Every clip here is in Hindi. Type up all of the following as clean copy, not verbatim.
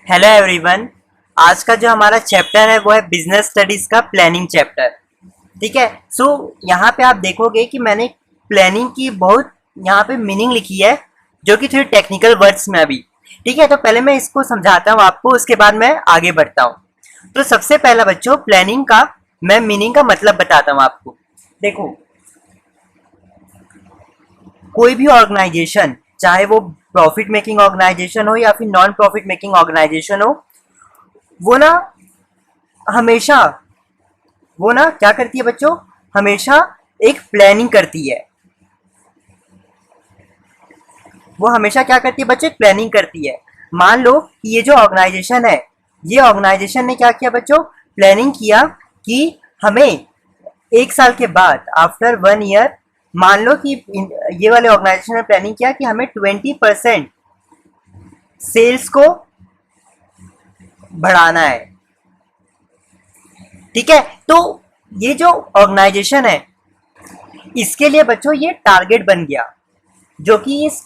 Hello everyone. आज का जो हमारा चैप्टर है वो है बिजनेस स्टडीज का प्लानिंग चैप्टर। ठीक है। यहाँ पे आप देखोगे कि मैंने प्लानिंग की बहुत यहाँ पे मीनिंग लिखी है जो कि थोड़ी टेक्निकल वर्ड्स में अभी। ठीक है, तो पहले मैं इसको समझाता हूँ आपको, उसके बाद मैं आगे बढ़ता हूँ। तो सबसे पहला बच्चों प्लानिंग का मैं मीनिंग का मतलब बताता हूँ आपको। देखो, कोई भी ऑर्गेनाइजेशन, चाहे वो प्रॉफिट मेकिंग ऑर्गेनाइजेशन हो या फिर नॉन प्रॉफिट मेकिंग ऑर्गेनाइजेशन हो, वो ना हमेशा वो ना क्या करती है बच्चों, हमेशा एक प्लानिंग करती है। वो हमेशा क्या करती है बच्चों, एक प्लानिंग करती है। मान लो कि ये जो ऑर्गेनाइजेशन है, ये ऑर्गेनाइजेशन ने क्या किया बच्चों, प्लानिंग किया कि हमें एक साल के बाद, आफ्टर 1 ईयर, मान लो कि ये वाले ऑर्गेनाइजेशन ने प्लानिंग किया कि हमें 20% सेल्स को बढ़ाना है। ठीक है, तो ये जो ऑर्गेनाइजेशन है इसके लिए बच्चों ये टारगेट बन गया, जो कि इस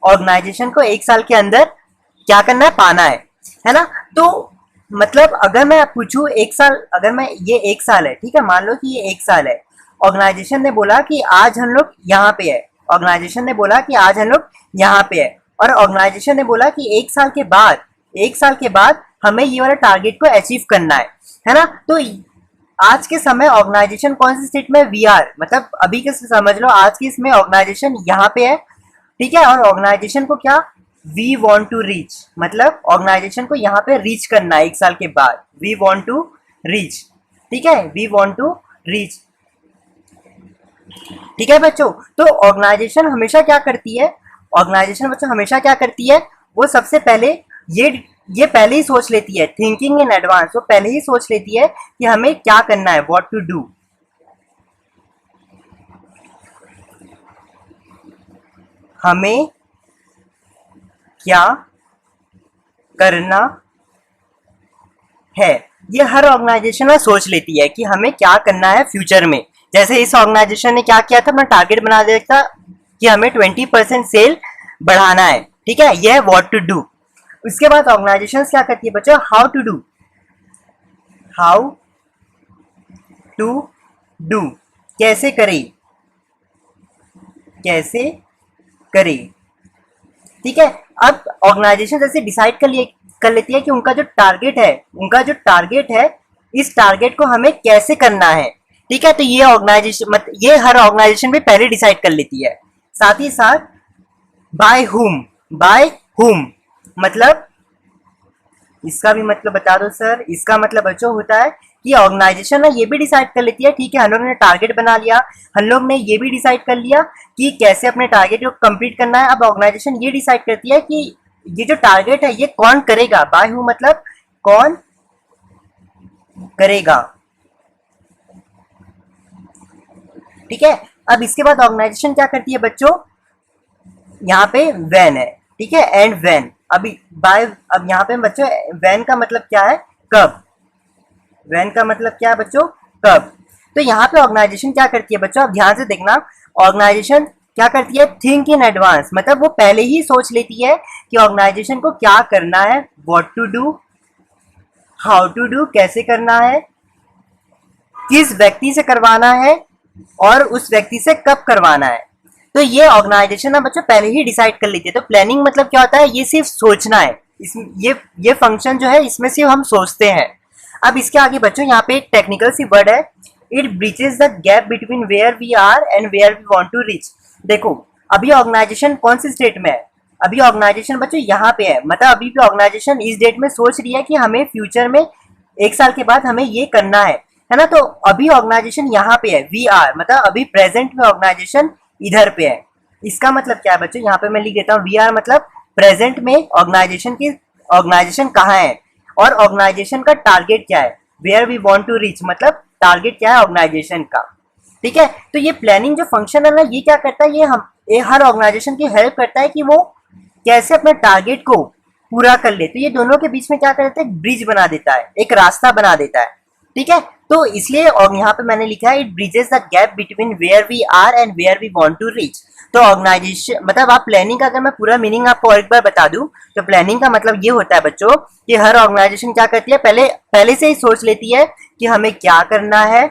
ऑर्गेनाइजेशन को एक साल के अंदर क्या करना है, पाना है ना। तो मतलब अगर मैं पूछूं एक साल, अगर मैं ये एक साल है, ठीक है, मान लो कि ये एक साल है, ऑर्गेनाइजेशन ने बोला कि आज हम लोग यहाँ पे है, ऑर्गेनाइजेशन ने बोला कि आज हम लोग यहाँ पे है, और ऑर्गेनाइजेशन ने बोला कि एक साल के बाद हमें ये वाला टारगेट को अचीव करना है ना। तो आज के समय ऑर्गेनाइजेशन कौन सी स्टेट में, वी आर, मतलब अभी के समझ लो आज की इसमें ऑर्गेनाइजेशन यहाँ पे है। ठीक है, और ऑर्गेनाइजेशन को क्या, वी वॉन्ट टू रीच, मतलब ऑर्गेनाइजेशन को यहाँ पे रीच करना है एक साल के बाद, वी वॉन्ट टू रीच। ठीक है, वी वॉन्ट टू रीच। ठीक है बच्चों, तो ऑर्गेनाइजेशन हमेशा क्या करती है, ऑर्गेनाइजेशन बच्चों हमेशा क्या करती है, वो सबसे पहले ये पहले ही सोच लेती है, थिंकिंग इन एडवांस, वो पहले ही सोच लेती है कि हमें क्या करना है, व्हाट टू डू। हमें क्या करना है, ये हर ऑर्गेनाइजेशन में सोच लेती है कि हमें क्या करना है फ्यूचर में। जैसे इस ऑर्गेनाइजेशन ने क्या किया था, अपना टारगेट बना दिया था कि हमें 20% सेल बढ़ाना है। ठीक है, यह है व्हाट टू डू। उसके बाद ऑर्गेनाइजेशन क्या करती है बच्चों, how to do, how to do, कैसे करें, कैसे करें। ठीक है, अब ऑर्गेनाइजेशन जैसे डिसाइड कर लेती है कि उनका जो टारगेट है, इस टारगेट को हमें कैसे करना है। ठीक है, तो ये ऑर्गेनाइजेशन ये हर ऑर्गेनाइजेशन भी पहले डिसाइड कर लेती है। साथ ही साथ बाय हुम मतलब, इसका भी मतलब बता दो सर। इसका मतलब बच्चों होता है कि ऑर्गेनाइजेशन ना ये भी डिसाइड कर लेती है, ठीक है, हम लोग ने टारगेट बना लिया, हम लोग ने ये भी डिसाइड कर लिया कि कैसे अपने टारगेट को कंप्लीट करना है। अब ऑर्गेनाइजेशन ये डिसाइड करती है कि ये जो टारगेट है ये कौन करेगा, बाय हु मतलब कौन करेगा। ठीक है, अब इसके बाद ऑर्गेनाइजेशन क्या करती है बच्चों, यहाँ पे व्हेन है, ठीक है, एंड व्हेन। अभी अब यहाँ पे बच्चों व्हेन का मतलब क्या है, कब। व्हेन का मतलब क्या है बच्चों, कब। तो यहाँ पे ऑर्गेनाइजेशन क्या करती है बच्चों, अब ध्यान से देखना, ऑर्गेनाइजेशन क्या करती है, थिंक इन एडवांस, मतलब वो पहले ही सोच लेती है कि ऑर्गेनाइजेशन को क्या करना है, what to do, how to do, कैसे करना है, किस व्यक्ति से करवाना है, और उस व्यक्ति से कब करवाना है। तो ये ऑर्गेनाइजेशन ना बच्चों पहले ही डिसाइड कर लेती है। तो प्लानिंग मतलब क्या होता है, ये सिर्फ सोचना है, ये फंक्शन जो है इसमें सिर्फ हम सोचते हैं। अब इसके आगे बच्चों यहाँ पे एक टेक्निकल सी वर्ड है, it breaches the gap between where we are and where we want to reach. देखो, अभी ऑर्गेनाइजेशन कौन सी स्टेट में है, अभी ऑर्गेनाइजेशन बच्चों यहाँ पे है, मतलब अभी भी ऑर्गेनाइजेशन इस डेट में सोच रही है कि हमें फ्यूचर में एक साल के बाद हमें ये करना है ना। तो अभी ऑर्गेनाइजेशन यहाँ पे है, वी आर मतलब अभी प्रेजेंट में ऑर्गेनाइजेशन इधर पे है। इसका मतलब क्या है बच्चों, यहाँ पे मैं लिख देता हूँ, वी आर मतलब प्रेजेंट में ऑर्गेनाइजेशन कहाँ है, और ऑर्गेनाइजेशन का टारगेट क्या है, where we want to reach मतलब टारगेट क्या है ऑर्गेनाइजेशन का। ठीक है, तो ये प्लानिंग जो फंक्शन है ना, ये क्या करता है, ये हर ऑर्गेनाइजेशन की हेल्प करता है कि वो कैसे अपने टारगेट को पूरा कर ले। तो ये दोनों के बीच में क्या करता है, एक ब्रिज बना देता है, एक रास्ता बना देता है। ठीक है, तो इसलिए और यहाँ पे मैंने लिखा है, it bridges the gap between where we are and where we want to reach. तो ऑर्गेनाइजेशन मतलब आप प्लानिंग का, अगर मैं पूरा मीनिंग आपको और एक बार बता दूं, तो प्लानिंग का मतलब ये होता है बच्चों कि हर ऑर्गेनाइजेशन क्या करती है, पहले पहले से ही सोच लेती है कि हमें क्या करना है,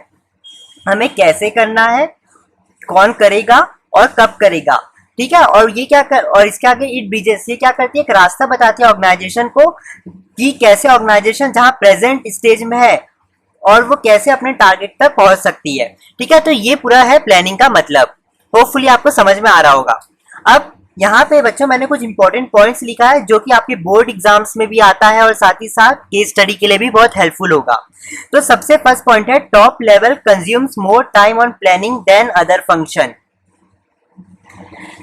हमें कैसे करना है, कौन करेगा और कब करेगा, ठीक है। और ये क्या कर, और इसके आगे इट ब्रिजेस, ये क्या करती है, एक रास्ता बताती है ऑर्गेनाइजेशन को कि कैसे ऑर्गेनाइजेशन जहां प्रेजेंट स्टेज में है और वो कैसे अपने टारगेट तक पहुंच सकती है, ठीक है। तो ये पूरा है प्लानिंग का मतलब। होपफुली आपको समझ में आ रहा होगा। अब यहाँ पे बच्चों मैंने कुछ इंपॉर्टेंट पॉइंट्स लिखा है जो कि आपके बोर्ड एग्जाम्स में भी आता है और साथ ही साथ केस स्टडी के लिए भी बहुत हेल्पफुल होगा। तो सबसे फर्स्ट पॉइंट है, top level consumes more time on planning than other function.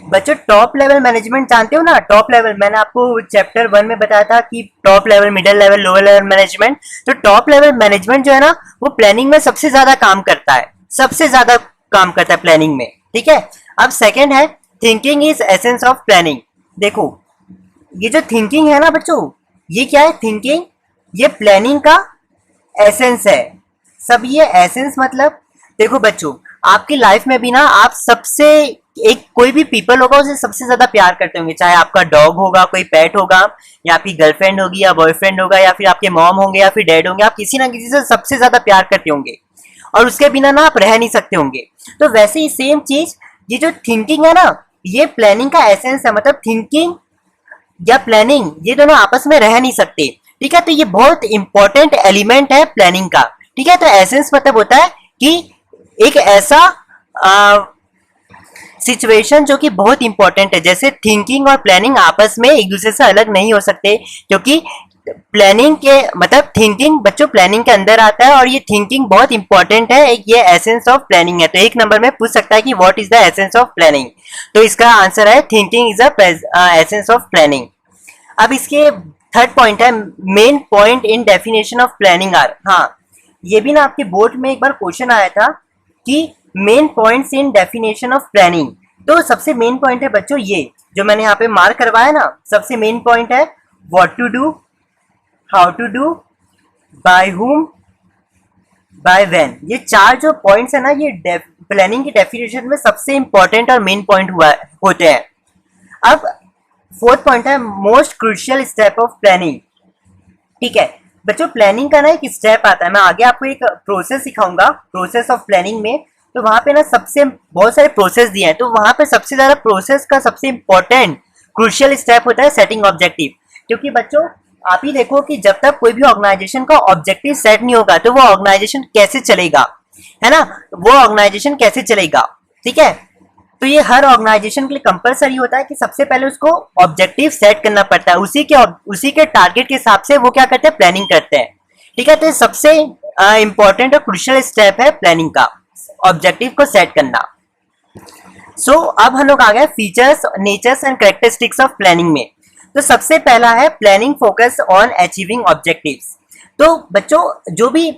बच्चों टॉप लेवल मैनेजमेंट जानते हो ना, टॉप लेवल मैंने आपको चैप्टर 1 में बताया था कि top level, middle level, lower level management. तो टॉप लेवल मैनेजमेंट जो है ना, वो प्लानिंग में सबसे ज्यादा काम करता है, सबसे ज्यादा काम करता है प्लानिंग में, ठीक है। अब सेकंड है, thinking is essence of planning. देखो ये जो थिंकिंग है ना बच्चों, ये क्या है, थिंकिंग ये प्लानिंग का एसेंस है। सब ये एसेंस मतलब, देखो बच्चों आपकी लाइफ में भी ना आप सबसे, एक कोई भी पीपल होगा उसे सबसे ज्यादा प्यार करते होंगे, चाहे आपका डॉग होगा, कोई पेट होगा, या आपकी गर्लफ्रेंड होगी या बॉयफ्रेंड होगा, या फिर आपके मॉम होंगे या फिर डैड होंगे, आप किसी ना किसी से सबसे ज्यादा प्यार करते होंगे और उसके बिना ना आप रह नहीं सकते होंगे। तो वैसे ही सेम चीज, ये जो थिंकिंग है ना, ये प्लानिंग का एसेंस है। मतलब थिंकिंग या प्लानिंग ये दोनों आपस में रह नहीं सकते, ठीक है। तो ये बहुत इंपॉर्टेंट एलिमेंट है प्लानिंग का, ठीक है। तो एसेंस मतलब होता है कि एक ऐसा सिचुएशन जो कि बहुत इंपॉर्टेंट है। जैसे थिंकिंग और प्लानिंग आपस में एक दूसरे से अलग नहीं हो सकते, क्योंकि प्लानिंग के मतलब थिंकिंग बच्चों प्लानिंग के अंदर आता है और ये थिंकिंग बहुत इंपॉर्टेंट है, ये एसेंस ऑफ प्लानिंग है। तो एक नंबर में पूछ सकता है कि what is the essence of planning, तो इसका आंसर है thinking is the essence of planning. अब इसके थर्ड पॉइंट है, main point in definition of planning are. हाँ ये भी ना आपके बोर्ड में एक बार क्वेश्चन आया था कि main points in definition of planning. तो सबसे मेन पॉइंट है बच्चों ये जो मैंने यहाँ पे मार्क करवाया ना, सबसे मेन पॉइंट है what to do, how to do, by whom, by when. ये चार जो पॉइंट्स है ना, ये प्लानिंग की डेफिनेशन में सबसे इंपॉर्टेंट और मेन पॉइंट होते हैं। अब फोर्थ पॉइंट है most crucial step of planning, ठीक है। बच्चों प्लानिंग का ना एक स्टेप आता है, मैं आगे आपको एक प्रोसेस सिखाऊंगा प्रोसेस ऑफ प्लानिंग में। तो वहां पे ना सबसे बहुत सारे प्रोसेस दिए हैं, तो वहां पे सबसे ज्यादा प्रोसेस का सबसे इंपॉर्टेंट क्रूशियल स्टेप होता है सेटिंग ऑब्जेक्टिव। क्योंकि बच्चों आप ही देखो कि जब तक कोई भी ऑर्गेनाइजेशन का ऑब्जेक्टिव सेट नहीं होगा तो वो ऑर्गेनाइजेशन कैसे चलेगा, है ना, वो ऑर्गेनाइजेशन कैसे चलेगा, ठीक है। तो ये हर ऑर्गेनाइजेशन के लिए कंपलसरी होता है कि सबसे पहले उसको ऑब्जेक्टिव सेट करना पड़ता है, उसी के टारगेट के हिसाब से वो क्या करते हैं, प्लानिंग करते हैं, ठीक है। तो सबसे इंपॉर्टेंट और क्रूशियल स्टेप है प्लानिंग का, ऑब्जेक्टिव को सेट करना। सो अब हम लोग आ गए features, natures and characteristics of planning में। तो सबसे पहला है planning focus on achieving objectives. तो बच्चों जो भी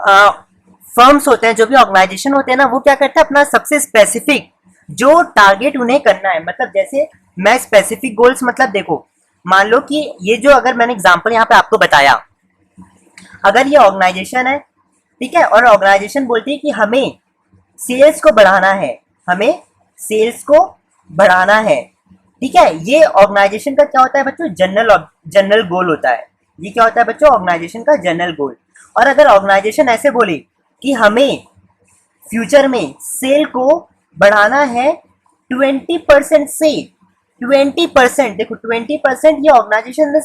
फर्म्स होते हैं, जो भी ऑर्गेनाइजेशन होते हैं ना, वो क्या करते हैं अपना सबसे स्पेसिफिक जो टारगेट उन्हें करना है, मतलब जैसे मैं स्पेसिफिक गोल्स, मतलब देखो मान लो कि ये जो अगर मैंने एग्जांपल यहाँ पे आपको बताया, अगर ये ऑर्गेनाइजेशन है, ठीक है, और ऑर्गेनाइजेशन बोलती है कि हमें सेल्स को बढ़ाना है, हमें सेल्स को बढ़ाना है, ठीक है। ये ऑर्गेनाइजेशन का क्या होता है बच्चों, जनरल गोल होता है। ये क्या होता है बच्चों, ऑर्गेनाइजेशन का जनरल गोल। और अगर ऑर्गेनाइजेशन ऐसे बोले कि हमें फ्यूचर में सेल को बढ़ाना है 20% से 20%, देखो 20%, ये ऑर्गेनाइजेशन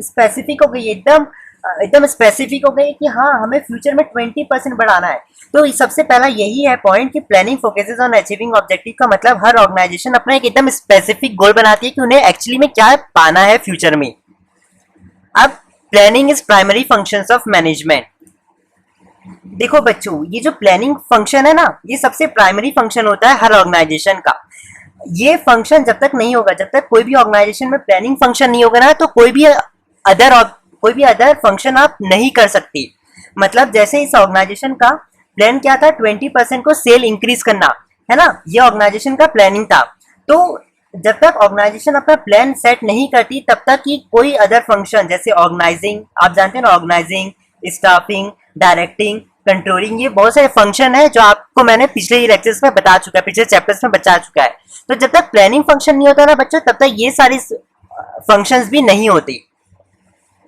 स्पेसिफिक हो गई, एकदम स्पेसिफिक हो गई कि हाँ हमें फ्यूचर में 20% बढ़ाना है। तो सबसे पहला यही है पॉइंट कि planning focuses on achieving objective का मतलब हर ऑर्गेनाइजेशन अपना एक एकदम स्पेसिफिक गोल बनाती है कि उन्हें एक्चुअली में क्या पाना है फ्यूचर में। अब planning is primary functions of management. देखो बच्चों ये जो प्लानिंग फंक्शन है ना, ये सबसे प्राइमरी फंक्शन होता है हर ऑर्गेनाइजेशन का। ये फंक्शन जब तक नहीं होगा, जब तक कोई भी ऑर्गेनाइजेशन में प्लानिंग फंक्शन नहीं होगा ना, तो कोई भी अदर फंक्शन आप नहीं कर सकते। मतलब जैसे इस ऑर्गेनाइजेशन का प्लान क्या था, 20% को सेल इंक्रीज करना, है ना, ये ऑर्गेनाइजेशन का प्लानिंग था। तो जब तक ऑर्गेनाइजेशन अपना प्लान सेट नहीं करती तब तक कि कोई अदर फंक्शन जैसे ऑर्गेनाइजिंग, आप जानते हैं ना, ऑर्गेनाइजिंग, स्टाफिंग, डायरेक्टिंग, कंट्रोलिंग, ये बहुत सारे फंक्शन है जो आपको मैंने पिछले लेक्चर्स में बता चुका है, पिछले चैप्टर्स में बता चुका है। तो जब तक प्लानिंग फंक्शन नहीं होता ना बच्चों, तब तक ये सारी फंक्शंस भी नहीं होती।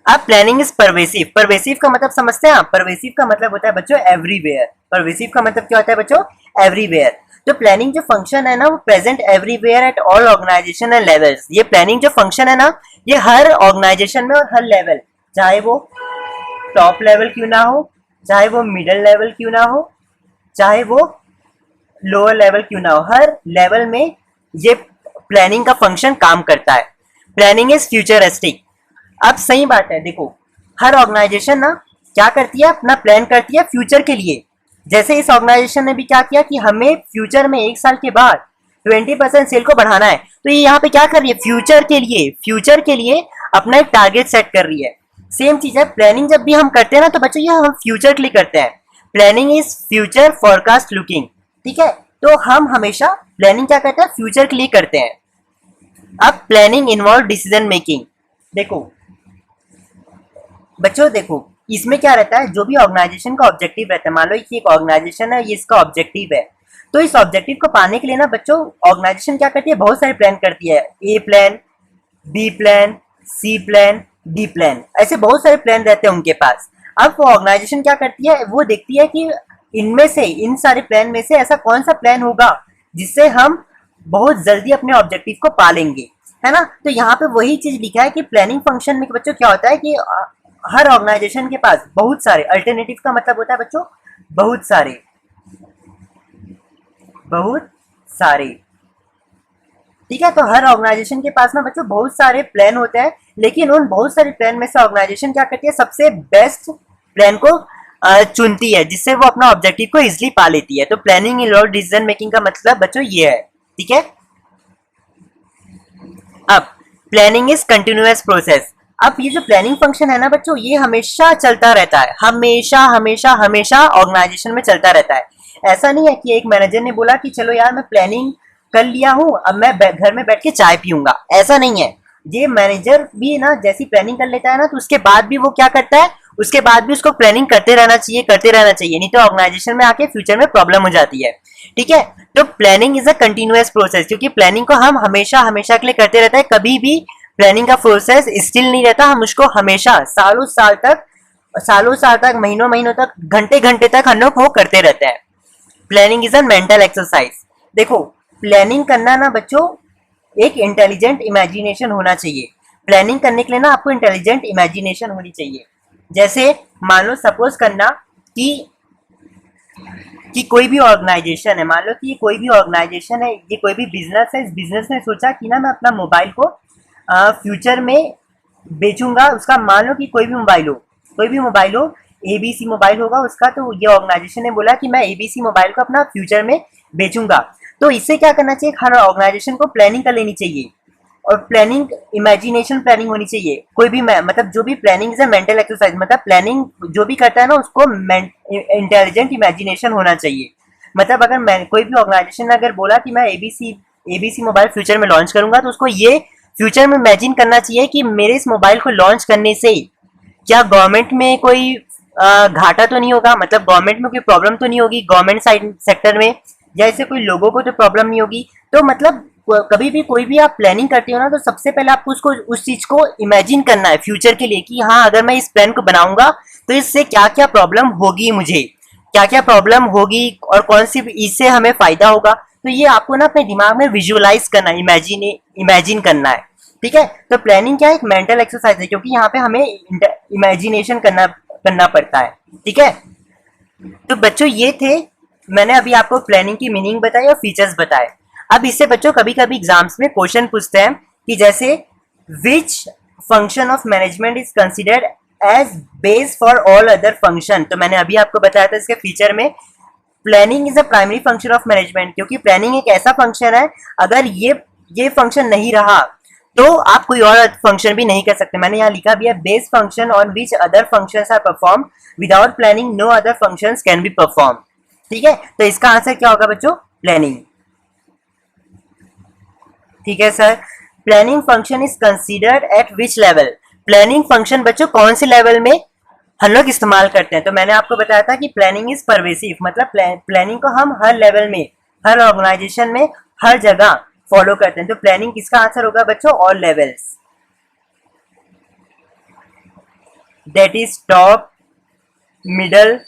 अब प्लानिंग इज परवेसिव। परवेसिव का मतलब समझते हैं आप? परवेसिव का मतलब होता है बच्चों एवरीवेयर। परवेसिव का मतलब क्या होता है बच्चों? एवरीवेयर। तो प्लानिंग जो फंक्शन है ना, वो present everywhere at all organisation and levels. ये प्लानिंग जो फंक्शन है ना, ये हर ऑर्गेनाइजेशन में और हर लेवल, चाहे वो टॉप लेवल क्यों ना हो, चाहे वो मिडिल लेवल क्यों ना हो, चाहे वो लोअर लेवल क्यों ना हो, हर लेवल में ये प्लानिंग का फंक्शन काम करता है। Planning is futuristic. अब सही बात है, देखो हर ऑर्गेनाइजेशन ना क्या करती है, अपना प्लान करती है फ्यूचर के लिए। जैसे इस ऑर्गेनाइजेशन ने भी क्या किया कि हमें फ्यूचर में 1 साल के बाद 20% सेल को बढ़ाना है, तो ये यहाँ पे क्या कर रही है, फ्यूचर के लिए अपना एक टारगेट सेट कर रही है। सेम चीज है, प्लानिंग जब भी हम करते हैं ना, तो बच्चों ये हम फ्यूचर के लिए करते हैं। Planning is future forecast looking. ठीक है, तो हम हमेशा प्लानिंग क्या करते हैं, फ्यूचर के लिए करते हैं। अब प्लानिंग इन्वॉल्व डिसीजन मेकिंग। देखो बच्चों, देखो इसमें क्या रहता है, जो भी ऑर्गेनाइजेशन का ऑब्जेक्टिव रहता है, मान लो कि एक ऑर्गेनाइजेशन है, ये इसका ऑब्जेक्टिव है, तो इस ऑब्जेक्टिव को पाने के लिए ना बच्चों ऑर्गेनाइजेशन क्या करती है, बहुत सारे प्लान करती है। ए प्लान, बी प्लान, सी प्लान, डी प्लान, ऐसे बहुत सारे प्लान रहते हैं उनके पास। अब वो ऑर्गेनाइजेशन क्या करती है, वो देखती है कि इनमें से, इन सारे प्लान में से ऐसा कौन सा प्लान होगा जिससे हम बहुत जल्दी अपने ऑब्जेक्टिव को पा लेंगे, है ना। तो यहाँ पे वही चीज लिखा है कि प्लानिंग फंक्शन में बच्चों क्या होता है कि हर ऑर्गेनाइजेशन के पास बहुत सारे अल्टरनेटिव का मतलब होता है बच्चों बहुत सारे, बहुत सारे। ठीक है, तो हर ऑर्गेनाइजेशन के पास ना बच्चों बहुत सारे प्लान होते हैं, लेकिन उन बहुत सारे प्लान में से ऑर्गेनाइजेशन क्या करती है, सबसे बेस्ट प्लान को चुनती है, जिससे वो अपना ऑब्जेक्टिव को इजिली पा लेती है। तो प्लानिंग इन्वॉल्व डिसीजन मेकिंग का मतलब बच्चों ये है। ठीक है, अब प्लानिंग इज कंटिन्यूअस प्रोसेस। अब ये जो प्लानिंग फंक्शन है ना बच्चों, ये हमेशा चलता रहता है, हमेशा हमेशा हमेशा ऑर्गेनाइजेशन में चलता रहता है। ऐसा नहीं है कि एक मैनेजर ने बोला कि चलो यार मैं प्लानिंग कर लिया हूं, अब मैं घर में बैठ के चाय पीऊंगा, ऐसा नहीं है। ये मैनेजर भी ना जैसी प्लानिंग कर लेता है ना, तो उसके बाद भी वो क्या करता है, उसके बाद भी उसको प्लानिंग करते रहना चाहिए, करते रहना चाहिए, नहीं तो ऑर्गेनाइजेशन में आके फ्यूचर में प्रॉब्लम हो जाती है। ठीक है, तो planning is a continuous process, क्योंकि प्लानिंग को हम हमेशा हमेशा के लिए करते रहते हैं, कभी भी प्लानिंग का प्रोसेस स्टिल नहीं रहता, हम उसको हमेशा सालों साल तक, महीनों महीनों तक, घंटे घंटे तक हम लोग वो करते रहते हैं। Planning is a mental exercise. देखो प्लानिंग करना ना बच्चों एक इंटेलिजेंट इमेजिनेशन होना चाहिए। प्लानिंग करने के लिए ना आपको इंटेलिजेंट इमेजिनेशन होनी चाहिए। जैसे मान लो सपोज करना कि कोई भी ऑर्गेनाइजेशन है, मान लो कि ये कोई भी ऑर्गेनाइजेशन है, ये कोई भी बिजनेस है, इस बिजनेस ने सोचा कि ना मैं अपना मोबाइल को फ्यूचर में बेचूंगा। उसका मान लो कि कोई भी मोबाइल हो, एबीसी मोबाइल होगा उसका, तो ये ऑर्गेनाइजेशन ने बोला कि मैं एबीसी मोबाइल को अपना फ्यूचर में बेचूंगा। तो इससे क्या करना चाहिए, हर ऑर्गेनाइजेशन को प्लानिंग कर लेनी चाहिए, और प्लानिंग इमेजिनेशन प्लानिंग होनी चाहिए। कोई भी मतलब जो भी प्लानिंग इज मेंटल एक्सरसाइज, मतलब प्लानिंग जो भी करता है ना उसको इंटेलिजेंट इमेजिनेशन होना चाहिए। मतलब अगर मैं कोई भी ऑर्गेनाइजेशन ने अगर बोला कि मैं एबीसी मोबाइल फ्यूचर में लॉन्च करूंगा, तो उसको ये फ्यूचर में इमेजिन करना चाहिए कि मेरे इस मोबाइल को लॉन्च करने से क्या गवर्नमेंट में कोई घाटा तो नहीं होगा, मतलब गवर्नमेंट में कोई प्रॉब्लम तो नहीं होगी, गवर्नमेंट साइड सेक्टर में, या ऐसे कोई लोगों को तो प्रॉब्लम नहीं होगी। तो मतलब कभी भी कोई भी आप प्लानिंग करते हो ना, तो सबसे पहले आपको उसको उस चीज को इमेजिन करना है फ्यूचर के लिए कि हाँ अगर मैं इस प्लान को बनाऊंगा तो इससे क्या क्या प्रॉब्लम होगी, मुझे क्या क्या प्रॉब्लम होगी और कौन सी इससे हमें फायदा होगा। तो ये आपको ना अपने दिमाग में विजुअलाइज करना है, इमेजिन करना है। ठीक है, तो प्लानिंग क्या है, एक मेंटल एक्सरसाइज है, क्योंकि यहाँ पे हमें इमेजिनेशन करना पड़ता है। ठीक है, तो बच्चों ये थे, मैंने अभी आपको प्लानिंग की मीनिंग बताई और फीचर्स बताए। अब इससे बच्चों कभी कभी एग्जाम्स में क्वेश्चन पूछते हैं कि जैसे which function of management is considered as base for all other function. तो मैंने अभी आपको बताया था इसके फीचर में, planning is a primary function of management, क्योंकि प्लानिंग एक ऐसा फंक्शन है, अगर ये फंक्शन नहीं रहा तो आप कोई और फंक्शन भी नहीं कर सकते। मैंने यहाँ लिखा भी है, base function on which other functions are perform, without planning no other functions can be perform. ठीक है, तो इसका आंसर क्या होगा बच्चों, प्लानिंग। ठीक है sir, planning function is considered eight which level. Planning function बच्चों कौन से लेवल में हम लोग इस्तेमाल करते हैं। तो मैंने आपको बताया था कि प्लानिंग इज परवेसिव, मतलब प्लानिंग को हम हर लेवल में, हर ऑर्गेनाइजेशन में, हर जगह फॉलो करते हैं। तो प्लानिंग किसका आंसर होगा बच्चों? All levels, that is top, middle,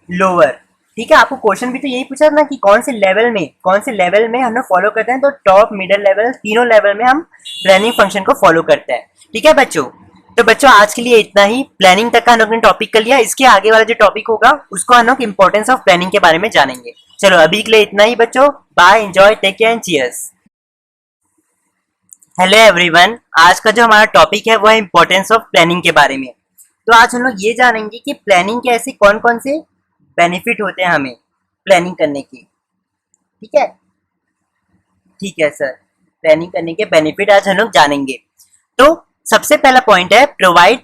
lower. ठीक है, आपको क्वेश्चन भी तो यही पूछा ना कि कौन से लेवल में, कौन से लेवल में हम लोग फॉलो करते हैं। तो टॉप, मिडल लेवल, तीनों लेवल में हम प्लानिंग फंक्शन को फॉलो करते हैं। ठीक है बच्चों, तो बच्चों आज के लिए इतना ही। प्लानिंग तक का हम लोग ने टॉपिक कर लिया। इसके आगे वाला जो टॉपिक होगा उसको हम लोग इंपॉर्टेंस ऑफ प्लानिंग के बारे में जानेंगे। चलो अभी के लिए इतना ही बच्चों। Bye, enjoy, take care and cheers. Hello everyone, आज का जो हमारा टॉपिक है वो है इंपॉर्टेंस ऑफ प्लानिंग के बारे में। तो आज हम लोग ये जानेंगे कि प्लानिंग के ऐसे कौन कौन से बेनिफिट होते हैं हमें प्लानिंग करने की। ठीक है, ठीक है सर, प्लानिंग करने के बेनिफिट आज हम लोग जानेंगे। तो सबसे पहला पॉइंट है प्रोवाइड,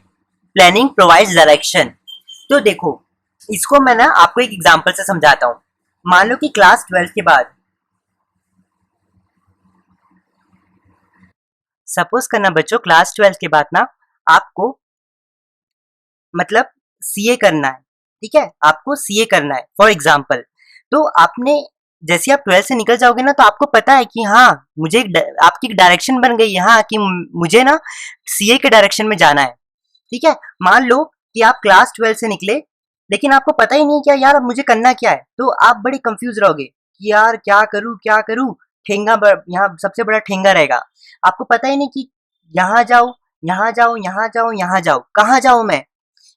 प्लानिंग प्रोवाइड्स डायरेक्शन। तो देखो, इसको मैं ना आपको एक एग्जांपल से समझाता हूँ। मान लो कि क्लास 12 के बाद, सपोज करना बच्चों, क्लास 12 के बाद ना आपको मतलब सीए करना है। ठीक है, आपको सीए करना है फॉर एग्जाम्पल। तो आपने जैसे आप 12 से निकल जाओगे ना, तो आपको पता है कि हाँ मुझे आपकी एक डायरेक्शन बन गई है, हाँ कि मुझे ना सीए के डायरेक्शन में जाना है। ठीक है, मान लो कि आप क्लास 12 से निकले, लेकिन आपको पता ही नहीं क्या यार अब मुझे करना क्या है। तो आप बड़े कंफ्यूज रहोगे कि यार क्या करूं क्या करूं। ठेंगा यहाँ सबसे बड़ा ठेंगा रहेगा। आपको पता ही नहीं कि यहाँ जाओ, यहाँ जाओ, यहाँ जाओ, यहाँ जाओ, कहाँ जाऊं मैं,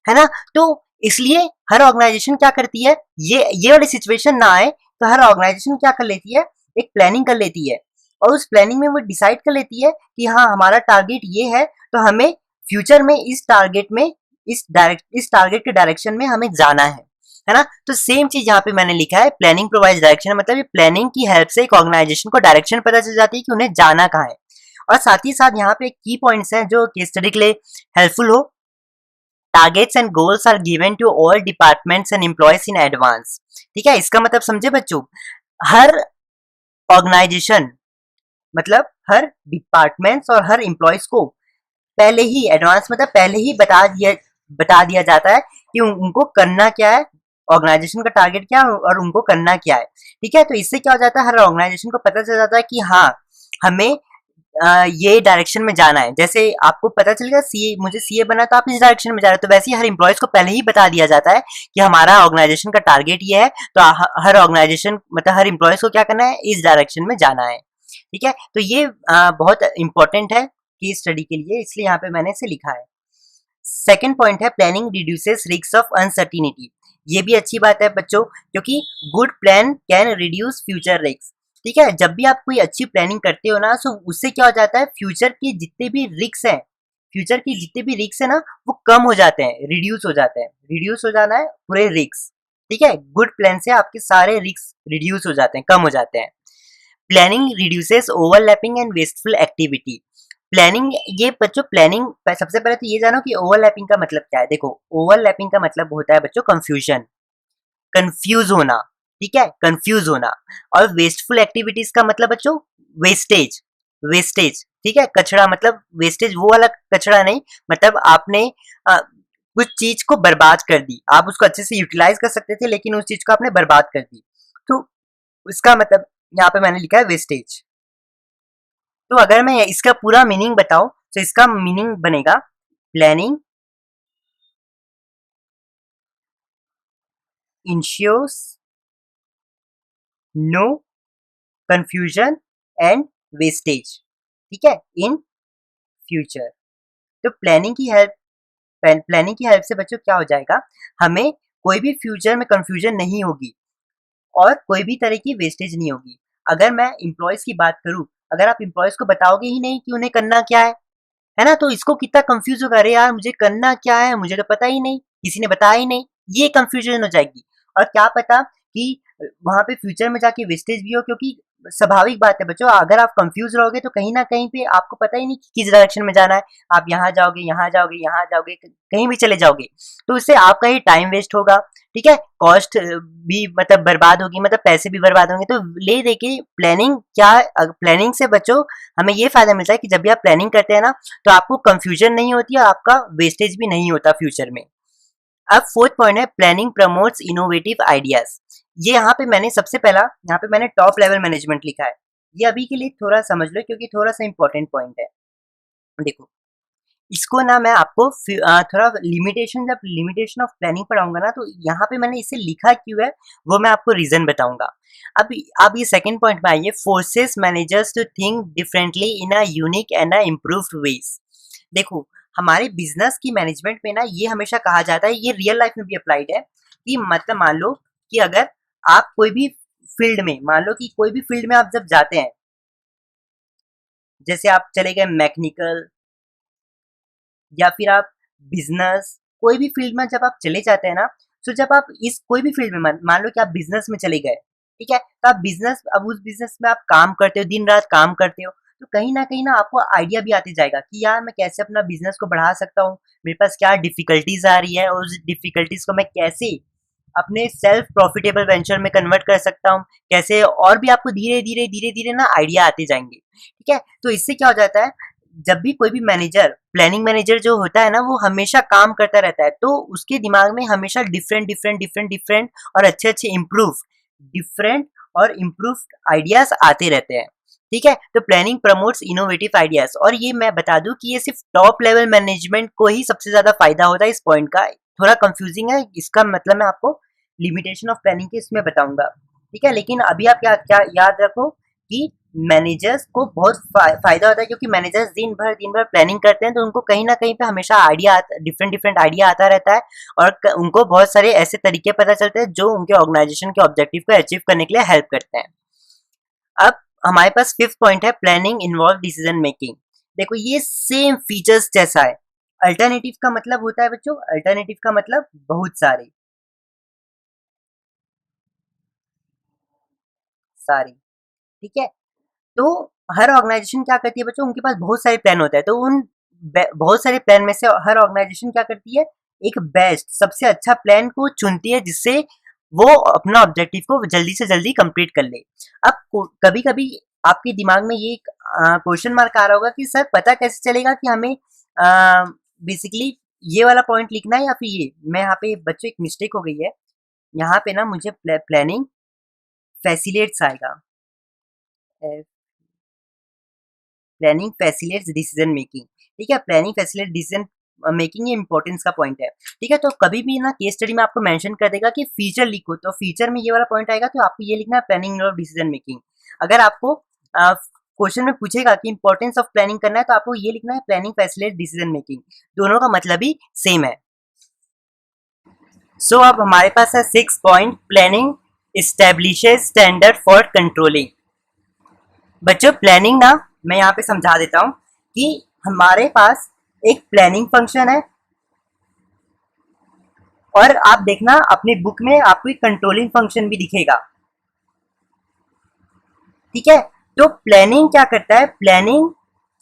है ना। तो इसलिए हर ऑर्गेनाइजेशन क्या करती है, ये वाली सिचुएशन ना आए, तो हर ऑर्गेनाइजेशन क्या कर लेती है, एक प्लानिंग कर लेती है। और उस प्लानिंग में वो डिसाइड कर लेती है कि हाँ हमारा टारगेट ये है, तो हमें फ्यूचर में इस टारगेट में, इस टारगेट के डायरेक्शन में हमें जाना है ना। तो सेम चीज यहाँ पे मैंने लिखा है, प्लानिंग प्रोवाइड्स डायरेक्शन, मतलब ये प्लानिंग की हेल्प से एक ऑर्गेनाइजेशन को डायरेक्शन पता चल जाती है कि उन्हें जाना कहाँ है। और साथ ही साथ यहाँ पे की पॉइंट्स हैं जो केस स्टडी के लिए हेल्पफुल हो। Targets and goals are given to all departments and employees in advance. ठीक है, इसका मतलब समझे बच्चों, हर ऑर्गेनाइजेशन, मतलब हर डिपार्टमेंट्स और हर एम्प्लॉयज को पहले ही एडवांस, मतलब पहले ही बता दिया जाता है कि उनको करना क्या है, ऑर्गेनाइजेशन का टारगेट क्या है और उनको करना क्या है। ठीक है, तो इससे क्या हो जाता है, हर ऑर्गेनाइजेशन को पता चल जाता है कि हाँ हमें ये डायरेक्शन में जाना है। जैसे आपको पता चल गया सीए, मुझे सीए बना तो आप इस डायरेक्शन में जा रहे हो, तो वैसे ही हर एम्प्लॉयज को पहले ही बता दिया जाता है कि हमारा ऑर्गेनाइजेशन का टारगेट ये है। तो हर ऑर्गेनाइजेशन, मतलब हर एम्प्लॉयज को क्या करना है, इस डायरेक्शन में जाना है। ठीक है, तो ये बहुत इंपॉर्टेंट है केस स्टडी के लिए, इसलिए यहाँ पे मैंने इसे लिखा है। सेकेंड पॉइंट है planning reduces risk of uncertainty. ये भी अच्छी बात है बच्चों, क्योंकि good plan can reduce future risk. ठीक है, जब भी आप कोई अच्छी प्लानिंग करते हो ना, तो उससे क्या हो जाता है, फ्यूचर के जितने भी रिस्क हैं, फ्यूचर के जितने भी रिस्क है ना, वो कम हो जाते हैं, रिड्यूस हो जाते हैं। रिड्यूस हो जाना है पूरे रिस्क। ठीक है, गुड प्लान से आपके सारे रिस्क रिड्यूस हो जाते हैं, कम हो जाते हैं। Planning reduces overlapping and wasteful activity. Planning, ये बच्चों प्लानिंग, सबसे पहले तो ये जानो कि ओवरलैपिंग का मतलब क्या है। देखो, ओवरलैपिंग का मतलब होता है बच्चों कंफ्यूजन, कंफ्यूज होना। ठीक है, कंफ्यूज होना। और वेस्टफुल एक्टिविटीज का मतलब बच्चों वेस्टेज, वेस्टेज। ठीक है, कचरा, मतलब वेस्टेज वो वाला कचरा नहीं, मतलब आपने कुछ चीज को बर्बाद कर दी, आप उसको अच्छे से यूटिलाइज कर सकते थे लेकिन उस चीज को आपने बर्बाद कर दी, तो इसका मतलब यहाँ पे मैंने लिखा है वेस्टेज। तो अगर मैं इसका पूरा मीनिंग बताऊं, तो इसका मीनिंग बनेगा planning ensures no confusion and wastage. ठीक है, इन फ्यूचर। तो प्लानिंग की हेल्प से बच्चों क्या हो जाएगा, हमें कोई भी फ्यूचर में कंफ्यूजन नहीं होगी और कोई भी तरह की वेस्टेज नहीं होगी। अगर मैं इम्प्लॉयज की बात करूं, अगर आप इम्प्लॉयज को बताओगे ही नहीं कि उन्हें करना क्या है ना, तो इसको कितना कंफ्यूज होगा, अरे यार मुझे करना क्या है, मुझे तो पता ही नहीं, किसी ने बताया ही नहीं, ये कंफ्यूजन हो जाएगी। और क्या पता कि वहां पे फ्यूचर में जाके वेस्टेज भी हो, क्योंकि स्वाभाविक बात है बच्चों, अगर आप कंफ्यूज रहोगे तो कहीं ना कहीं पे आपको पता ही नहीं कि किस डायरेक्शन में जाना है, आप यहाँ जाओगे, यहाँ जाओगे, यहाँ जाओगे, कहीं भी चले जाओगे, तो उससे आपका ही टाइम वेस्ट होगा, ठीक है, कॉस्ट भी मतलब बर्बाद होगी, मतलब पैसे भी बर्बाद होंगे। तो ले देखिए प्लानिंग क्या, प्लानिंग से बच्चों हमें ये फायदा मिलता है कि जब भी आप प्लानिंग करते हैं ना, तो आपको कंफ्यूजन नहीं होती और आपका वेस्टेज भी नहीं होता फ्यूचर में। अब फोर्थ पॉइंट है प्लानिंग प्रमोट्स इनोवेटिव आइडियाज। ये यहाँ पे मैंने सबसे पहला, यहाँ पे मैंने टॉप लेवल मैनेजमेंट लिखा है, ये अभी के लिए थोड़ा समझ लो क्योंकि थोड़ा सा इंपॉर्टेंट पॉइंट है। देखो इसको ना मैं आपको थोड़ा लिमिटेशन, जब लिमिटेशन ऑफ प्लानिंग पढ़ाऊंगा ना, तो यहाँ पे मैंने इसे लिखा क्यों है वो मैं आपको रीजन बताऊंगा। अब ये सेकंड पॉइंट में आइए, forces managers to think differently in a unique and a improved ways. देखो हमारे बिजनेस की मैनेजमेंट में ना ये हमेशा कहा जाता है, ये रियल लाइफ में भी अप्लाइड है, कि मतलब मान लो कि अगर आप कोई भी फील्ड में, मान लो कि कोई भी फील्ड में आप जब जाते हैं, जैसे आप चले गए मैकेनिकल या फिर आप बिजनेस, कोई भी फील्ड में जब आप चले जाते हैं ना, तो जब आप इस कोई भी फील्ड में मान लो कि आप बिजनेस में चले गए, ठीक है, तो आप बिजनेस, अब उस बिजनेस में आप काम करते हो, दिन रात काम करते हो, तो कहीं ना आपको आइडिया भी आते जाएगा कि यार मैं कैसे अपना बिजनेस को बढ़ा सकता हूँ, मेरे पास क्या डिफिकल्टीज आ रही है और उस डिफिकल्टीज को मैं कैसे अपने सेल्फ प्रॉफिटेबल वेंचर में कन्वर्ट कर सकता हूँ, कैसे, और भी आपको धीरे धीरे धीरे धीरे ना आइडिया आते जाएंगे, ठीक है। तो इससे क्या हो जाता है, जब भी कोई भी मैनेजर, प्लानिंग मैनेजर जो होता है ना, वो हमेशा काम करता रहता है, तो उसके दिमाग में हमेशा डिफरेंट और अच्छे डिफरेंट और इम्प्रूव आइडियाज आते रहते हैं, ठीक है। तो प्लानिंग प्रमोट्स इनोवेटिव आइडियाज, और ये मैं बता दूं कि ये सिर्फ टॉप लेवल मैनेजमेंट को ही सबसे ज्यादा फायदा होता है। इस पॉइंट का थोड़ा कंफ्यूजिंग है, इसका मतलब मैं आपको लिमिटेशन ऑफ प्लानिंग के इसमें बताऊंगा, ठीक है। लेकिन अभी आप क्या क्या याद रखो कि मैनेजर्स को बहुत फायदा होता है, क्योंकि मैनेजर्स दिन भर प्लानिंग करते हैं, तो उनको कहीं ना कहीं पे हमेशा आइडिया, डिफरेंट आइडिया आता रहता है, और उनको बहुत सारे ऐसे तरीके पता चलते हैं जो उनके ऑर्गेनाइजेशन के ऑब्जेक्टिव को अचीव करने के लिए हेल्प करते हैं। अब हमारे पास फिफ्थ पॉइंट है प्लानिंग इन्वॉल्व डिसीजन मेकिंग। देखो ये सेम फीचर्स जैसा है। अल्टरनेटिव का मतलब होता है बच्चों, अल्टरनेटिव का मतलब बहुत सारे, ठीक है। तो हर ऑर्गेनाइजेशन क्या करती है बच्चों, उनके पास बहुत सारे प्लान होते हैं, तो उन बहुत सारे प्लान में से हर ऑर्गेनाइजेशन क्या करती है, एक बेस्ट, सबसे अच्छा प्लान को चुनती है, जिससे वो अपना ऑब्जेक्टिव को जल्दी से जल्दी कंप्लीट कर ले। अब कभी कभी आपके दिमाग में ये क्वेश्चन मार्क आ रहा होगा कि सर पता कैसे चलेगा कि हमें बेसिकली ये वाला पॉइंट लिखना है या फिर ये। मैं यहाँ पे बच्चों एक मिस्टेक हो गई है, यहाँ पे ना मुझे प्लानिंग फैसिलिटेट्स आएगा, प्लानिंग फैसिलिटेट्स डिसीजन मेकिंग, ठीक है। प्लानिंग फैसिलिटेट डिसीजन मेकिंग, ये इंपॉर्टेंस का पॉइंट है, ठीक है। तो कभी भी ना केस स्टडी में आपको मेंशन कर देगा कि फीचर लिखो, तो फीचर में ये वाला पॉइंट आएगा, तो आपको ये लिखना है प्लानिंग ऑफ डिसीजन मेकिंग। अगर आपको क्वेश्चन में पूछेगा कि इंपॉर्टेंस ऑफ प्लानिंग करना है, तो आपको ये लिखना है प्लानिंग फैसिलिटेट डिसीजन मेकिंग, दोनों का मतलब ही सेम है। सो अब हमारे पास है 6 point, planning establishes standard for controlling. बच्चों प्लानिंग ना मैं यहाँ पे समझा देता हूँ कि हमारे पास एक प्लानिंग फंक्शन है, और आप देखना अपनी बुक में आपको एक कंट्रोलिंग फंक्शन भी दिखेगा, ठीक है। तो प्लानिंग क्या करता है, प्लानिंग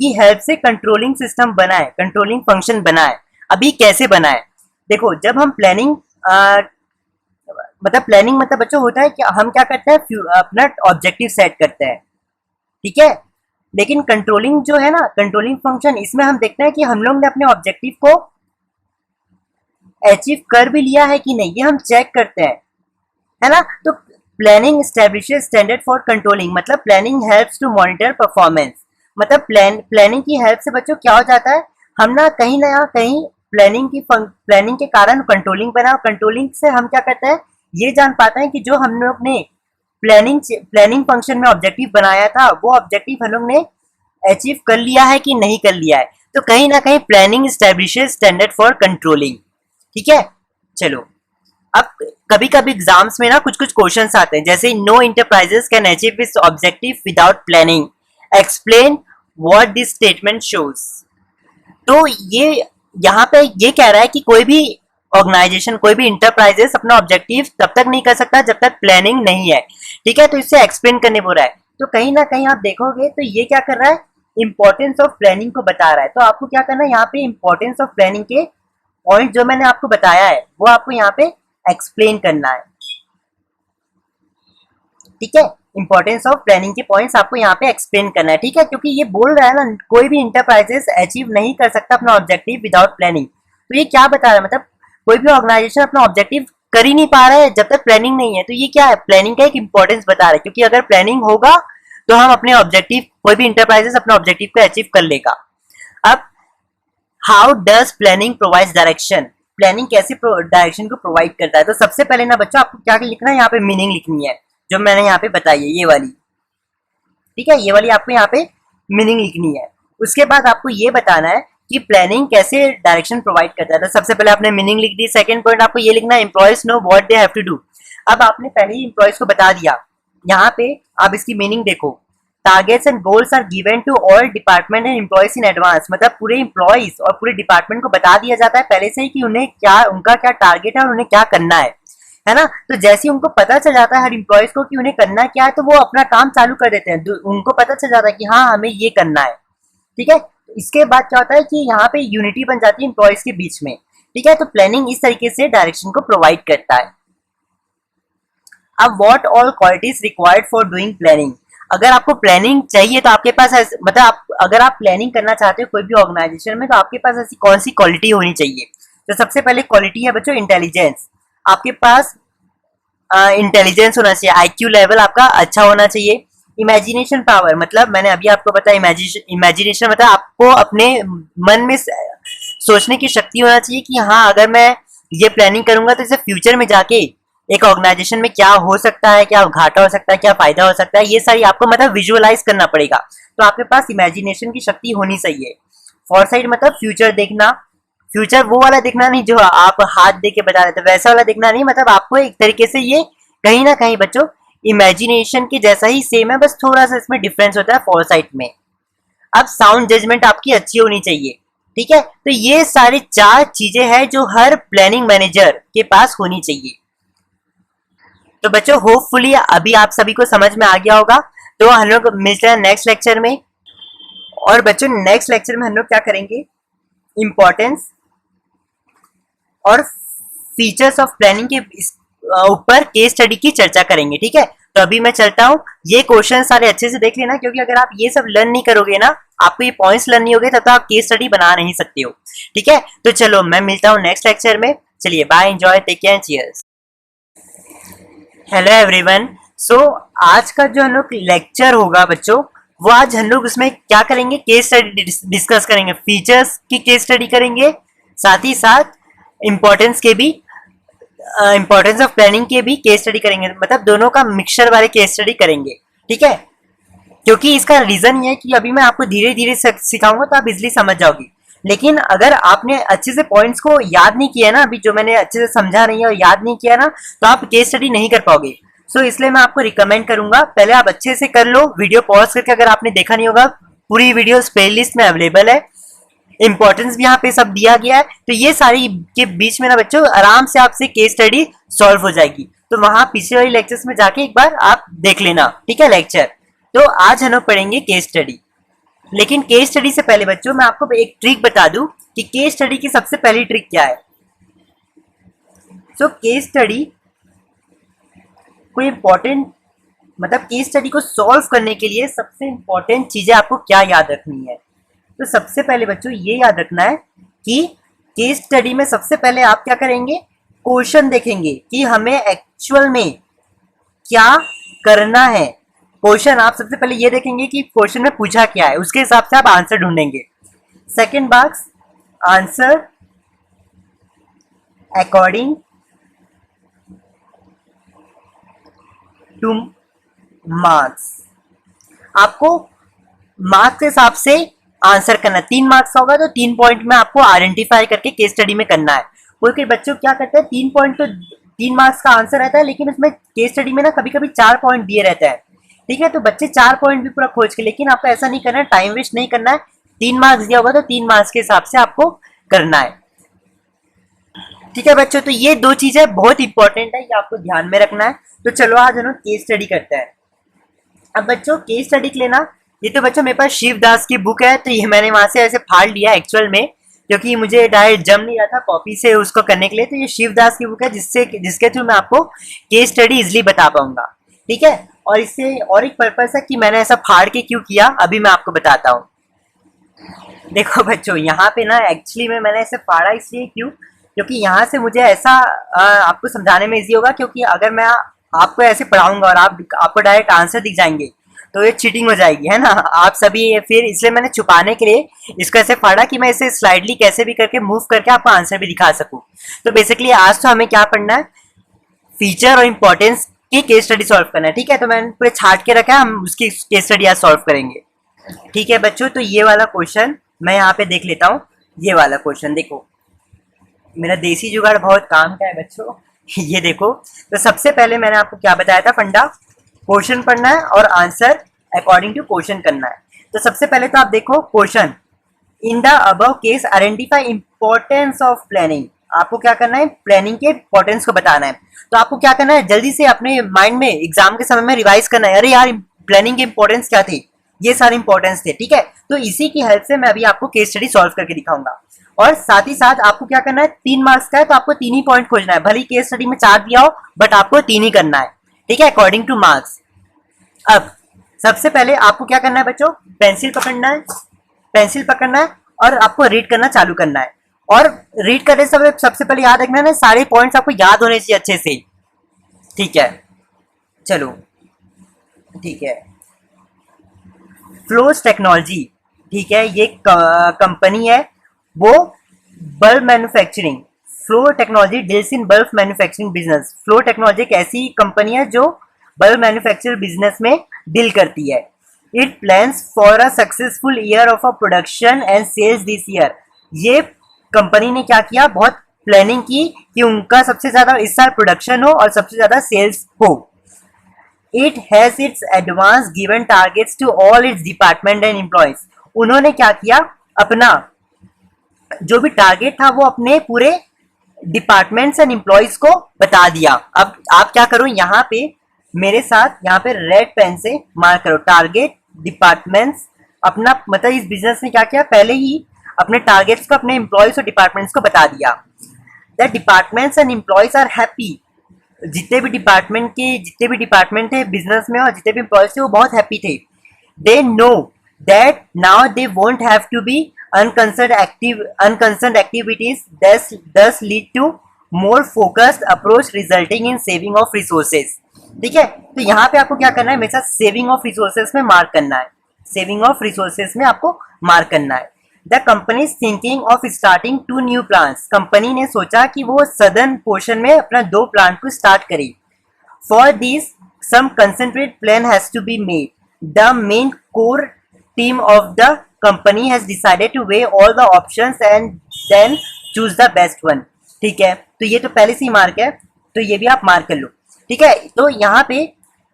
की हेल्प से कंट्रोलिंग सिस्टम बनाए, कंट्रोलिंग फंक्शन बनाए। अभी कैसे बनाए, देखो जब हम प्लानिंग मतलब प्लानिंग मतलब बच्चों होता है कि हम क्या करते हैं, अपना ऑब्जेक्टिव सेट करते हैं, ठीक है। लेकिन कंट्रोलिंग जो है ना, कंट्रोलिंग फंक्शन, इसमें हम देखते हैं कि हम लोग ने अपने ऑब्जेक्टिव को अचीव कर भी लिया है कि नहीं, ये हम चेक करते हैं, है ना। तो planning establishes standard for controlling, मतलब planning helps to monitor performance. मतलब प्लानिंग की हेल्प से बच्चों क्या हो जाता है, हम ना कहीं प्लानिंग के कारण कंट्रोलिंग बना, और कंट्रोलिंग से हम क्या करते हैं, ये जान पाते हैं कि जो हम लोग ने प्लानिंग फंक्शन में ऑब्जेक्टिव बनाया था, वो ऑब्जेक्टिव हम लोग ने अचीव कर लिया है कि नहीं कर लिया है। तो कहीं ना कहीं planning establishes standard for controlling, ठीक है। चलो अब कभी कभी एग्जाम्स में ना कुछ क्वेश्चंस आते हैं, जैसे no enterprises can achieve its objective without planning, explain what this statement shows. तो ये यहाँ पे ये कह रहा है कि कोई भी ऑर्गेनाइजेशन, कोई भी इंटरप्राइजेस अपना ऑब्जेक्टिव तब तक नहीं कर सकता जब तक प्लानिंग नहीं है, ठीक है। तो इससे एक्सप्लेन करने बोल रहा है तो कहीं ना कहीं आप देखोगे तो ये क्या कर रहा है, इंपॉर्टेंस ऑफ प्लानिंग को बता रहा है। तो आपको क्या करना है, यहाँ पे इंपॉर्टेंस ऑफ प्लानिंग के पॉइंट जो मैंने आपको बताया है वो आपको यहाँ पे एक्सप्लेन करना है। ठीक है, इंपॉर्टेंस ऑफ प्लानिंग के पॉइंट्स आपको यहाँ पे एक्सप्लेन करना है। ठीक है, क्योंकि ये बोल रहा है ना, कोई भी इंटरप्राइजेस अचीव नहीं कर सकता अपना ऑब्जेक्टिव विदाउट प्लानिंग। तो ये क्या बता रहा है, मतलब कोई भी ऑर्गेनाइजेशन अपना ऑब्जेक्टिव कर ही नहीं पा रहा है जब तक प्लानिंग नहीं है। तो ये क्या है, प्लानिंग का एक इंपॉर्टेंस बता रहा है, क्योंकि अगर प्लानिंग होगा तो हम अपने ऑब्जेक्टिव, कोई भी इंटरप्राइजेस अपना ऑब्जेक्टिव को अचीव कर लेगा। अब how does planning provide direction, planning कैसे डायरेक्शन को प्रोवाइड करता है। तो सबसे पहले ना बच्चों आपको क्या लिखना है, यहाँ पे मीनिंग लिखनी है जो मैंने यहाँ पे बताई है, ये वाली। ठीक है, ये वाली आपको यहाँ पे मीनिंग लिखनी है। उसके बाद आपको ये बताना है कि प्लानिंग कैसे डायरेक्शन प्रोवाइड करता है। तो सबसे पहले आपने मीनिंग लिख दी। सेकंड पॉइंट आपको ये लिखना है, employees know what they have to do. अब आपने पहले ही एम्प्लॉयज को बता दिया, यहाँ पे आप इसकी मीनिंग देखो, targets and goals are given to all department and employees in advance. मतलब पूरे एम्प्लॉयज और पूरे डिपार्टमेंट को बता दिया जाता है पहले से ही कि उन्हें क्या, उनका क्या टारगेट है और उन्हें क्या करना है ना। तो जैसे ही उनको पता चल जाता है हर एम्प्लॉयज को कि उन्हें करना क्या है, तो वो अपना काम चालू कर देते हैं। उनको पता चल जाता है कि हाँ हमें ये करना है। ठीक है, इसके बाद क्या होता है कि यहाँ पे यूनिटी बन जाती है एम्प्लॉयज के बीच में। ठीक है, तो प्लानिंग इस तरीके से डायरेक्शन को प्रोवाइड करता है। अब what all qualities required for doing planning, अगर आपको प्लानिंग चाहिए तो आपके पास मतलब आप अगर आप प्लानिंग करना चाहते हो कोई भी ऑर्गेनाइजेशन में, तो आपके पास ऐसी कौन सी क्वालिटी होनी चाहिए। तो सबसे पहले क्वालिटी है बच्चों इंटेलिजेंस। आपके पास इंटेलिजेंस होना चाहिए, आईक्यू लेवल आपका अच्छा होना चाहिए। इमेजिनेशन पावर, मतलब मैंने अभी आपको बताया इमेजिनेशन मतलब आपको अपने मन में सोचने की शक्ति होना चाहिए कि हाँ अगर मैं ये प्लानिंग करूंगा तो इसे फ्यूचर में जाके एक ऑर्गेनाइजेशन में क्या हो सकता है, क्या घाटा हो सकता है, क्या फायदा हो सकता है, ये सारी आपको मतलब विजुअलाइज करना पड़ेगा। तो आपके पास इमेजिनेशन की शक्ति होनी चाहिए। फॉरसाइट मतलब फ्यूचर देखना, फ्यूचर वो वाला देखना नहीं जो आप हाथ दे के बता रहे थे, वैसा वाला देखना नहीं। मतलब आपको एक तरीके से ये कहीं ना कहीं बच्चों इमेजिनेशन के जैसा ही सेम है, बस थोड़ा सा इसमें डिफरेंस होता है फॉरसाइट में। अब साउंड जजमेंट आपकी अच्छी होनी चाहिए। ठीक है, तो ये सारी 4 चीजें हैं जो हर प्लानिंग मैनेजर के पास होनी चाहिए। तो बच्चों होपफुली अभी आप सभी को समझ में आ गया होगा। तो हम लोग मिलते हैं नेक्स्ट लेक्चर में। और बच्चों नेक्स्ट लेक्चर में हम लोग क्या करेंगे, इंपॉर्टेंस और फीचर्स ऑफ प्लानिंग के ऊपर केस स्टडी की चर्चा करेंगे। ठीक है, तो अभी मैं चलता हूँ। ये क्वेश्चन सारे अच्छे से देख लेना, क्योंकि अगर आप ये सब लर्न नहीं करोगे ना, आपको ये पॉइंट्स लर्न नहीं होगे, तब तो आप केस स्टडी बना नहीं सकते हो। ठीक है, तो चलो मैं मिलता हूँ नेक्स्ट लेक्चर में। चलिए bye, enjoy, take care, cheers. Hello everyone. So आज का जो हम लोग लेक्चर होगा बच्चों, वो आज हम लोग उसमें क्या करेंगे, केस स्टडी डिस्कस करेंगे, फीचर्स की केस स्टडी करेंगे, साथ ही साथ इंपॉर्टेंस के भी, इंपॉर्टेंस ऑफ प्लानिंग के भी केस स्टडी करेंगे। मतलब दोनों का मिक्सचर वाले केस स्टडी करेंगे। ठीक है, क्योंकि इसका रीजन ये है कि अभी मैं आपको धीरे धीरे सिखाऊंगा तो आप इजिली समझ जाओगे। लेकिन अगर आपने अच्छे से पॉइंट्स को याद नहीं किया ना, अभी जो मैंने अच्छे से समझा नहीं है और याद नहीं किया ना, तो आप केस स्टडी नहीं कर पाओगे। सो इसलिए मैं आपको रिकमेंड करूंगा पहले आप अच्छे से कर लो, वीडियो पॉज करके, अगर आपने देखा नहीं होगा पूरी वीडियो प्लेलिस्ट में अवेलेबल है, इंपॉर्टेंस भी यहाँ पे सब दिया गया है। तो ये सारी के बीच में ना बच्चों आराम से आपसे केस स्टडी सॉल्व हो जाएगी। तो वहां पिछले वाली लेक्चर्स में जाके एक बार आप देख लेना। ठीक है लेक्चर। तो आज हम लोग पढ़ेंगे केस स्टडी। लेकिन केस स्टडी से पहले बच्चों मैं आपको एक ट्रिक बता दूं कि केस स्टडी की सबसे पहली ट्रिक क्या है। सो केस स्टडी कोई इंपॉर्टेंट, मतलब केस स्टडी को सॉल्व करने के लिए सबसे इंपॉर्टेंट चीजें आपको क्या याद रखनी है। तो सबसे पहले बच्चों ये याद रखना है कि केस स्टडी में सबसे पहले आप क्या करेंगे, क्वेश्चन देखेंगे कि हमें एक्चुअल में क्या करना है। क्वेश्चन आप सबसे पहले ये देखेंगे कि क्वेश्चन में पूछा क्या है, उसके हिसाब से आप आंसर ढूंढेंगे। Second box, answer according two marks, आपको मार्क्स के हिसाब से आंसर करना। 3 मार्क्स का होगा तो 3 पॉइंट में आपको आइडेंटिफाई करके केस स्टडी में करना है। कोई कोई बच्चों क्या करते हैं, 3 पॉइंट तो 3 मार्क्स का आंसर रहता है, लेकिन उसमें केस स्टडी में ना कभी कभी 4 पॉइंट दिए रहते हैं। ठीक है, तो बच्चे 4 पॉइंट भी पूरा खोज के, लेकिन आपको ऐसा नहीं करना है, टाइम वेस्ट नहीं करना है। 3 मार्क्स दिया होगा तो 3 मार्क्स के हिसाब से आपको करना है। ठीक है बच्चों, तो ये 2 चीजें बहुत इंपॉर्टेंट है, ये आपको ध्यान में रखना है। तो चलो आज हम लोग केस स्टडी करते हैं। अब बच्चों केस स्टडी के लेना, ये तो बच्चों मेरे पास शिवदास की बुक है, तो ये मैंने वहां से ऐसे फाड़ लिया एक्चुअल में, क्योंकि मुझे डायरेक्ट जम नहीं रहा था कॉपी से उसको करने के लिए। तो ये शिवदास की बुक है जिसके थ्रू मैं आपको केस स्टडी इजिली बता पाऊंगा, ठीक है। और इससे और एक पर्पस है कि मैंने ऐसा फाड़ के क्यों किया, अभी मैं आपको बताता हूँ। देखो बच्चों, यहाँ पे ना एक्चुअली में मैंने ऐसे फाड़ा इसलिए क्यों, क्योंकि यहाँ से मुझे ऐसा आपको समझाने में इजी होगा, क्योंकि अगर मैं आपको ऐसे पढ़ाऊंगा और आपको डायरेक्ट आंसर दिख जाएंगे तो ये चीटिंग हो जाएगी, है ना। आप सभी फिर इसलिए मैंने छुपाने के लिए इसको ऐसे फाड़ा कि मैं इसे स्लाइडली कैसे भी करके मूव करके आपको आंसर भी दिखा सकूं। तो बेसिकली आज तो हमें क्या पढ़ना है, फीचर और इंपॉर्टेंस की केस स्टडी सॉल्व करना है, ठीक है। तो मैंने पूरे छाट के रखा है, हम उसकी केस स्टडी आज सॉल्व करेंगे, ठीक है बच्चों। तो ये वाला क्वेश्चन मैं यहाँ पे देख लेता हूँ। ये वाला क्वेश्चन देखो, मेरा देसी जुगाड़ बहुत काम का है बच्चों। ये देखो, तो सबसे पहले मैंने आपको क्या बताया था, फंडा क्वेश्चन पढ़ना है और आंसर अकॉर्डिंग टू क्वेश्चन करना है। तो सबसे पहले तो आप देखो question, in the above case identify importance of planning. आपको क्या करना है, प्लानिंग के इंपॉर्टेंस को बताना है। तो आपको क्या करना है, जल्दी से अपने माइंड में एग्जाम के समय में रिवाइज करना है, अरे यार प्लानिंग के इंपॉर्टेंस क्या थे, ये सारे इंपॉर्टेंस थे, ठीक है। तो इसी की हेल्प से मैं अभी आपको केस स्टडी सॉल्व करके दिखाऊंगा। और साथ ही साथ आपको क्या करना है, 3 मार्क्स का है तो आपको 3 ही पॉइंट खोजना है, भले केस स्टडी में 4 दिया हो बट आपको 3 ही करना है, ठीक है, अकॉर्डिंग टू मार्क्स। अब सबसे पहले आपको क्या करना है बच्चों, पेंसिल पकड़ना है, पेंसिल पकड़ना है और आपको रीड करना चालू करना है। और रीड करने से सबसे पहले याद रखना है, सारे पॉइंट्स आपको याद होने चाहिए अच्छे से, ठीक है। चलो ठीक है, फ्लोस टेक्नोलॉजी, ठीक है, ये कंपनी है, वो bulb manufacturing, flow technology deals in bulb manufacturing business. Flow technology एक ऐसी कंपनी है जो बल्ब मैन्युफैक्चर बिजनेस में डील करती है। It plans for a successful year of a production and sales this year. ये कंपनी ने क्या किया, बहुत प्लानिंग की कि उनका सबसे ज्यादा इस साल प्रोडक्शन हो और सबसे ज्यादा सेल्स हो। It has its advance given targets to all its department and employees. उन्होंने क्या किया, अपना जो भी टारगेट था वो अपने पूरे डिपार्टमेंट्स एंड एम्प्लॉयज को बता दिया। अब आप क्या करो, यहाँ पे मेरे साथ यहाँ पे रेड पेन से मार्क करो, टारगेट डिपार्टमेंट्स। अपना मतलब इस बिजनेस ने क्या किया, पहले ही अपने टारगेट्स को अपने एम्प्लॉयज और डिपार्टमेंट्स को बता दिया। The departments and employees are happy. जितने भी डिपार्टमेंट थे बिजनेस में और जितने भी एम्प्लॉयज थे वो बहुत हैप्पी थे। They know that now they won't have to be unconcerned activities, thus lead to more focused approach resulting in saving of resources। ठीक है, तो यहाँ पे आपको क्या करना है, मेरे साथ सेविंग ऑफ रिसोर्सेज में मार्क करना है, सेविंग ऑफ रिसोर्सेज में आपको मार्क करना है। The company thinking of starting 2 new plants. Company ने सोचा कि वो सदर्न पोर्शन में अपना 2 प्लांट को स्टार्ट करे। For this some concentrate plan has to be made. The main core team of the company has decided to weigh all the options and then choose the best one। ठीक है, तो ये तो पहले से ही मार्क है, तो ये भी आप मार्क कर लो, ठीक है। तो यहाँ पे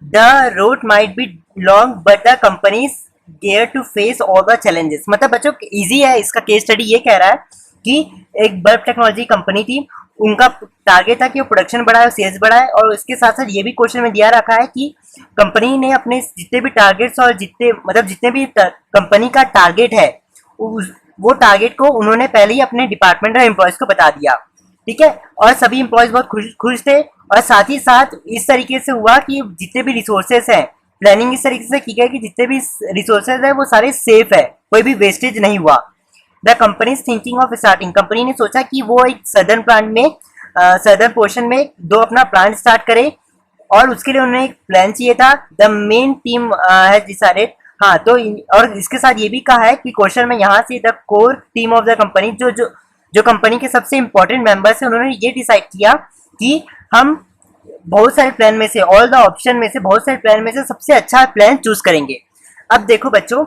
the road might be long but the company is geared to face all the challenges। मतलब बच्चों इजी है, इसका केस स्टडी ये कह रहा है कि एक बल्ब टेक्नोलॉजी कंपनी थी, उनका टारगेट था कि वो प्रोडक्शन बढ़ाए और सेल्स बढ़ाए। और उसके साथ साथ ये भी क्वेश्चन में दिया रखा है कि कंपनी ने अपने जितने भी टारगेट्स और जितने भी कंपनी का टारगेट है वो टारगेट को उन्होंने पहले ही अपने डिपार्टमेंट और एम्प्लॉयज को बता दिया, ठीक है। और सभी एम्प्लॉयज बहुत खुश थे। और साथ ही साथ इस तरीके से हुआ कि जितने भी रिसोर्सेज हैं, प्लानिंग इस तरीके से की गई कि जितने भी रिसोर्सेज है वो सारे सेफ है, कोई भी वेस्टेज नहीं हुआ। The company thinking of starting. Company ने सोचा कि वो एक सदर्न प्लांट में सदर्न पोर्शन में 2 अपना प्लांट स्टार्ट करे और उसके लिए उन्हें एक प्लान चाहिए था। The main team has decided. हाँ, तो और इसके साथ ये भी कहा है कि क्वेश्चन में यहाँ से the core team of the company, जो कंपनी के सबसे इंपॉर्टेंट मेंबर्स है, उन्होंने ये डिसाइड किया कि हम बहुत सारे प्लान में से, ऑल द ऑप्शन में से, बहुत सारे प्लान में से सबसे अच्छा प्लान चूज करेंगे। अब देखो बच्चों,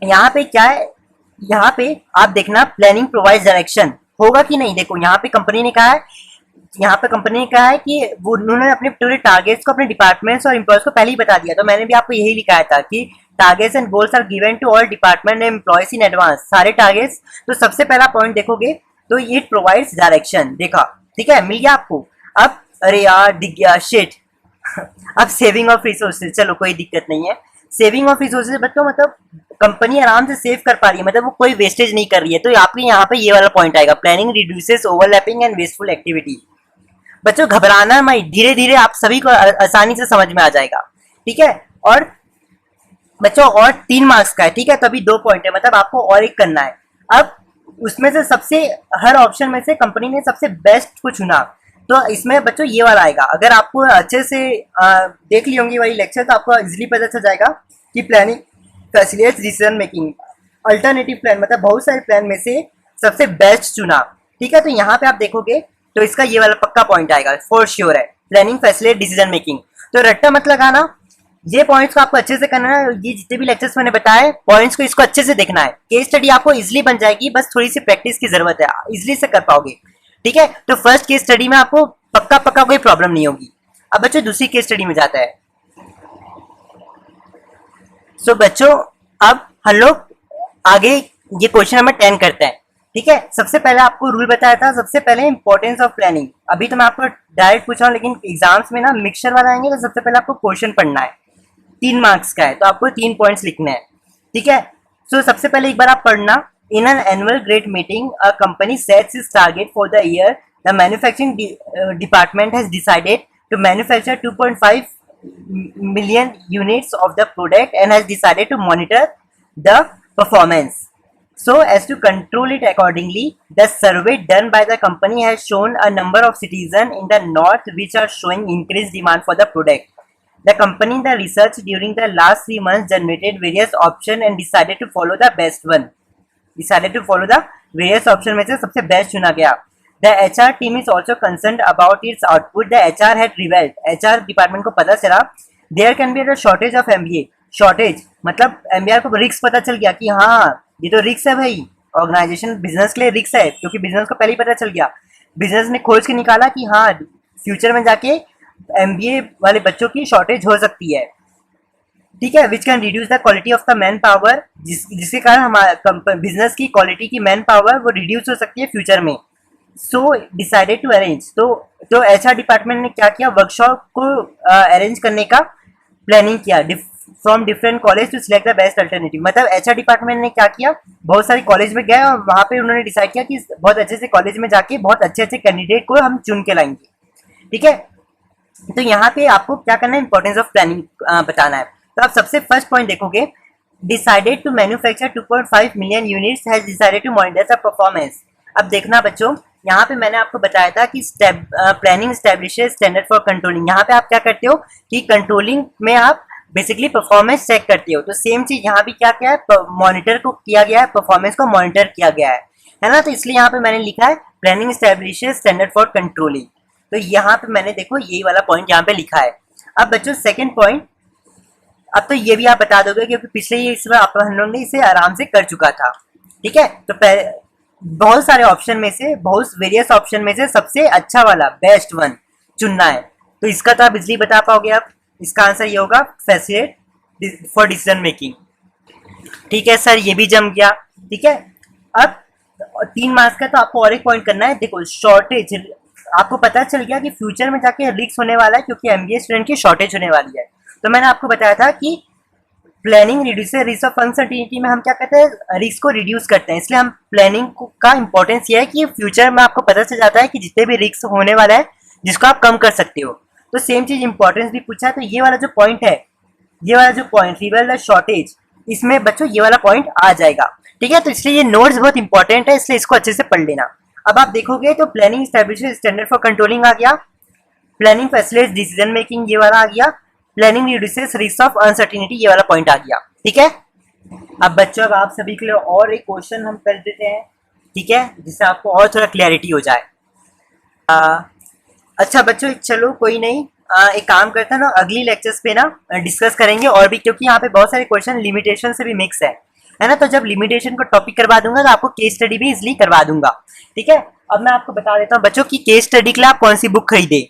यहाँ पे क्या है, यहाँ पे आप देखना प्लानिंग प्रोवाइड डायरेक्शन होगा कि नहीं। देखो यहाँ पे कंपनी ने कहा है, कि वो उन्होंने अपने पूरे टारगेट्स को अपने डिपार्टमेंट्स और एम्प्लॉयज को पहले ही बता दिया। तो मैंने भी आपको यही लिखाया था कि targets and goals are given to all department and employees in advance, सारे टारगेट्स। तो सबसे पहला पॉइंट देखोगे तो इट प्रोवाइड्स डायरेक्शन, देखा, ठीक है, मिल गया आपको। अब अरे यार दिख गया, शिट, अब सेविंग ऑफ रिसोर्सेज, चलो कोई दिक्कत नहीं है। सेविंग ऑफ रिसोर्सेज बच्चों मतलब कंपनी आराम से सेव कर पा रही है, मतलब वो कोई वेस्टेज नहीं कर रही है। तो आपके यहाँ पे ये वाला पॉइंट आएगा, planning reduces overlapping and wasteful activity. बच्चों घबराना मत, धीरे धीरे आप सभी को आसानी से समझ में आ जाएगा, ठीक है। और बच्चों और 3 मार्क्स का है, ठीक है, तभी 2 पॉइंट है, मतलब आपको और एक करना है। अब उसमें से सबसे, हर ऑप्शन में से कंपनी ने सबसे बेस्ट को चुना, तो इसमें बच्चों ये वाला आएगा। अगर आपको अच्छे से देख ली होंगी वाली लेक्चर तो आपको इजिली पता चल जाएगा कि planning facilitates decision making, alternative plan मतलब बहुत सारे प्लान में से सबसे बेस्ट चुना, ठीक है। तो यहाँ पे आप देखोगे तो इसका ये वाला पक्का पॉइंट आएगा, फॉर श्योर है, प्लानिंग फैसिलिटेट डिसीजन मेकिंग। तो रट्टा मत लगाना, ये पॉइंट्स को आपको अच्छे से करना है। ये जितने भी लेक्चर्स मैंने बताए पॉइंट्स को इसको अच्छे से देखना है। केस स्टडी आपको इजिली बन जाएगी, बस थोड़ी सी प्रैक्टिस की जरूरत है, इजिली से कर पाओगे, ठीक है। तो फर्स्ट केस स्टडी में आपको पक्का पक्का कोई प्रॉब्लम नहीं होगी। अब बच्चों दूसरी केस स्टडी में जाता है। सो बच्चों अब हम लोग आगे ये क्वेश्चन नंबर 10 करते हैं, ठीक है। सबसे पहले आपको रूल बताया था, सबसे पहले इंपॉर्टेंस ऑफ प्लानिंग। अभी तो मैं आपको डायरेक्ट पूछ रहा हूँ, लेकिन एग्जाम्स में ना मिक्सचर वाला आएंगे तो सबसे पहले आपको क्वेश्चन पढ़ना है। 3 मार्क्स का है तो आपको 3 पॉइंट्स लिखने हैं, ठीक है। सो सबसे पहले एक बार आप पढ़ना, in an annual grade meeting a company sets its target for the year, the manufacturing department has decided to manufacture 2.5 million units of the product and has decided to monitor the performance so as to control it accordingly. The survey done by the company has shown a number of citizens in the north which are showing increased demand for the product. The company in the research during the last 3 months generated various options and decided to follow the best one. Decided to follow the various option में से सबसे बेस्ट चुना गया। The HR team is also concerned about its output. The HR had revealed, HR department को पता चला, there can be a shortage of MBA. Shortage मतलब MBA को रिस्क पता चल गया कि हाँ ये तो रिस्क है भाई, ऑर्गेनाइजेशन बिजनेस के लिए रिस्क है, क्योंकि बिजनेस को पहले ही पता चल गया। बिजनेस ने खोज के निकाला कि हाँ फ्यूचर में जाके MBA वाले बच्चों की शॉर्टेज हो सकती है, ठीक है। Which can reduce the quality of the man power, जिसके कारण हमारा बिजनेस की क्वालिटी की मैन पावर वो रिड्यूस हो सकती है फ्यूचर में। सो डिसाइडेड टू अरेंज, तो HR डिपार्टमेंट ने क्या किया, वर्कशॉप को अरेंज करने का प्लानिंग किया from different college to select the best alternative. मतलब HR डिपार्टमेंट ने क्या किया, बहुत सारे कॉलेज में गए और वहाँ पे उन्होंने डिसाइड किया कि बहुत अच्छे से कॉलेज में जाके बहुत अच्छे अच्छे कैंडिडेट को हम चुन के लाएंगे, ठीक है। तो यहाँ पे आपको क्या करना है, इंपॉर्टेंस ऑफ प्लानिंग बताना है। तो आप सबसे फर्स्ट पॉइंट देखोगे, decided to manufacture 2.5 million units, has decided to monitor the performance. अब देखना बच्चों, यहाँ पे मैंने आपको बताया था कि planning establishes standard for controlling. यहाँ पे आप क्या करते हो कि कंट्रोलिंग में आप बेसिकली परफॉर्मेंस चेक करते हो। तो सेम चीज यहाँ भी क्या क्या है, मॉनिटर को किया गया है, परफॉर्मेंस को मॉनिटर किया गया है ना। तो इसलिए यहाँ पे मैंने लिखा है planning establishes standard for controlling. तो यहाँ पे मैंने देखो यही वाला पॉइंट यहाँ पे लिखा है। अब बच्चों सेकेंड पॉइंट, अब तो ये भी आप बता दोगे क्योंकि पिछले ही इसमें आप हम लोग ने इसे आराम से कर चुका था, ठीक है। तो बहुत सारे ऑप्शन में से, बहुत वेरियस ऑप्शन में से सबसे अच्छा वाला बेस्ट वन चुनना है। तो इसका तो आप इजली बता पाओगे। आप इसका आंसर ये होगा, फैसिलिटेट फॉर डिसीजन मेकिंग, ठीक है सर, ये भी जम गया, ठीक है। अब 3 मार्क्स का तो आपको और एक पॉइंट करना है। देखो शॉर्टेज, आपको पता चल गया कि फ्यूचर में जाके रिस्क होने वाला है क्योंकि MBA स्टूडेंट की शॉर्टेज होने वाली है। तो मैंने आपको बताया था कि planning reduce risk of uncertainty में हम क्या करते हैं, रिस्क को रिड्यूस करते हैं। इसलिए हम प्लानिंग का इंपॉर्टेंस ये है कि फ्यूचर में आपको पता चल जाता है कि जितने भी रिस्क होने वाला है जिसको आप कम कर सकते हो। तो सेम चीज इंपॉर्टेंस भी पूछा है। तो ये वाला जो पॉइंट है, ये वाला जो पॉइंट रिवेल द शॉर्टेज, इसमें बच्चों ये वाला पॉइंट आ जाएगा, ठीक है। तो इसलिए ये नोट्स बहुत इंपॉर्टेंट है, इसलिए इसको अच्छे से पढ़ लेना। अब आप देखोगे तो planning establishes standard for controlling आ गया, प्लानिंग फैसिलिटेट्स डिसीजन मेकिंग ये वाला आ गया, planning reduces risk of uncertainty ये वाला पॉइंट आ गया, ठीक है। अब बच्चों अब आप सभी के लिए और एक क्वेश्चन हम कर देते हैं, ठीक है, जिससे आपको और थोड़ा क्लैरिटी हो जाए। अच्छा बच्चों चलो कोई नहीं, एक काम करते हैं ना, अगली लेक्चर्स पे ना डिस्कस करेंगे और भी, क्योंकि यहाँ पे बहुत सारे क्वेश्चन लिमिटेशन से भी मिक्स है ना। तो जब लिमिटेशन को टॉपिक करवा दूंगा तो आपको केस स्टडी भी इजिली करवा दूंगा, ठीक है। अब मैं आपको बता देता हूँ बच्चों की केस स्टडी के लिए आप कौन सी बुक खरीदे।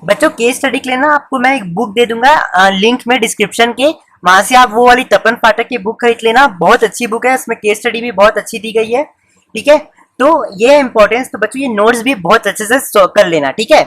बच्चों केस स्टडी के लिए ना आपको मैं एक बुक दे दूंगा लिंक में डिस्क्रिप्शन के, वहां से आप वो वाली तपन पाठक की बुक खरीद लेना, बहुत अच्छी बुक है, इसमें केस स्टडी भी बहुत अच्छी दी गई है, ठीक है। तो ये इंपॉर्टेंस, तो बच्चों ये नोट्स भी बहुत अच्छे से कर लेना, ठीक है।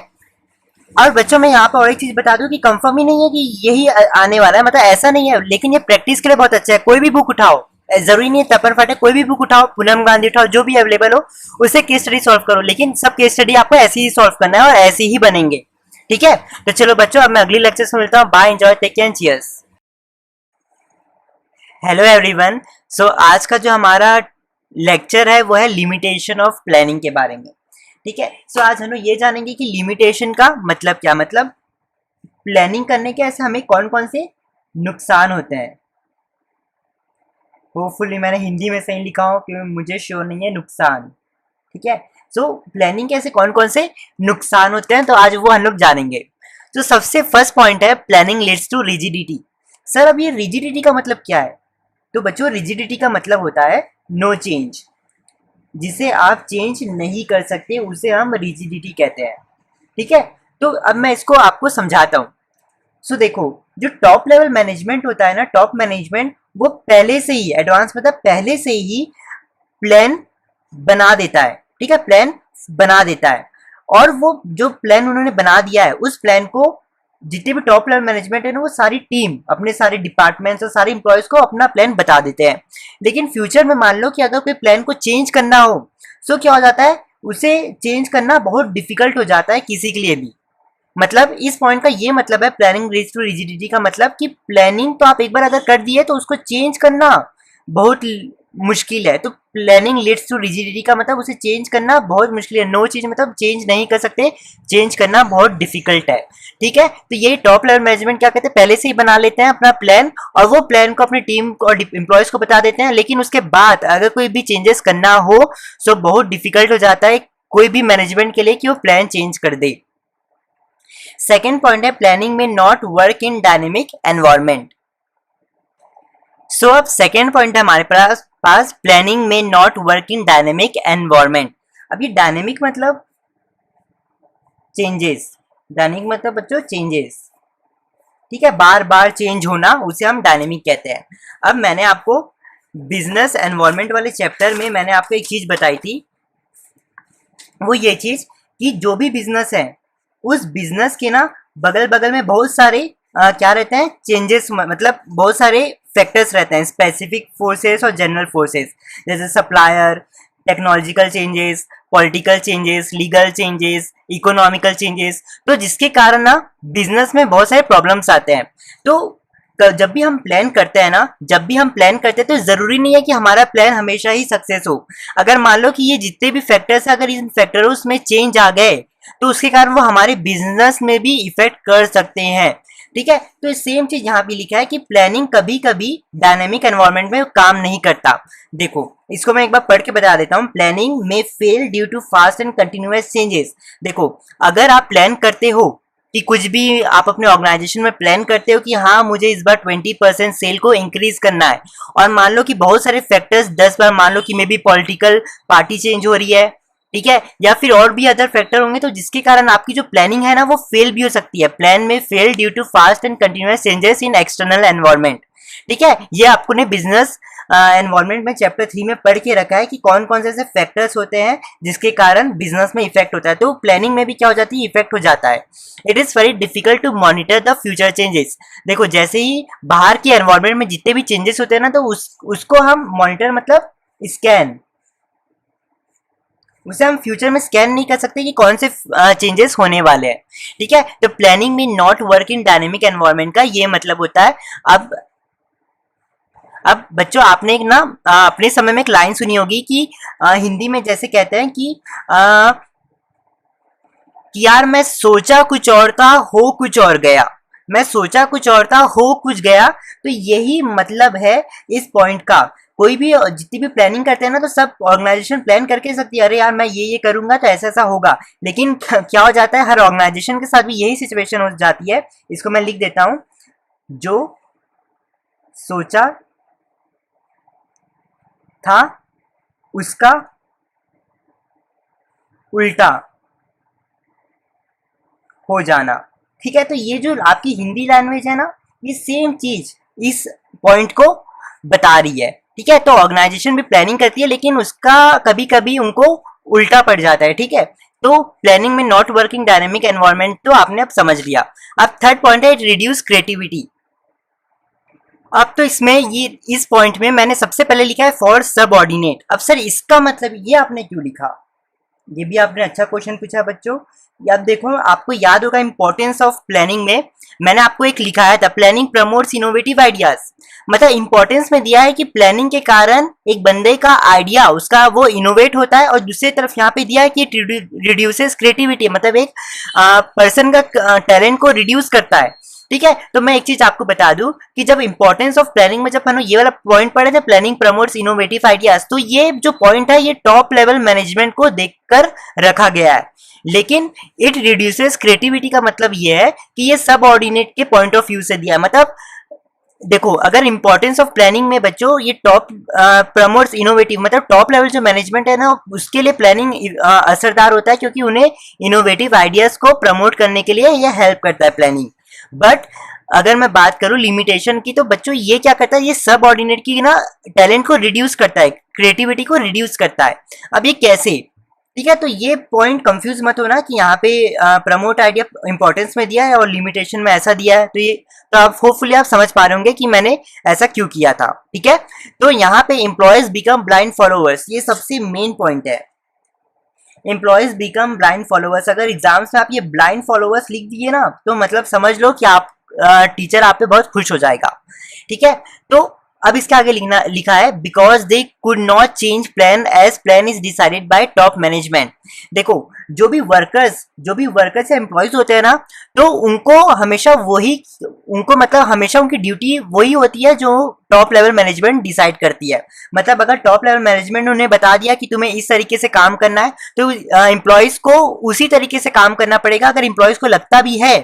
और बच्चों मैं यहाँ पर और एक चीज बता दूं कि कंफर्म ही नहीं है कि यही आने वाला है, मतलब ऐसा नहीं है, लेकिन ये प्रैक्टिस के लिए बहुत अच्छा है। कोई भी बुक उठाओ, जरूरी नहीं है तपन फाटे, कोई भी बुक उठाओ, पूनम गांधी उठाओ, जो भी अवेलेबल हो उससे केस स्टडी सॉल्व करो, लेकिन सब केस स्टडी आपको ऐसे ही सॉल्व करना है और ऐसे ही बनेंगे। ठीक है, तो चलो बच्चों, अब मैं अगली लेक्चर से मिलता हूँ। Bye, enjoy, take care, cheers. Hello everyone. So आज का जो हमारा लेक्चर है वो है लिमिटेशन ऑफ प्लानिंग के बारे में। ठीक है, सो आज हम लोग ये जानेंगे कि लिमिटेशन का मतलब क्या, मतलब प्लानिंग करने के ऐसे हमें कौन कौन से नुकसान होते हैं। होपफुली मैंने हिंदी में सही लिखा हो क्योंकि मुझे श्योर नहीं है नुकसान। ठीक है, सो प्लानिंग के ऐसे कौन कौन से नुकसान होते हैं, तो आज वो हम लोग जानेंगे। तो सबसे फर्स्ट पॉइंट है planning leads to rigidity. Sir अब ये रिजिडिटी का मतलब क्या है? तो बच्चों रिजिडिटी का मतलब होता है नो चेंज, जिसे आप चेंज नहीं कर सकते उसे हम रिजिडिटी कहते हैं। ठीक है, तो अब मैं इसको आपको समझाता हूँ। सो देखो, जो टॉप लेवल मैनेजमेंट होता है ना, टॉप मैनेजमेंट वो पहले से ही एडवांस, मतलब पहले से ही प्लान बना देता है। ठीक है, प्लान बना देता है, और वो जो प्लान उन्होंने बना दिया है उस प्लान को जितने भी टॉप लेवल मैनेजमेंट है ना, वो सारी टीम अपने सारे डिपार्टमेंट्स और सारे इंप्लॉयज को अपना प्लान बता देते हैं। लेकिन फ्यूचर में मान लो कि अगर कोई प्लान को चेंज करना हो, तो क्या हो जाता है, उसे चेंज करना बहुत डिफिकल्ट हो जाता है किसी के लिए भी। मतलब इस पॉइंट का ये मतलब है प्लानिंग लीड्स टू रिजिडिटी का मतलब कि प्लानिंग तो आप एक बार अगर कर दिए तो उसको चेंज करना बहुत मुश्किल है। तो प्लानिंग लीड्स टू रिजिडिटी का मतलब उसे चेंज करना बहुत मुश्किल है। नो चेंज मतलब चेंज नहीं कर सकते, चेंज करना बहुत डिफिकल्ट है। ठीक है, तो ये टॉप लेवल मैनेजमेंट क्या कहते हैं, पहले से ही बना लेते हैं अपना प्लान और वो प्लान को अपनी टीम और एम्प्लॉयज को बता देते हैं, लेकिन उसके बाद अगर कोई भी चेंजेस करना हो तो बहुत डिफिकल्ट हो जाता है कोई भी मैनेजमेंट के लिए कि वो प्लान चेंज कर दे। सेकेंड पॉइंट है प्लानिंग में not work in dynamic environment. So अब सेकेंड पॉइंट है हमारे पास प्लानिंग में not work in dynamic environment. अब ये डायनेमिक मतलब चेंजेस, डायनेमिक मतलब बच्चों चेंजेस। ठीक है, बार बार चेंज होना उसे हम डायनेमिक कहते हैं। अब मैंने आपको बिजनेस एनवायरमेंट वाले चैप्टर में मैंने आपको एक चीज बताई थी, वो ये चीज कि जो भी बिजनेस है उस बिजनेस के ना बगल बगल में बहुत सारे क्या रहते हैं, चेंजेस, मतलब बहुत सारे फैक्टर्स रहते हैं, स्पेसिफिक फोर्सेस और जनरल फोर्सेस, जैसे supplier, technological changes, political changes, legal changes, economical changes. तो जिसके कारण ना बिजनेस में बहुत सारे प्रॉब्लम्स आते हैं। तो जब भी हम प्लान करते हैं ना, जब भी हम प्लान करते हैं तो जरूरी नहीं है कि हमारा प्लान हमेशा ही सक्सेस हो। अगर मान लो कि ये जितने भी फैक्टर्स है, अगर इन फैक्टरों में चेंज आ गए तो उसके कारण वो हमारे बिजनेस में भी इफेक्ट कर सकते हैं। ठीक है, तो सेम चीज यहाँ पे लिखा है कि प्लानिंग कभी कभी डायनेमिक एनवायरनमेंट में काम नहीं करता। देखो इसको मैं एक बार पढ़ के बता देता हूँ। प्लानिंग में fail due to fast and continuous changes. देखो अगर आप प्लान करते हो कि कुछ भी आप अपने ऑर्गेनाइजेशन में प्लान करते हो कि हाँ मुझे इस बार 20% सेल को इंक्रीज करना है, और मान लो कि बहुत सारे फैक्टर्स 10 बार, मान लो कि may be political party change हो रही है, ठीक है, या फिर और भी अदर फैक्टर होंगे, तो जिसके कारण आपकी जो प्लानिंग है ना वो फेल भी हो सकती है। प्लान में fail due to fast and continuous changes in external environment. ठीक है, ये आपको ने बिजनेस एनवायरनमेंट में चैप्टर 3 में पढ़ के रखा है कि कौन कौन से ऐसे फैक्टर्स होते हैं जिसके कारण बिजनेस में इफेक्ट होता है। तो प्लानिंग में भी क्या हो जाती है, इफेक्ट हो जाता है। It is very difficult to monitor the future changes. देखो जैसे ही बाहर के एनवायरनमेंट में जितने भी चेंजेस होते हैं ना, तो उसको हम मॉनिटर मतलब स्कैन, उसे हम फ्यूचर में स्कैन नहीं कर सकते कि कौन से चेंजेस होने वाले हैं। ठीक है, तो प्लानिंग में not work in dynamic environment का ये मतलब होता है। अब बच्चों आपने एक ना अपने समय में एक लाइन सुनी होगी कि हिंदी में जैसे कहते हैं कि यार मैं सोचा कुछ और था, हो कुछ और गया। मैं सोचा कुछ और था, हो कुछ गया। तो यही मतलब है इस पॉइंट का। कोई भी जितनी भी प्लानिंग करते हैं ना, तो सब ऑर्गेनाइजेशन प्लान करके सकती है, अरे यार मैं ये करूंगा तो ऐसा ऐसा होगा, लेकिन क्या हो जाता है हर ऑर्गेनाइजेशन के साथ भी यही सिचुएशन हो जाती है। इसको मैं लिख देता हूं, जो सोचा था उसका उल्टा हो जाना। ठीक है, तो ये जो आपकी हिंदी लैंग्वेज है ना, ये सेम चीज इस पॉइंट को बता रही है। ठीक है, तो ऑर्गेनाइजेशन भी प्लानिंग करती है लेकिन उसका कभी कभी उनको उल्टा पड़ जाता है। ठीक है, तो प्लानिंग में नॉट वर्किंग डायनेमिक एनवायरनमेंट तो आपने अब समझ लिया। अब थर्ड पॉइंट है रिड्यूस क्रिएटिविटी। अब तो इसमें ये इस पॉइंट में मैंने सबसे पहले लिखा है फॉर सबऑर्डिनेट। अब सर इसका मतलब ये आपने क्यों लिखा? ये भी आपने अच्छा क्वेश्चन पूछा बच्चों। अब देखो आपको याद होगा इंपॉर्टेंस ऑफ प्लानिंग में मैंने आपको एक लिखाया था, प्लानिंग प्रमोट्स इनोवेटिव आइडियाज। मतलब इंपॉर्टेंस में दिया है कि प्लानिंग के कारण एक बंदे का आइडिया उसका वो इनोवेट होता है, और दूसरी तरफ यहाँ पे दिया है कि रिड्यूसेस क्रिएटिविटी, मतलब एक पर्सन का टैलेंट को रिड्यूस करता है। ठीक है, तो मैं एक चीज आपको बता दूं कि जब इंपॉर्टेंस ऑफ प्लानिंग में जब हम ये वाला पॉइंट पढ़े थे, प्लानिंग प्रमोट्स इनोवेटिव आइडियाज, तो ये जो पॉइंट है ये टॉप लेवल मैनेजमेंट को देखकर रखा गया है। लेकिन इट रिड्यूसेस क्रिएटिविटी का मतलब ये है कि ये सब ऑर्डिनेट के पॉइंट ऑफ व्यू से दिया है। मतलब देखो अगर इंपॉर्टेंस ऑफ प्लानिंग में बच्चों ये टॉप प्रमोट्स इनोवेटिव, मतलब टॉप लेवल जो मैनेजमेंट है ना उसके लिए प्लानिंग असरदार होता है, क्योंकि उन्हें इनोवेटिव आइडियाज को प्रमोट करने के लिए यह हेल्प करता है प्लानिंग। बट अगर मैं बात करूं लिमिटेशन की, तो बच्चों ये क्या करता है, ये सब ऑर्डिनेट की ना टैलेंट को रिड्यूस करता है, क्रिएटिविटी को रिड्यूस करता है। अब ये कैसे? ठीक है, तो ये पॉइंट कंफ्यूज मत होना कि यहाँ पे प्रमोट आइडिया इंपॉर्टेंस में दिया है और लिमिटेशन में ऐसा दिया है। तो ये तो आप होपफुली आप समझ पा रहे होंगे कि मैंने ऐसा क्यों किया था। ठीक है, तो यहाँ पे एम्प्लॉयज बिकम ब्लाइंड फॉलोअर्स, ये सबसे मेन पॉइंट है। एम्प्लॉयज बिकम ब्लाइंड फॉलोअर्स, अगर एग्जाम्स में आप ये ब्लाइंड फॉलोअर्स लिख दिए ना तो मतलब समझ लो कि आप टीचर आप पे बहुत खुश हो जाएगा। ठीक है, तो अब इसके आगे लिखा है because they could not change plan as plan is decided by top management. देखो जो भी वर्कर्स या एम्प्लॉयज होते हैं ना, तो उनको हमेशा हमेशा उनकी ड्यूटी वही होती है जो टॉप लेवल मैनेजमेंट डिसाइड करती है। मतलब अगर टॉप लेवल मैनेजमेंट ने उन्हें बता दिया कि तुम्हें इस तरीके से काम करना है, तो एम्प्लॉयज को उसी तरीके से काम करना पड़ेगा। अगर एम्प्लॉयज को लगता भी है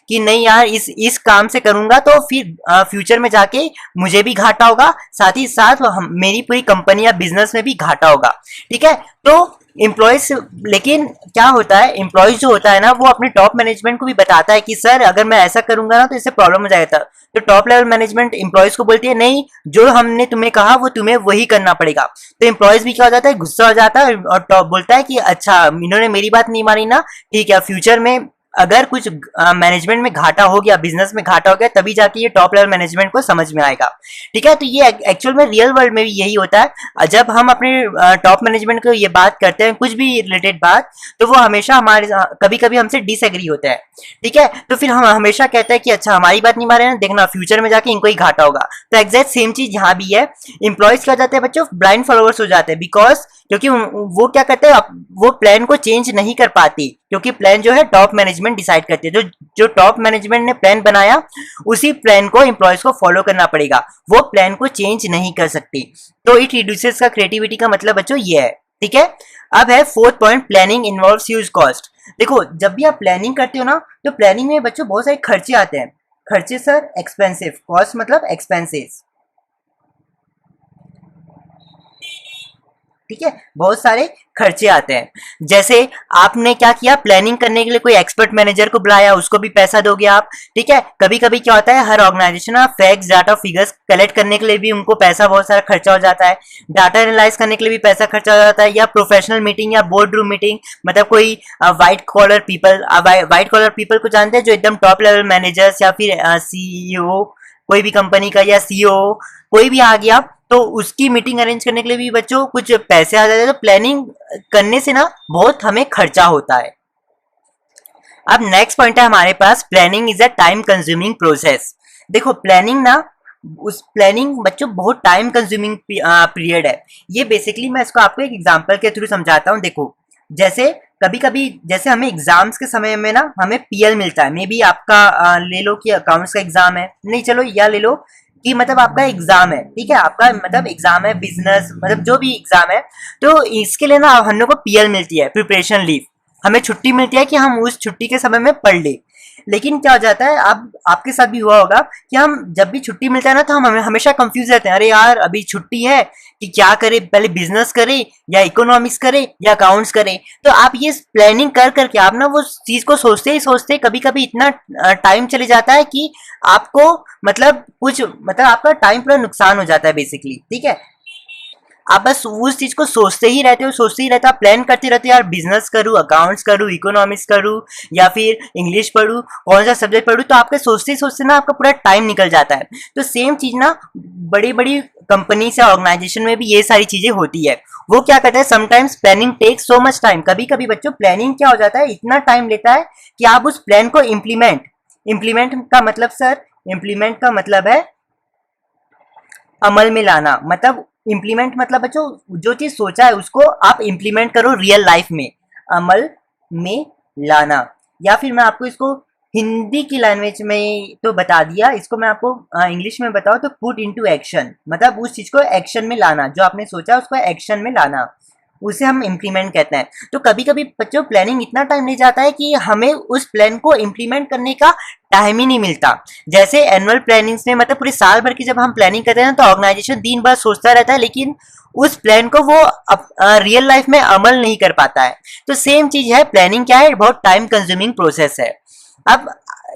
कि नहीं यार इस काम से करूंगा तो फिर फ्यूचर में जाके मुझे भी घाटा होगा, साथ ही साथ मेरी पूरी कंपनी या बिजनेस में भी घाटा होगा। ठीक है, तो एम्प्लॉयज, लेकिन क्या होता है एम्प्लॉयज जो होता है ना वो अपने टॉप मैनेजमेंट को भी बताता है कि सर अगर मैं ऐसा करूंगा ना तो इससे प्रॉब्लम हो जाएगा। तो टॉप लेवल मैनेजमेंट एम्प्लॉयज को बोलती है नहीं, जो हमने तुम्हें कहा वो तुम्हें वही करना पड़ेगा। तो एम्प्लॉयज भी क्या हो जाता है, गुस्सा हो जाता है और टॉप बोलता है कि अच्छा इन्होंने मेरी बात नहीं मानी ना, ठीक है फ्यूचर में अगर कुछ मैनेजमेंट में घाटा हो गया, बिजनेस में घाटा हो गया, तभी जाके ये टॉप लेवल मैनेजमेंट को समझ में आएगा। ठीक है, तो ये एक्चुअल में रियल वर्ल्ड में भी यही होता है। जब हम अपने टॉप मैनेजमेंट को ये बात करते हैं कुछ भी रिलेटेड बात, तो वो हमेशा हमारे कभी कभी हमसे डिसएग्री होते हैं। ठीक है, तो फिर हम हमेशा कहते हैं कि अच्छा हमारी बात नहीं मान रहे हैं, देखना फ्यूचर में जाके इनको ही घाटा होगा। तो एग्जैक्ट सेम चीज यहाँ भी है। इंप्लॉयज क्या हो जाते हैं बच्चों, ब्लाइंड फॉलोअर्स हो जाते हैं, बिकॉज क्योंकि वो क्या करते हैं, वो प्लान को चेंज नहीं कर पाती, क्योंकि प्लान जो है टॉप मैनेजमेंट डिसाइड करती है। जो टॉप मैनेजमेंट ने प्लान बनाया उसी प्लान को एम्प्लॉयज को फॉलो करना पड़ेगा, वो प्लान को चेंज नहीं कर सकती। तो इट रिड्यूसेस का क्रिएटिविटी का मतलब बच्चों ये है। ठीक है, अब है fourth point, planning involves huge cost. देखो जब भी आप प्लानिंग करते हो ना, तो प्लानिंग में बच्चों बहुत सारे खर्चे आते हैं। खर्चे सर एक्सपेंसिव, कॉस्ट मतलब एक्सपेंसेस। ठीक है, बहुत सारे खर्चे आते हैं। जैसे आपने क्या किया, प्लानिंग करने के लिए कोई एक्सपर्ट मैनेजर को बुलाया, उसको भी पैसा दोगे आप। ठीक है, कभी कभी क्या होता है, हर organisation facts data figures collect करने के लिए भी उनको पैसा बहुत सारा खर्चा हो जाता है। डाटा एनालाइज करने के लिए भी पैसा खर्चा हो जाता है, या प्रोफेशनल मीटिंग या बोर्ड रूम मीटिंग, मतलब कोई व्हाइट कॉलर पीपल को जानते हैं जो एकदम टॉप लेवल मैनेजर्स या फिर सीईओ कोई भी कंपनी का, या सीईओ कोई भी आ गया, तो उसकी मीटिंग अरेंज करने के लिए भी बच्चों कुछ पैसे आ जाते हैं। तो प्लानिंग करने से ना बहुत हमें खर्चा होता है। अब नेक्स्ट पॉइंट है हमारे पास, planning is a time consuming process. देखो प्लानिंग ना, उस प्लानिंग बच्चों बहुत टाइम कंज्यूमिंग पीरियड है। ये बेसिकली मैं इसको आपको एक एग्जांपल के थ्रू समझाता हूँ। देखो जैसे कभी कभी जैसे हमें एग्जाम्स के समय में ना हमें पीएल मिलता है, मे बी आपका ले लो कि अकाउंट्स का एग्जाम है, नहीं चलो या ले लो कि मतलब आपका एग्जाम है। ठीक है, आपका मतलब एग्जाम है, बिजनेस मतलब जो भी एग्जाम है, तो इसके लिए ना हम लोग को पीएल मिलती है, प्रिपरेशन लीव। हमें छुट्टी मिलती है कि हम उस छुट्टी के समय में पढ़ ले। लेकिन क्या हो जाता है, अब आपके साथ भी हुआ होगा कि हम जब भी छुट्टी मिलता है ना, तो हम हमेशा कंफ्यूज रहते हैं, अरे यार अभी छुट्टी है कि क्या करें, पहले बिजनेस करें या इकोनॉमिक्स करें या अकाउंट्स करें। तो आप ये प्लानिंग कर करके आप ना वो चीज को सोचते ही सोचते कभी कभी इतना टाइम चले जाता है कि आपको मतलब आपका टाइम पूरा नुकसान हो जाता है बेसिकली। ठीक है, आप बस उस चीज को सोचते ही रहते हो, आप प्लान करते रहते हो, यार बिजनेस करूँ, अकाउंट्स करूँ, इकोनॉमिक्स करूँ या फिर इंग्लिश पढ़ूँ, कौन सा सब्जेक्ट पढ़ूँ, तो आपके सोचते सोचते ना आपका पूरा टाइम निकल जाता है। तो सेम चीज ना बड़ी बड़ी कंपनी या ऑर्गेनाइजेशन में भी ये सारी चीजें होती है। वो क्या करते हैं, sometimes planning take so much time. कभी कभी बच्चों प्लानिंग क्या हो जाता है, इतना टाइम लेता है कि आप उस प्लान को इम्प्लीमेंट का मतलब सर, इम्प्लीमेंट का मतलब है अमल में लाना। मतलब इम्प्लीमेंट मतलब बच्चों जो चीज सोचा है उसको आप इम्प्लीमेंट करो रियल लाइफ में, अमल में लाना। या फिर मैं आपको इसको हिंदी की लैंग्वेज में तो बता दिया, इसको मैं आपको इंग्लिश में बताऊं तो पुट इनटू एक्शन, मतलब उस चीज को एक्शन में लाना, जो आपने सोचा उसको एक्शन में लाना, उसे हम इम्प्लीमेंट कहते हैं। तो कभी कभी बच्चों प्लानिंग इतना टाइम ले जाता है कि हमें उस प्लान को इम्प्लीमेंट करने का टाइम ही नहीं मिलता। जैसे एनुअल प्लानिंग्स में, मतलब पूरे साल भर की जब हम प्लानिंग करते हैं तो ऑर्गेनाइजेशन दिन भर सोचता रहता है, लेकिन उस प्लान को वो रियल लाइफ में अमल नहीं कर पाता है। तो सेम चीज है, प्लानिंग क्या है, बहुत टाइम कंज्यूमिंग प्रोसेस है। अब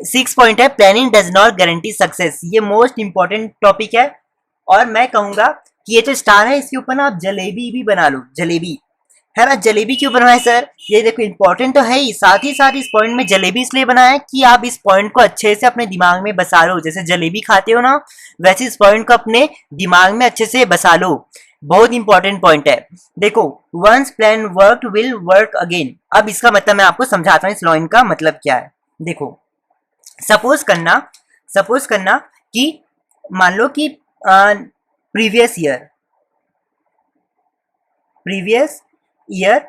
6 पॉइंट है, planning does not guarantee success. ये मोस्ट इंपॉर्टेंट टॉपिक है, और मैं कहूंगा कि ये जो स्टार है इसके ऊपर ना आप जलेबी भी बना लो, जलेबी है ना। जलेबी क्यों बनवाए सर, ये देखो इंपॉर्टेंट तो है ही, साथ ही साथ इस पॉइंट में जलेबी इसलिए बनाया कि आप इस पॉइंट को अच्छे से अपने दिमाग में बसा लो। जैसे जलेबी खाते हो ना, वैसे इस पॉइंट को अपने दिमाग में अच्छे से बसा लो। बहुत इंपॉर्टेंट पॉइंट है। देखो, once plan work will work again. अब इसका मतलब मैं आपको समझाता हूँ इस लाइन का मतलब क्या है। देखो, सपोज करना कि मान लो कि प्रीवियस ईयर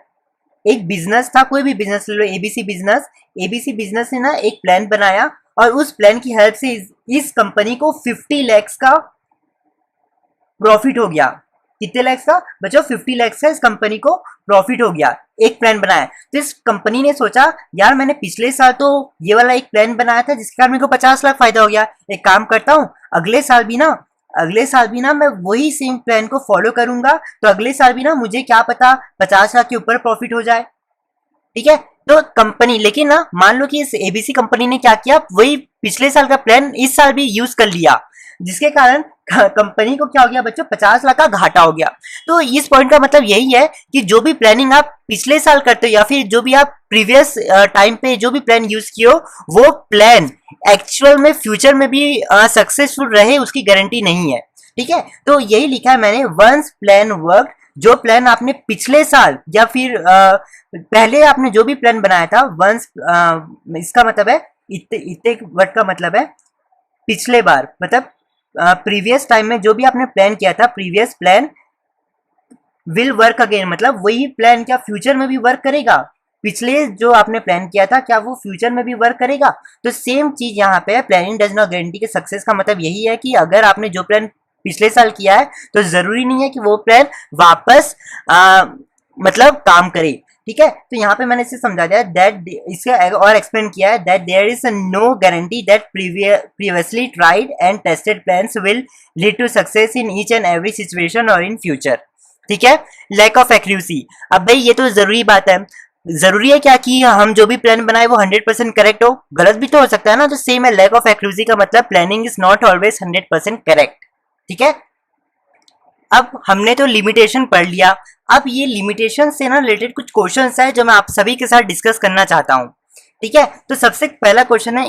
एक बिजनेस था, कोई भी बिजनेस ले लो, एबीसी बिजनेस ने ना एक प्लान बनाया, और उस प्लान की हेल्प से इस कंपनी को 50 लाख का प्रॉफिट हो गया। कितने लाख का बच्चों, 50 लाख का इस कंपनी को प्रॉफिट हो गया, एक प्लान बनाया। तो इस कंपनी ने सोचा, यार मैंने पिछले साल तो ये वाला एक प्लान बनाया था जिसके कारण मेरे को 50 लाख फायदा हो गया, एक काम करता हूँ अगले साल भी ना मैं वही सेम प्लान को फॉलो करूंगा, तो अगले साल भी ना मुझे क्या पता 50 लाख के ऊपर प्रॉफिट हो जाए। ठीक है, तो कंपनी, लेकिन ना मान लो कि इस एबीसी कंपनी ने क्या किया, वही पिछले साल का प्लान इस साल भी यूज कर लिया, जिसके कारण कंपनी को क्या हो गया बच्चों, 50 लाख का घाटा हो गया। तो इस पॉइंट का मतलब यही है कि जो भी प्लानिंग आप पिछले साल करते हो या फिर जो भी आप प्रीवियस टाइम पे जो भी प्लान यूज किए हो, वो प्लान एक्चुअल में फ्यूचर में भी सक्सेसफुल रहे उसकी गारंटी नहीं है। ठीक है, तो यही लिखा है मैंने, वंस प्लान वर्क, जो प्लान आपने पिछले साल या फिर पहले आपने जो भी प्लान बनाया था, वंस इसका मतलब है, इतने वर्ड का मतलब है पिछले बार, मतलब प्रीवियस टाइम में जो भी आपने प्लान किया था, previous plan will work again, मतलब वही प्लान क्या फ्यूचर में भी वर्क करेगा, पिछले जो आपने प्लान किया था क्या वो फ्यूचर में भी वर्क करेगा। तो सेम चीज यहाँ पे है, प्लानिंग डज नॉट गारंटी के सक्सेस का मतलब यही है कि अगर आपने जो प्लान पिछले साल किया है तो जरूरी नहीं है कि वो प्लान वापस मतलब काम करे। ठीक है, तो यहाँ पे मैंने इसे समझा दिया दैट, इसे और एक्सप्लेन किया है that there is no guarantee that previously tried and tested plans will lead to success in each and every situation और इन फ्यूचर। ठीक है, लैक ऑफ एक्यूरेसी, अब भाई ये तो जरूरी बात है, जरूरी है क्या कि हम जो भी प्लान बनाए वो 100% करेक्ट हो, गलत भी तो हो सकता है ना। तो सेम है, लैक ऑफ एक्यूरेसी का मतलब planning is not always 100% correct. ठीक है, अब हमने तो लिमिटेशन पढ़ लिया, अब ये लिमिटेशन से ना रिलेटेड कुछ क्वेश्चंस है जो मैं आप सभी के साथ डिस्कस करना चाहता हूँ। ठीक है, तो सबसे पहला क्वेश्चन है,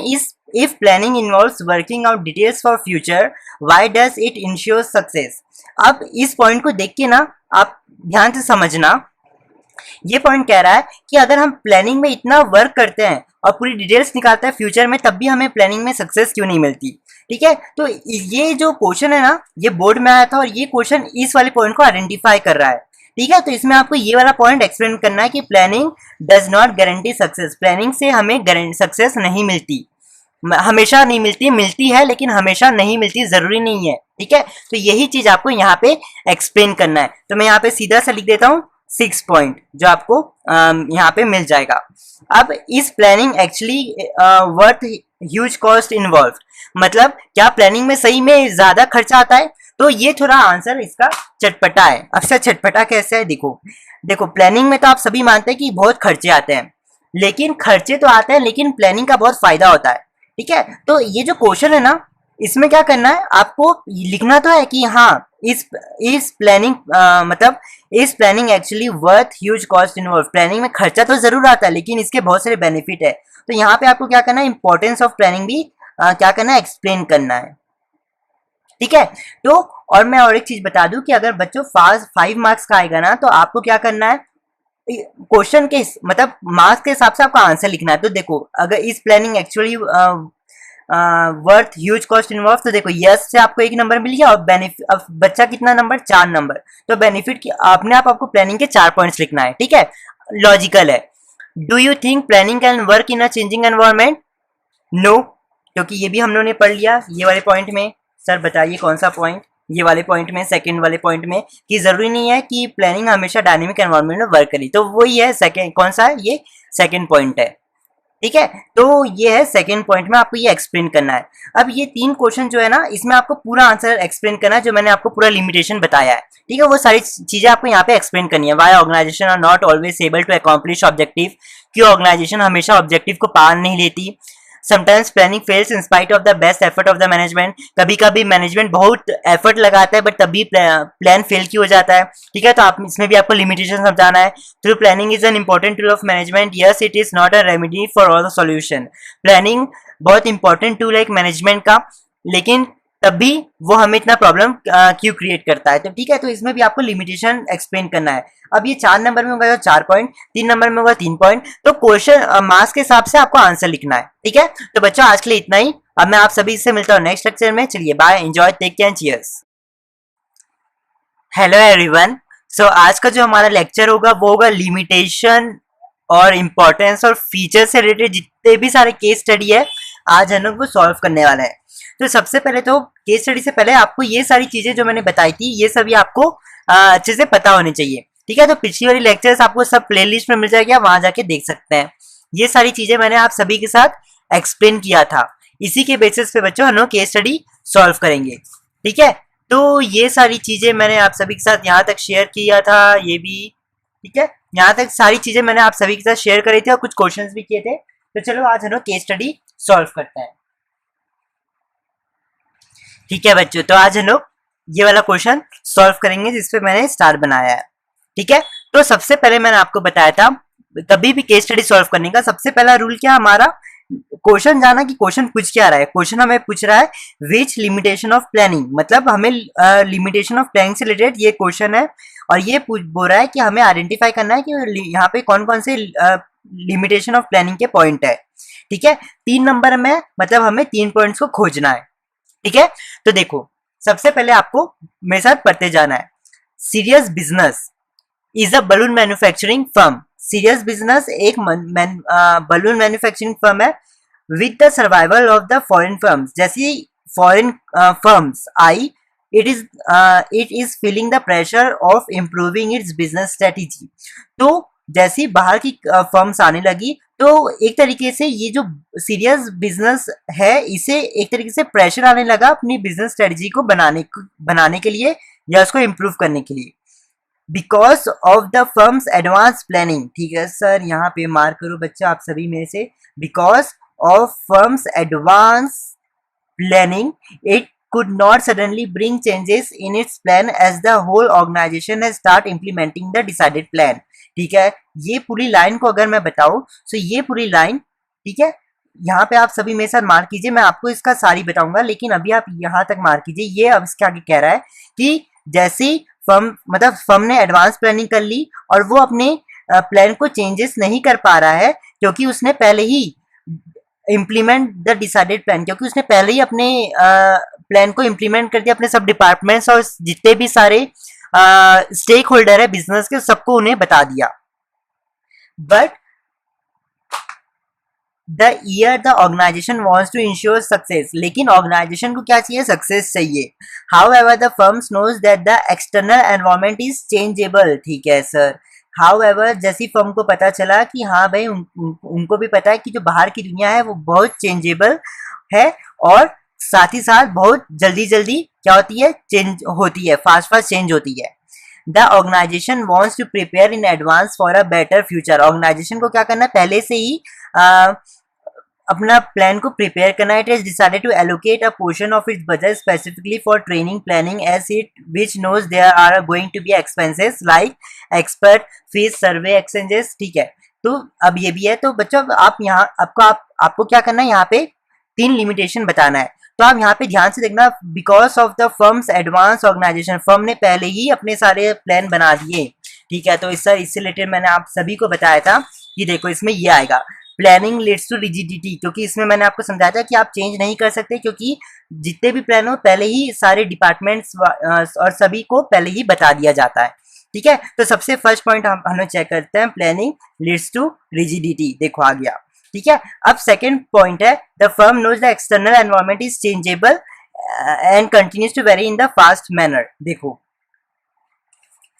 if planning involves working out details for future why does it ensure success. अब इस पॉइंट को देख के ना आप ध्यान से समझना, ये पॉइंट कह रहा है कि अगर हम प्लानिंग में इतना वर्क करते हैं और पूरी डिटेल्स निकालते हैं फ्यूचर में, तब भी हमें प्लानिंग में सक्सेस क्यों नहीं मिलती। ठीक है, तो ये जो क्वेश्चन है ना, ये बोर्ड में आया था और ये क्वेश्चन इस वाले पॉइंट को आइडेंटिफाई कर रहा है। ठीक है, तो इसमें आपको ये वाला पॉइंट एक्सप्लेन करना है कि planning does not guarantee success, planning से हमें सक्सेस नहीं मिलती, हमेशा नहीं मिलती, मिलती है लेकिन हमेशा नहीं मिलती, जरूरी नहीं है। ठीक है, तो यही चीज आपको यहाँ पे एक्सप्लेन करना है। तो मैं यहाँ पे सीधा सा लिख देता हूँ 6 पॉइंट जो आपको यहाँ पे मिल जाएगा। अब इस planning actually worth huge cost involve, मतलब क्या प्लानिंग में सही में ज्यादा खर्चा आता है। तो ये थोड़ा आंसर इसका चटपटा है। अक्सर चटपटा कैसे है, देखो प्लानिंग में तो आप सभी मानते हैं कि बहुत खर्चे आते हैं, लेकिन खर्चे तो आते हैं लेकिन प्लानिंग का बहुत फायदा होता है। ठीक है, तो ये जो क्वेश्चन है ना, इसमें क्या करना है आपको, लिखना तो है कि हाँ इस प्लानिंग मतलब इस planning actually worth huge cost involve. Planning में खर्चा तो जरूर आता है लेकिन इसके बहुत सारे बेनिफिट है। तो यहाँ पे आपको क्या करना है, इंपॉर्टेंस ऑफ प्लानिंग भी क्या करना है, एक्सप्लेन करना है। ठीक है। तो और मैं और एक चीज बता दूं कि अगर बच्चों 5 मार्क्स का आएगा ना, तो आपको क्या करना है, क्वेश्चन के मतलब मार्क्स के हिसाब से आपको आंसर लिखना है। तो देखो अगर इस planning actually worth huge cost involve, तो देखो यस से आपको 1 नंबर मिल गया और बेनिफिट, अब बच्चा कितना नंबर, 4 नंबर। तो बेनिफिट की आपने आपको प्लानिंग के 4 पॉइंट्स लिखना है। ठीक है, लॉजिकल है। Do you think planning can work in a changing environment? No, क्योंकि ये भी हम लोगों ने पढ़ लिया ये वाले पॉइंट में। सर बताइए कौन सा पॉइंट, ये वाले पॉइंट में, सेकंड वाले पॉइंट में, कि जरूरी नहीं है कि प्लानिंग हमेशा डायनेमिक एनवायरनमेंट में वर्क करी। तो वही है सेकंड, कौन सा है ये, सेकंड पॉइंट है। ठीक है, तो ये है सेकंड पॉइंट में आपको ये एक्सप्लेन करना है। अब ये 3 क्वेश्चन जो है ना, इसमें आपको पूरा आंसर एक्सप्लेन करना है, जो मैंने आपको पूरा लिमिटेशन बताया है। ठीक है, वो सारी चीजें आपको यहाँ पे एक्सप्लेन करनी है। Why organization are not always able to accomplish objective, क्यों ऑर्गेनाइजेशन हमेशा ऑब्जेक्टिव को पार नहीं लेती। Sometimes planning fails in spite of the best effort of the management, कभी कभी मैनेजमेंट बहुत एफर्ट लगाता है बट तभी प्लान फेल क्यों हो जाता है। ठीक है, तो आप इसमें भी आपको लिमिटेशन समझाना है। Through planning is an important tool of management, yes it is not a remedy for all the solution. Planning बहुत इंपॉर्टेंट टूल है एक मैनेजमेंट का, लेकिन तब भी वो हमें इतना प्रॉब्लम क्यों क्रिएट करता है। तो ठीक है, तो इसमें भी आपको लिमिटेशन एक्सप्लेन करना है। अब ये 4 नंबर में होगा 4 पॉइंट, 3 नंबर में होगा 3 पॉइंट। तो क्वेश्चन मार्क्स के हिसाब से आपको आंसर लिखना है। ठीक है, तो बच्चों आज के लिए इतना ही। अब मैं आप सभी से मिलता हूँ नेक्स्ट लेक्चर में। चलिए bye, enjoy, take care, cheers. Hello everyone. So आज का जो हमारा लेक्चर होगा वो होगा लिमिटेशन और इम्पोर्टेंस और फीचर से रिलेटेड जितने भी सारे केस स्टडी है, आज हम लोग वो सॉल्व करने वाले हैं। तो सबसे पहले तो केस स्टडी से पहले आपको ये सारी चीजें जो मैंने बताई थी ये सभी आपको अच्छे से पता होनी चाहिए। ठीक है, तो पिछली वाली लेक्चर्स आपको सब प्लेलिस्ट में मिल जाएगा, वहां जाके देख सकते हैं। ये सारी चीजें मैंने आप सभी के साथ एक्सप्लेन किया था। इसी के बेसिस पे बच्चों हम लोग केस स्टडी सॉल्व करेंगे। ठीक है, तो ये सारी चीजें मैंने आप सभी के साथ यहाँ तक शेयर किया था, ये भी। ठीक है, यहाँ तक सारी चीजें मैंने आप सभी के साथ शेयर करी थी और कुछ क्वेश्चंस भी किए थे। तो चलो आज हम लोग केस स्टडी सॉल्व करते हैं। ठीक है बच्चों, तो आज हम लोग ये वाला क्वेश्चन सॉल्व करेंगे जिसपे मैंने स्टार बनाया है। ठीक है, तो सबसे पहले मैंने आपको बताया था कभी भी केस स्टडी सॉल्व करने का सबसे पहला रूल क्या हमारा, क्वेश्चन जाना कि क्वेश्चन पूछ क्या रहा है। क्वेश्चन हमें पूछ रहा है विच लिमिटेशन ऑफ प्लानिंग, मतलब हमें लिमिटेशन ऑफ प्लानिंग से रिलेटेड ये क्वेश्चन है और ये बोल रहा है कि हमें आइडेंटिफाई करना है कि यहाँ पे कौन कौन से लिमिटेशन ऑफ प्लानिंग के पॉइंट है। ठीक है, 3 नंबर में मतलब हमें 3 पॉइंट्स को खोजना है। ठीक है, तो देखो सबसे पहले आपको मेरे साथ पढ़ते जाना है। Serious Business is a balloon manufacturing firm. Serious Business एक बलून मैन्युफैक्चरिंग फर्म है with the survival of the foreign firms. जैसी फॉरेन फर्म्स आई, it is feeling the pressure of improving its business strategy. तो जैसी बाहर की फर्म्स आने लगी तो एक तरीके से ये जो सीरियस बिजनेस है इसे एक तरीके से प्रेशर आने लगा अपनी बिजनेस स्ट्रेटेजी को बनाने के लिए या उसको इम्प्रूव करने के लिए। Because of the firms advance planning. ठीक है सर, यहाँ पे मार्क करो बच्चा आप सभी मेरे से। Because of firms advance planning it could not suddenly bring changes in its plan as the whole organization has start implementing the decided plan। ठीक है, ये पूरी लाइन को अगर मैं बताऊं तो ये पूरी लाइन, ठीक है, यहाँ पे आप सभी मेरे साथ मार्क कीजिए, मैं आपको इसका सारी बताऊंगा लेकिन अभी आप यहाँ तक मार्क कीजिए। ये अब इसके आगे कह रहा है कि जैसे फर्म ने एडवांस प्लानिंग कर ली और वो अपने प्लान को चेंजेस नहीं कर पा रहा है क्योंकि उसने पहले ही इम्प्लीमेंट द डिसाइडेड प्लान, क्योंकि उसने पहले ही अपने प्लान को इम्प्लीमेंट कर दिया। अपने सब डिपार्टमेंट्स और जितने भी सारे स्टेक होल्डर है बिजनेस के सबको उन्हें बता दिया। But the year the organization wants to ensure success, लेकिन ऑर्गेनाइजेशन को क्या चाहिए, सक्सेस चाहिए। However the firms knows that the external environment is changeable. ठीक है सर, हाउ एवर जैसी फर्म को पता चला कि हाँ भाई उनको भी पता है कि जो बाहर की दुनिया है वो बहुत चेंजेबल है और साथ ही साथ बहुत जल्दी जल्दी क्या होती है, चेंज होती है, फास्ट फास्ट चेंज होती है। The organization wants to prepare in advance for a better future. Organization को क्या करना है, पहले से ही अपना प्लान को प्रिपेयर करना है. It is decided to allocate a portion of its budget specifically for training planning as it which knows there are going to be expenses like expert fees survey exchanges. ठीक है, तो अब ये भी है. तो बच्चों अब आप यहाँ आपको क्या करना है, यहाँ पे 3 लिमिटेशन बताना है. तो आप यहाँ पे ध्यान से देखना. Because of the firms advance organization, firm ने पहले ही अपने सारे प्लान बना दिए. ठीक है, तो इससे रिलेटेड मैंने आप सभी को बताया था कि देखो इसमें ये आएगा प्लानिंग लीड्स टू रिजिडिटी, क्योंकि इसमें मैंने आपको समझाया था कि आप चेंज नहीं कर सकते, क्योंकि जितने भी प्लान हो पहले ही सारे डिपार्टमेंट्स और सभी को पहले ही बता दिया जाता है. ठीक है, तो सबसे फर्स्ट पॉइंट हम लोग चेक करते हैं, प्लानिंग लीड्स टू रिजिडिटी. देखो आ गया. ठीक है, अब सेकेंड पॉइंट है, the firm knows the external environment is changeable and continues to vary in the fast manner. देखो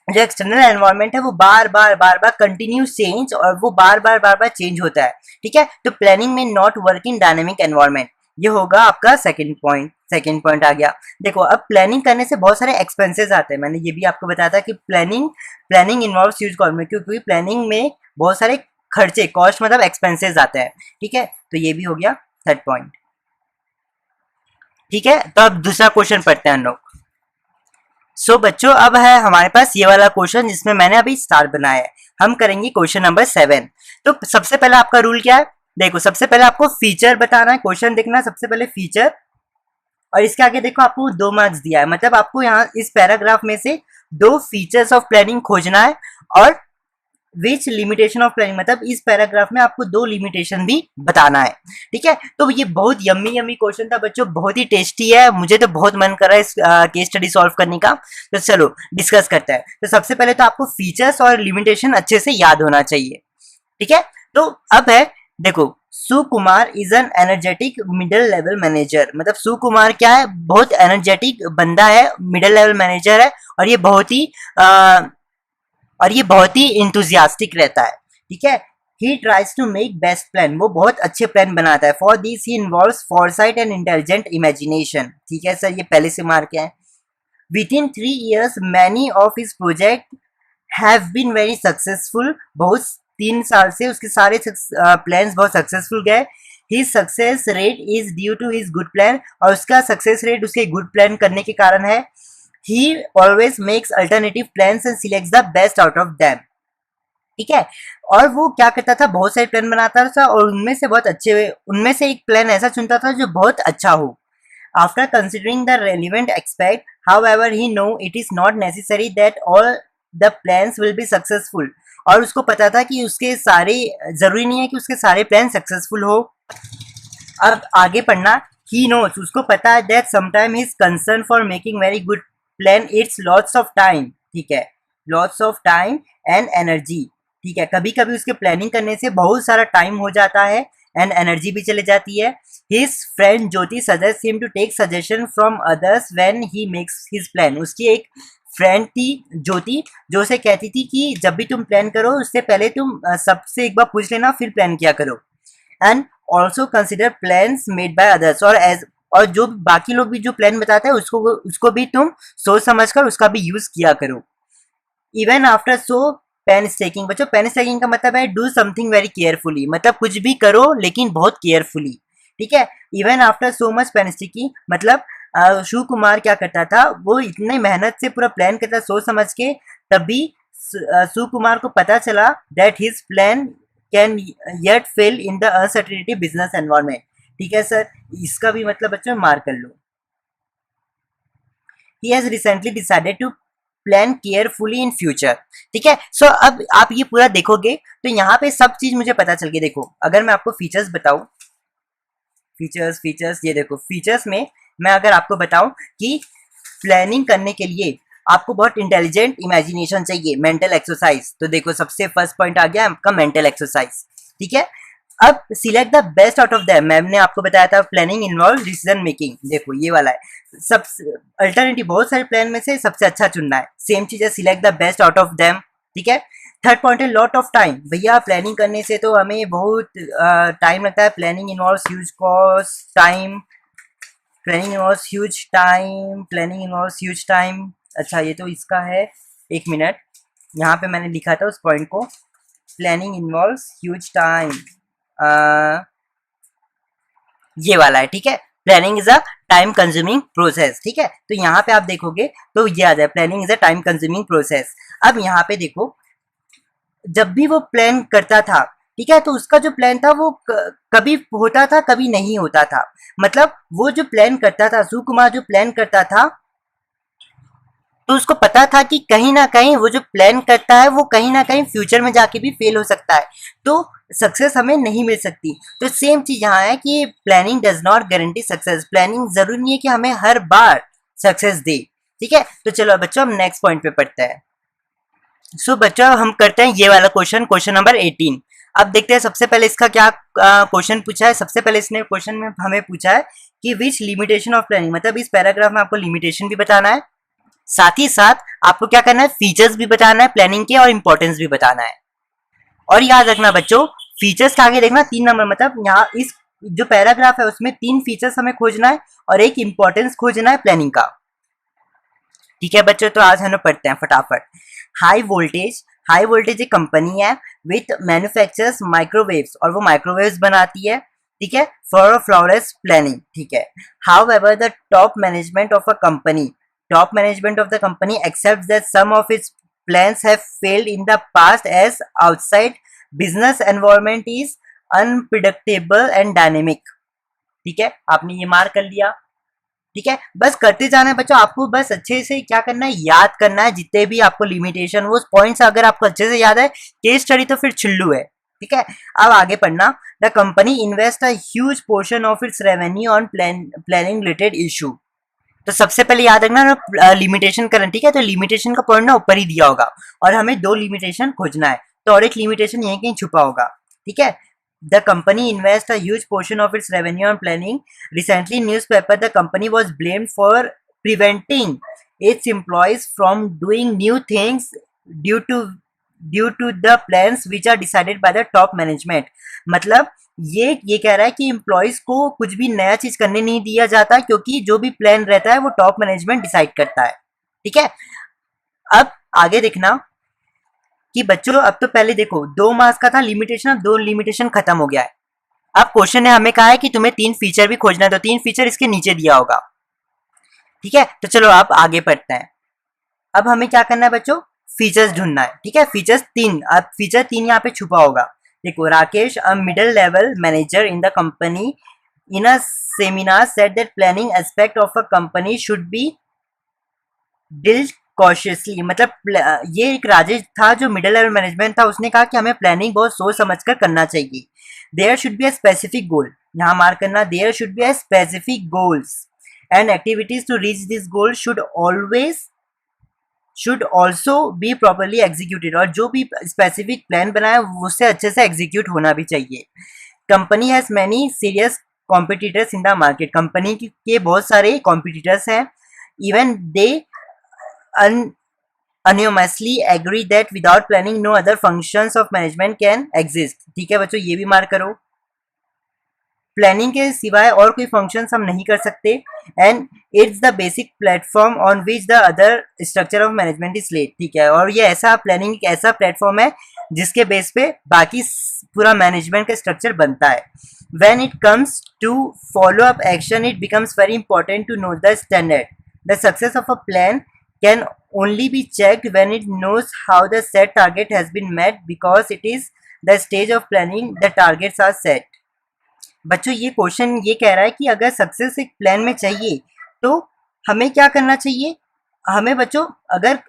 जो एक्सटर्नल एनवायरनमेंट है वो बार बार कंटिन्यूस चेंज, और वो बार बार चेंज होता है. ठीक है, तो प्लानिंग में not work in dynamic environment. ये होगा आपका सेकंड पॉइंट आ गया. देखो अब प्लानिंग करने से बहुत सारे एक्सपेंसेस आते हैं. मैंने ये भी आपको बताया था कि प्लानिंग इन्वॉल्व्स ह्यूज कॉस्ट, क्योंकि प्लानिंग में बहुत सारे खर्चे, कॉस्ट मतलब एक्सपेंसेस आते हैं. ठीक है, तो ये भी हो गया थर्ड पॉइंट. ठीक है, तो अब दूसरा क्वेश्चन पढ़ते हैं हम लोग. सो बच्चों अब है हमारे पास ये वाला क्वेश्चन जिसमें मैंने अभी स्टार बनाया है. हम करेंगे क्वेश्चन नंबर 7. तो सबसे पहले आपका रूल क्या है, देखो सबसे पहले आपको फीचर बताना है. क्वेश्चन देखना सबसे पहले फीचर, और इसके आगे देखो आपको 2 मार्क्स दिया है. मतलब आपको यहाँ इस पैराग्राफ में से 2 फीचर्स ऑफ प्लानिंग खोजना है, और विच लिमिटेशन ऑफ प्लानिंग, मतलब इस पैराग्राफ में आपको 2 लिमिटेशन भी बताना है. ठीक है, तो ये बहुत यम्मी क्वेश्चन था बच्चों, बहुत ही टेस्टी है. मुझे तो बहुत मन कर रहा है इस केस स्टडी सॉल्व करने का. तो चलो डिस्कस करते हैं. तो सबसे पहले तो आपको फीचर्स और लिमिटेशन अच्छे से याद होना चाहिए. ठीक है, तो अब है देखो, Sukumar is an energetic middle level manager. मतलब सुकुमार क्या है, बहुत एनर्जेटिक बंदा है, मिडिल लेवल मैनेजर है, और ये बहुत ही इंथुजियास्टिक रहता है. ठीक है, he tries to make best plan, वो बहुत अच्छे प्लान बनाता है. For this he involves foresight and intelligent imagination. ठीक है सर, ये पहले से मार्क है. Within 3 years many of his project have been very successful. बहुत 3 साल से उसके सारे प्लान्स बहुत सक्सेसफुल गए. His success rate is due to his good plan, और उसका सक्सेस रेट उसके गुड प्लान करने के कारण है. He always makes alternative plans and selects the best out of them. ठीक है, और वो क्या करता था, बहुत सारे प्लान बनाता था, और उनमें से एक प्लान ऐसा चुनता था जो बहुत अच्छा हो. After considering the relevant aspect, however, he know it is not necessary that all the plans will be successful. और उसको पता था कि उसके सारे, जरूरी नहीं है कि उसके सारे प्लान सक्सेसफुल हो. अब आगे पढ़ना. He knows, उसको पता है that sometimes his concern for making very good plan it's lots of time. ठीक है, lots of time and energy. ठीक है, कभी कभी उसके प्लानिंग करने से बहुत सारा टाइम हो जाता है, एंड एनर्जी भी चले जाती है. His friend Jyoti suggest him to take suggestion from others when he makes his plan. उसकी एक फ्रेंड थी ज्योति, जो उसे कहती थी कि जब भी तुम प्लान करो उससे पहले तुम सबसे एक बार पूछ लेना, फिर प्लान किया करो. And also consider plans made by others, और जो बाकी लोग भी जो प्लान बताते हैं उसको भी तुम सोच समझकर उसका भी यूज किया करो. Even after so painstaking. बच्चों पेन स्टेकिंग का मतलब है डू समथिंग वेरी केयरफुली, मतलब कुछ भी करो लेकिन बहुत केयरफुली. ठीक है, even after so much pain staking मतलब शिव कुमार क्या करता था, वो इतने मेहनत से पूरा प्लान करता सोच समझ के, तभी शिव कुमार को पता चला that his plan can yet fail in the uncertainty business environment. ठीक है सर, इसका भी मतलब बच्चों मार्क कर लो. He has recently decided to plan carefully in future. ठीक है, सो अब आप ये पूरा देखोगे तो यहाँ पे सब चीज मुझे पता चल गई. देखो अगर मैं आपको फीचर्स बताऊं, फीचर्स ये देखो, फीचर्स में मैं अगर आपको बताऊं कि प्लानिंग करने के लिए आपको बहुत इंटेलिजेंट इमेजिनेशन चाहिए, मेंटल एक्सरसाइज. तो देखो सबसे फर्स्ट पॉइंट आ गया आपका मेंटल एक्सरसाइज. ठीक है, अब select the best out of them. मैंने आपको बताया था प्लानिंग इन्वॉल्व डिसीजन मेकिंग. देखो ये वाला है, सब अल्टरनेटिव बहुत सारे प्लान में से सबसे अच्छा चुनना है. सेम चीज है, select the best out of them. ठीक है, थर्ड पॉइंट है लॉट ऑफ टाइम. भैया प्लानिंग करने से तो हमें बहुत टाइम लगता है. Planning involves huge cost time. Planning involves huge time. अच्छा ये तो इसका है, एक मिनट, यहाँ पे मैंने लिखा था उस पॉइंट को. Planning involves huge time. ये वाला है, ठीक है। Planning is a time consuming process, ठीक है। तो यहाँ पे आप देखोगे तो ये आ जाए, planning is a time consuming process. अब यहाँ पे देखो, जब भी वो प्लान करता था, ठीक है, तो उसका जो प्लान था वो कभी होता था कभी नहीं होता था। मतलब वो जो प्लान करता था, सुकुमार जो प्लान करता था, तो उसको पता था कि कहीं ना कहीं वो जो प्लान करता है वो कहीं ना कहीं फ्यूचर में जाके भी फेल हो सकता है, तो सक्सेस हमें नहीं मिल सकती। तो सेम चीज यहाँ है कि planning does not guarantee success. Planning जरूरी नहीं है कि हमें हर बार सक्सेस दे, ठीक है। तो चलो बच्चों हम नेक्स्ट पॉइंट पे पढ़ते हैं। सो बच्चों हम करते हैं ये वाला क्वेश्चन, क्वेश्चन नंबर 18। अब देखते हैं सबसे पहले इसका क्या क्वेश्चन पूछा है। सबसे पहले इसने क्वेश्चन में हमें पूछा है कि विच लिमिटेशन ऑफ प्लानिंग, मतलब इस पैराग्राफ में आपको लिमिटेशन भी बताना है, साथ ही साथ आपको क्या करना है, फीचर्स भी बताना है प्लानिंग के और इंपॉर्टेंस भी बताना है। और याद रखना बच्चों, फीचर्स का आगे देखना 3 नंबर, मतलब यहाँ इस जो पैराग्राफ है उसमें 3 फीचर्स हमें खोजना है और एक इंपॉर्टेंस खोजना है प्लानिंग का, ठीक है बच्चों। तो आज हम लोग पढ़ते हैं फटाफट। हाई वोल्टेज, हाई वोल्टेज एक कंपनी है विथ मैन्युफैक्चरर्स माइक्रोवेव्स, और वो माइक्रोवेव्स बनाती है, ठीक है, फॉर फ्लॉलेस प्लानिंग, ठीक है। How ever the top management of a company, top management of the company accepts that some of its plans have failed in the past as outside business environment is unpredictable and dynamic, ठीक है। आपने ये मार्क कर लिया, ठीक है। बस करते जाना है बच्चों, आपको बस अच्छे से क्या करना है, याद करना है जितने भी आपको लिमिटेशन, वो पॉइंट्स अगर आपको अच्छे से याद है, केस स्टडी तो फिर छिल्लू है, ठीक है। अब आगे पढ़ना। The company invest a huge portion of its revenue on planning related issue. तो सबसे पहले याद रखना ना लिमिटेशन करना, ठीक है। तो लिमिटेशन का पॉइंट ना ऊपर ही दिया होगा और हमें 2 लिमिटेशन खोजना है, तो और एक लिमिटेशन यहीं कहीं छुपा होगा, ठीक है। The company invest a huge portion of its revenue on planning. Recently newspaper the company was blamed for preventing its employees from doing new things due to due to the plans which are decided by the top management. मतलब ये कह रहा है कि एम्प्लॉयज को कुछ भी नया चीज करने नहीं दिया जाता, क्योंकि जो भी प्लान रहता है वो टॉप मैनेजमेंट डिसाइड करता है, ठीक है। अब आगे देखना कि बच्चों, अब तो पहले देखो 2 मार्क्स का था लिमिटेशन, अब 2 लिमिटेशन खत्म हो गया है। अब क्वेश्चन ने हमें कहा है कि तुम्हें 3 फीचर भी खोजना है, तो 3 फीचर इसके नीचे दिया होगा, ठीक है। तो चलो आप आगे पढ़ते हैं। अब हमें क्या करना है बच्चों, फीचर्स ढूंढना है, ठीक है। फीचर्स 3, अब फीचर 3 यहाँ पे छुपा होगा। देखो, Rakesh a middle level manager in the company in a seminar said that planning aspect of a company should be dealt cautiously. मतलब ये एक राजेश था जो मिडिल लेवल मैनेजमेंट था, उसने कहा कि हमें प्लानिंग बहुत सोच समझ कर करना चाहिए। There should be a specific goal, यहाँ मार्क करना, there should be a specific goals and activities to reach this goal should also be properly executed, और जो भी स्पेसिफिक प्लान बनाया उससे अच्छे से एग्जीक्यूट होना भी चाहिए। Company has many serious competitors in the market, company के बहुत सारे कॉम्पिटिटर्स हैं। Even they unanimously agree that without planning no other functions of management can exist, ठीक है बच्चों, ये भी मार्क करो। प्लानिंग के सिवाय और कोई फंक्शंस हम नहीं कर सकते, and it's the basic platform on which the other structure of management is laid, ठीक है। और ये ऐसा प्लानिंग एक ऐसा प्लेटफॉर्म है जिसके बेस पे बाकी पूरा मैनेजमेंट का स्ट्रक्चर बनता है। When it comes to follow up action it becomes very important to know the standard. The success of a plan can only be checked when it knows how the set target has been met, because it is the stage of planning the targets are set। बच्चों ये क्वेश्चन ये कह रहा है कि अगर सक्सेस एक प्लान में चाहिए तो हमें क्या करना चाहिए, हमें बच्चों अगर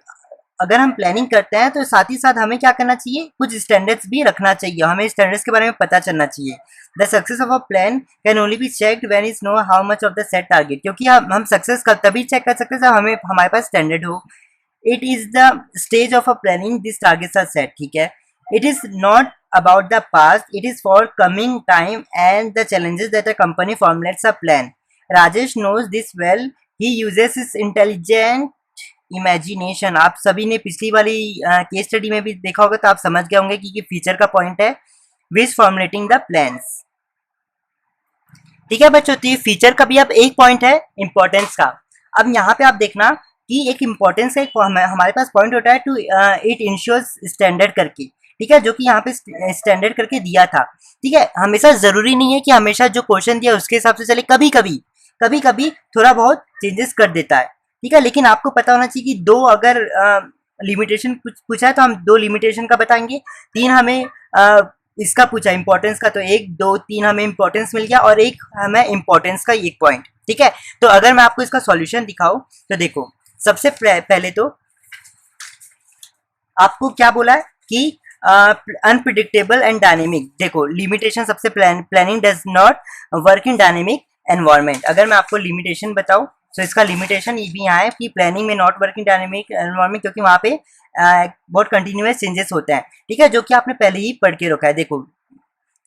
अगर हम प्लानिंग करते हैं तो साथ ही साथ हमें क्या करना चाहिए, कुछ स्टैंडर्ड्स भी रखना चाहिए, हमें स्टैंडर्ड्स के बारे में पता चलना चाहिए। The success of a plan can only be checked when is know how much of the set target, क्योंकि हम सक्सेस का तभी चेक कर सकते हैं जब हमें हमारे पास स्टैंडर्ड हो। It is the stage of a planning this targets are set, ठीक है। It is not about the past, it is for coming time and the challenges that a company formulates a plan। Rajesh knows this well, he uses his intelligent imagination। आप सभी ने पिछली वाली केस स्टडी में भी देखा होगा, तो आप समझ गए होंगे कि ये फीचर का पॉइंट है, विच फॉर्मुलेटिंग द प्लान्स, ठीक है बच्चों। तो ये फीचर का भी अब एक पॉइंट है इंपॉर्टेंस का। अब यहाँ पे आप देखना कि एक इंपॉर्टेंस का एक हमारे पास पॉइंट होता है टू इट इंश्योर्स स्टैंडर्ड करके, ठीक है, जो कि यहाँ पे स्टैंडर्ड करके दिया था। ठीक है, हमेशा जरूरी नहीं है कि हमेशा जो क्वेश्चन दिया उसके हिसाब से चले, कभी कभी थोड़ा बहुत चेंजेस कर देता है। ठीक है, लेकिन आपको पता होना चाहिए कि दो अगर लिमिटेशन पूछा है तो हम दो लिमिटेशन का बताएंगे, तीन हमें इसका पूछा इंपॉर्टेंस का, तो एक दो तीन हमें इंपॉर्टेंस मिल गया और एक हमें इंपॉर्टेंस का एक पॉइंट। ठीक है, तो अगर मैं आपको इसका सॉल्यूशन दिखाऊं तो देखो, सबसे पहले तो आपको क्या बोला है कि अनप्रिडिक्टेबल एंड डायनेमिक। देखो लिमिटेशन सबसे, planning does not work in dynamic environment. अगर मैं आपको लिमिटेशन बताऊं तो इसका लिमिटेशन ये भी यहाँ है कि प्लानिंग में not work in dynamic environment, क्योंकि वहाँ पे बहुत कंटिन्यूस चेंजेस होते हैं। ठीक है, जो कि आपने पहले ही पढ़ के रखा है। देखो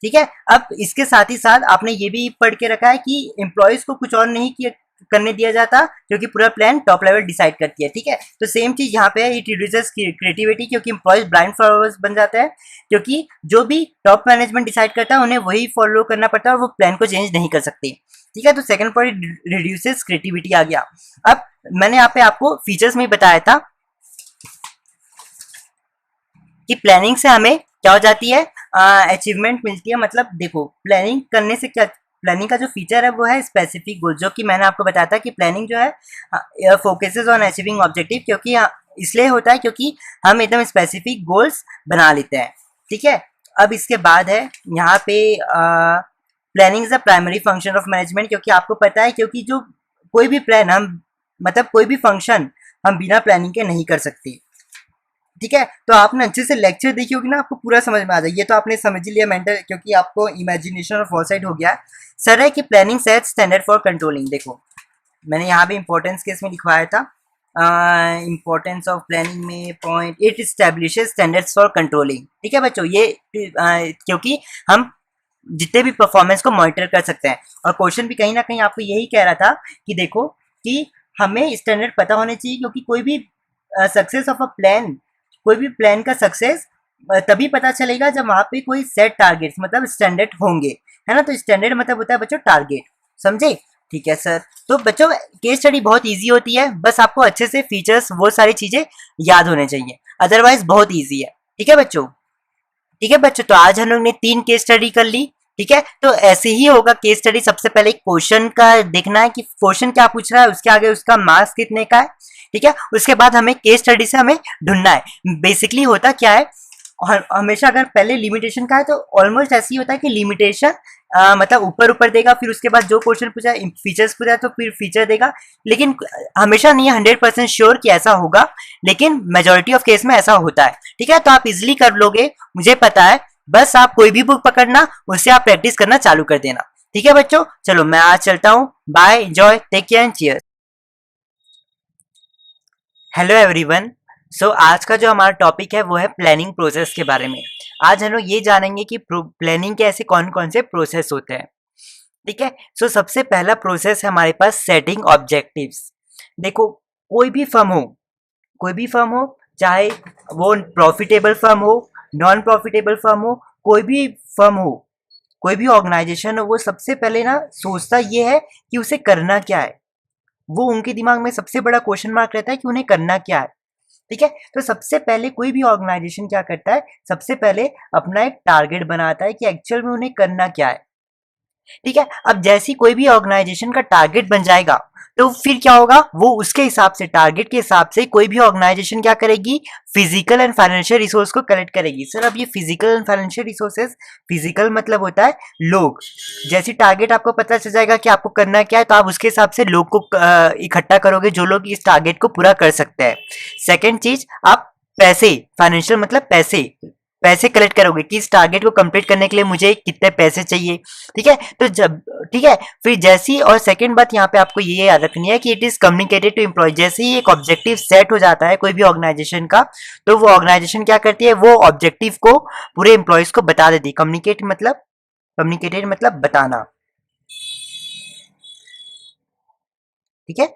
ठीक है, अब इसके साथ ही साथ आपने ये भी पढ़ के रखा है कि एम्प्लॉयज को कुछ और नहीं किया करने दिया जाता, क्योंकि पूरा प्लान टॉप लेवल डिसाइड करती है। ठीक है, तो सेम चीज यहाँ पे है, इट रिड्यूसेस क्रिएटिविटी, क्योंकि एम्प्लॉयज ब्लाइंड फॉलोअर्स बन जाते हैं, क्योंकि जो भी टॉप मैनेजमेंट डिसाइड करता है उन्हें वही फॉलो करना पड़ता है और वो प्लान को चेंज नहीं कर सकते। ठीक है, तो सेकंड पॉइंट रिड्यूसेस क्रिएटिविटी आ गया। अब मैंने यहाँ पे आपको फीचर्स में बताया था कि प्लानिंग से हमें क्या हो जाती है, अचीवमेंट मिलती है। मतलब देखो प्लानिंग करने से क्या, प्लानिंग का जो फीचर है वो है स्पेसिफिक गोल, जो कि मैंने आपको बताया था कि प्लानिंग जो है फोकसेस ऑन अचीविंग ऑब्जेक्टिव, क्योंकि इसलिए होता है क्योंकि हम एकदम स्पेसिफिक गोल्स बना लेते हैं। ठीक है, अब इसके बाद है यहाँ पे planning is the primary function of management, क्योंकि आपको पता है क्योंकि जो कोई भी प्लान हम, मतलब कोई भी फंक्शन हम बिना प्लानिंग के नहीं कर सकते। ठीक है, तो आपने अच्छे से लेक्चर देखी होगी ना, आपको पूरा समझ में आ जाए। ये तो आपने समझ ही लिया मेंटल, क्योंकि आपको इमेजिनेशन और फॉरसाइट हो गया। सर है कि planning set standard for controlling. देखो मैंने यहाँ भी इंपॉर्टेंस केस में लिखवाया था, इंपॉर्टेंस ऑफ प्लानिंग में point, it establishes standards for controlling. ठीक है बच्चों, ये क्योंकि हम जितने भी परफॉर्मेंस को मॉनिटर कर सकते हैं, और क्वेश्चन भी कहीं ना कहीं आपको यही कह रहा था कि देखो कि हमें स्टैंडर्ड पता होने चाहिए, क्योंकि कोई भी सक्सेस ऑफ अ प्लान, कोई भी प्लान का सक्सेस तभी पता चलेगा जब वहां पे कोई सेट टारगेट्स मतलब स्टैंडर्ड होंगे, है ना। तो स्टैंडर्ड मतलब होता है बच्चों टारगेट, समझे। ठीक है सर, तो बच्चों केस स्टडी बहुत इजी होती है, बस आपको अच्छे से फीचर्स वो सारी चीजें याद होने चाहिए, अदरवाइज बहुत इजी है। ठीक है बच्चों, ठीक है बच्चों, तो आज हम लोग ने 3 केस स्टडी कर ली। ठीक है, तो ऐसे ही होगा केस स्टडी। सबसे पहले क्वेश्चन का देखना है कि क्वेश्चन क्या पूछ रहा है, उसके आगे उसका मार्क्स कितने का है। ठीक है, उसके बाद हमें केस स्टडी से हमें ढूंढना है। बेसिकली होता क्या है, हमेशा अगर पहले लिमिटेशन का है तो ऑलमोस्ट ऐसे ही होता है कि लिमिटेशन मतलब ऊपर ऊपर देगा, फिर उसके बाद जो क्वेश्चन पूछा फीचर्स पूछा तो फिर फीचर देगा, लेकिन हमेशा नहीं है 100% श्योर कि ऐसा होगा, लेकिन मेजोरिटी ऑफ केस में ऐसा होता है। ठीक है, तो आप इजिली कर लोगे, मुझे पता है। बस आप कोई भी बुक पकड़ना, उससे आप प्रैक्टिस करना चालू कर देना। ठीक है बच्चों, चलो मैं आज चलता हूँ, bye, enjoy, take care and cheers. Hello everyone, so आज का जो हमारा टॉपिक है वो है प्लानिंग प्रोसेस के बारे में। आज हम लोग ये जानेंगे कि प्लानिंग के ऐसे कौन कौन से प्रोसेस होते हैं। ठीक है, सो सबसे पहला प्रोसेस है हमारे पास सेटिंग ऑब्जेक्टिव्स। देखो कोई भी फर्म हो, चाहे वो प्रॉफिटेबल फर्म हो, नॉन प्रॉफिटेबल फर्म हो, कोई भी फर्म हो, कोई भी ऑर्गेनाइजेशन हो, वो सबसे पहले ना सोचता ये है कि उसे करना क्या है। वो उनके दिमाग में सबसे बड़ा क्वेश्चन मार्क रहता है कि उन्हें करना क्या है। ठीक है, तो सबसे पहले कोई भी ऑर्गेनाइजेशन क्या करता है, सबसे पहले अपना एक टारगेट बनाता है कि एक्चुअल में उन्हें करना क्या है। ठीक है, अब जैसी कोई भी ऑर्गेनाइजेशन का टारगेट बन जाएगा तो फिर क्या होगा, वो उसके हिसाब से, टारगेट के हिसाब से कोई भी ऑर्गेनाइजेशन क्या करेगी, फिजिकल एंड फाइनेंशियल रिसोर्स को कलेक्ट करेगी। सर अब ये physical and financial resources, physical मतलब होता है लोग। जैसी टारगेट आपको पता चल जाएगा कि आपको करना क्या है, तो आप उसके हिसाब से लोग को इकट्ठा करोगे जो लोग इस टारगेट को पूरा कर सकते हैं। सेकेंड चीज, आप पैसे, फाइनेंशियल मतलब पैसे, पैसे कलेक्ट करोगे कि इस टारगेट को कंप्लीट करने के लिए मुझे कितने पैसे चाहिए। ठीक है, तो जब, ठीक है, फिर जैसी, और सेकंड बात यहाँ पे आपको ये याद रखनी है कि it is communicated to employee. जैसे ही एक ऑब्जेक्टिव सेट हो जाता है कोई भी ऑर्गेनाइजेशन का, तो वो ऑर्गेनाइजेशन क्या करती है, वो ऑब्जेक्टिव को पूरे एम्प्लॉयज को बता देती है। कम्युनिकेटेड मतलब बताना। ठीक है,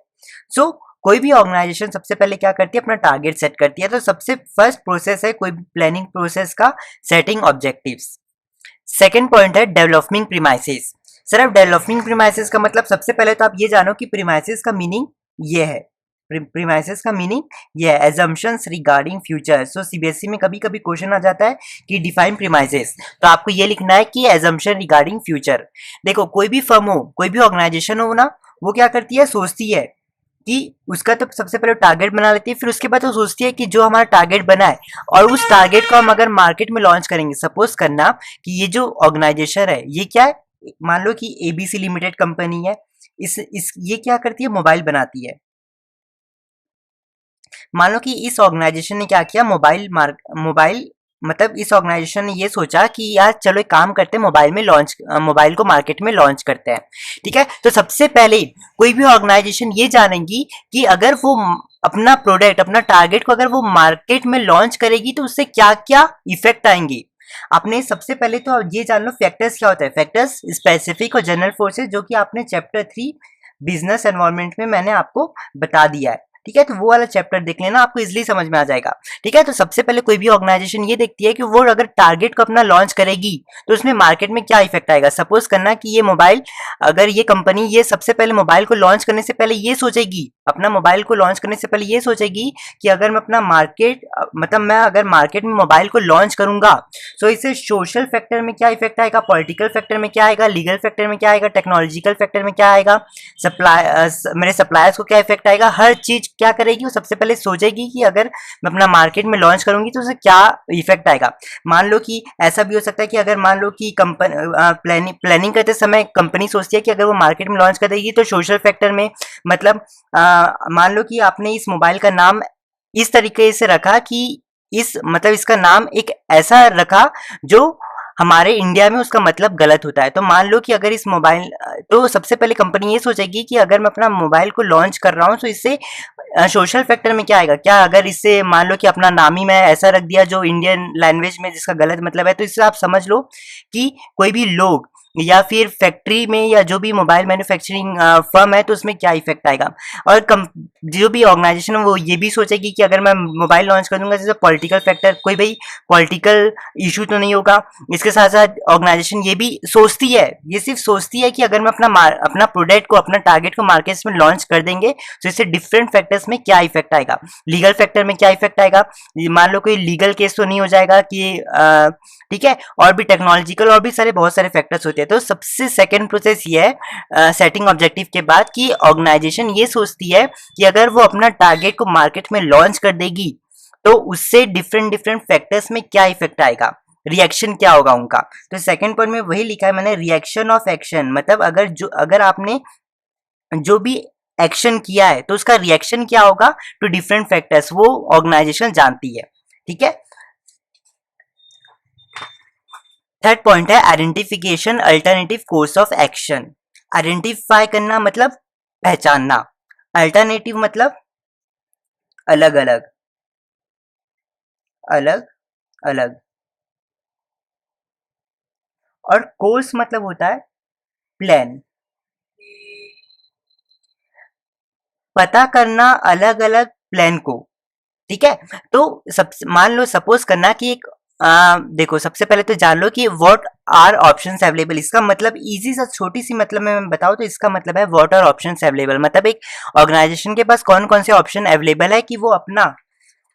सो कोई भी ऑर्गेनाइजेशन सबसे पहले क्या करती है, अपना टारगेट सेट करती है। तो सबसे फर्स्ट प्रोसेस है कोई भी प्लानिंग प्रोसेस का, सेटिंग ऑब्जेक्टिव्स। सेकंड पॉइंट है डेवलपिंग प्रीमाइसेस। सर अब डेवलपिंग प्रीमाइसेस का मतलब, सबसे पहले तो आप ये जानो कि प्रीमाइसेस का मीनिंग ये है। प्रीमाइसेस का मीनिंग ये है एजम्पशंस रिगार्डिंग फ्यूचर। सो सीबीएसई में कभी कभी क्वेश्चन आ जाता है कि डिफाइन प्रीमाइसेस, तो आपको ये लिखना है कि एजम्पशन रिगार्डिंग फ्यूचर। देखो कोई भी फर्म हो, कोई भी ऑर्गेनाइजेशन हो ना, वो क्या करती है, सोचती है कि उसका तो सबसे पहले टारगेट बना लेती है, फिर उसके बाद वो सोचती है कि जो हमारा टारगेट बना है और उस टारगेट को हम अगर मार्केट में लॉन्च करेंगे, सपोज करना कि ये जो ऑर्गेनाइजेशन है ये क्या है, मान लो कि एबीसी लिमिटेड कंपनी है, इस ये क्या करती है, मोबाइल बनाती है। मान लो कि इस ऑर्गेनाइजेशन ने क्या किया, मोबाइल मतलब इस ऑर्गेनाइजेशन ने ये सोचा कि यार चलो एक काम करते हैं, मोबाइल को मार्केट में लॉन्च करते हैं। ठीक है, तो सबसे पहले कोई भी ऑर्गेनाइजेशन ये जानेगी कि अगर वो अपना प्रोडक्ट, अपना टारगेट को अगर वो मार्केट में लॉन्च करेगी तो उससे क्या क्या इफेक्ट आएंगे। आपने सबसे पहले तो ये जान लो फैक्टर्स क्या होता है, फैक्टर्स स्पेसिफिक और जनरल फोर्सेस, जो कि आपने चैप्टर 3 बिजनेस एनवायरनमेंट में मैंने आपको बता दिया है। ठीक है, तो वो वाला चैप्टर देख लेना, आपको इजीली समझ में आ जाएगा। ठीक है, तो सबसे पहले कोई भी ऑर्गेनाइजेशन ये देखती है कि वो अगर टारगेट को अपना लॉन्च करेगी तो उसमें मार्केट में क्या इफेक्ट आएगा। सपोज करना कि ये मोबाइल, अगर ये कंपनी ये सबसे पहले मोबाइल को लॉन्च करने से पहले ये सोचेगी, अपना मोबाइल को लॉन्च करने से पहले ये सोचेगी कि अगर मैं अपना मतलब मैं अगर मार्केट में मोबाइल को लॉन्च करूंगा तो इससे सोशल फैक्टर में क्या इफेक्ट आएगा, पॉलिटिकल फैक्टर में क्या आएगा, लीगल फैक्टर में क्या आएगा, टेक्नोलॉजिकल फैक्टर में क्या आएगा, मेरे सप्लायर्स को क्या इफेक्ट आएगा, हर चीज क्या करेगी, वो सबसे पहले सोचेगी कि अगर मैं अपना मार्केट में लॉन्च करूंगी तो उससे क्या इफेक्ट आएगा। मान लो कि ऐसा भी हो सकता है कि अगर मान लो कि कंपनी प्लानिंग करते समय कंपनी सोचती है कि अगर वो मार्केट में लॉन्च कर देगी तो सोशल फैक्टर में, मतलब मान लो कि आपने इस मोबाइल का नाम इस तरीके से रखा कि इसका नाम एक ऐसा रखा जो हमारे इंडिया में उसका मतलब गलत होता है। तो मान लो कि अगर इस मोबाइल, तो सबसे पहले कंपनी ये सोचेगी कि अगर मैं अपना मोबाइल को लॉन्च कर रहा हूँ तो इससे सोशल फैक्टर में क्या आएगा, क्या अगर इससे मान लो कि अपना नाम ही मैं ऐसा रख दिया जो इंडियन लैंग्वेज में जिसका गलत मतलब है, तो इससे आप समझ लो कि कोई भी लोग या फिर फैक्ट्री में या जो भी मोबाइल मैन्युफैक्चरिंग फर्म है तो उसमें क्या इफेक्ट आएगा। और जो भी ऑर्गेनाइजेशन है वो ये भी सोचेगी कि अगर मैं मोबाइल लॉन्च कर दूंगा जैसे पॉलिटिकल फैक्टर, कोई भाई पॉलिटिकल इशू तो नहीं होगा। इसके साथ साथ ऑर्गेनाइजेशन ये भी सोचती है, ये सिर्फ सोचती है कि अगर मैं अपना प्रोडक्ट को, अपना टारगेट को मार्केट में लॉन्च कर देंगे तो इससे डिफरेंट फैक्टर्स में क्या इफेक्ट आएगा, लीगल फैक्टर में क्या इफेक्ट आएगा, मान लो कोई लीगल केस तो नहीं हो जाएगा कि ठीक है, और भी टेक्नोलॉजिकल और भी सारे बहुत सारे फैक्टर्स होते हैं। तो सबसे सेकंड प्रोसेस ये है सेटिंग ऑब्जेक्टिव के बाद कि ऑर्गेनाइजेशन ये सोचती है कि अगर वो अपना टारगेट को मार्केट में लॉन्च कर देगी तो उससे डिफरेंट डिफरेंट फैक्टर्स में क्या इफेक्ट आएगा, रिएक्शन क्या होगा उनका। तो सेकंड पॉइंट में वही लिखा है मैंने, रिएक्शन ऑफ एक्शन, मतलब अगर आपने जो भी एक्शन किया है तो उसका रिएक्शन क्या होगा टू डिफरेंट फैक्टर्स, वो ऑर्गेनाइजेशन जानती है। ठीक है, थर्ड पॉइंट है identification alternative course of action. Identify करना मतलब पहचानना, अल्टरनेटिव मतलब अलग अलग, अलग अलग, और कोर्स मतलब होता है प्लान। पता करना अलग अलग प्लान को। ठीक है, तो सब मान लो सपोज करना कि एक देखो सबसे पहले तो जान लो कि व्हाट आर ऑप्शंस अवेलेबल, इसका मतलब इजी सा छोटी सी मतलब मैं बताऊं तो इसका मतलब है व्हाट आर ऑप्शंस अवेलेबल, मतलब एक ऑर्गेनाइजेशन के पास कौन कौन से ऑप्शन अवेलेबल है कि वो अपना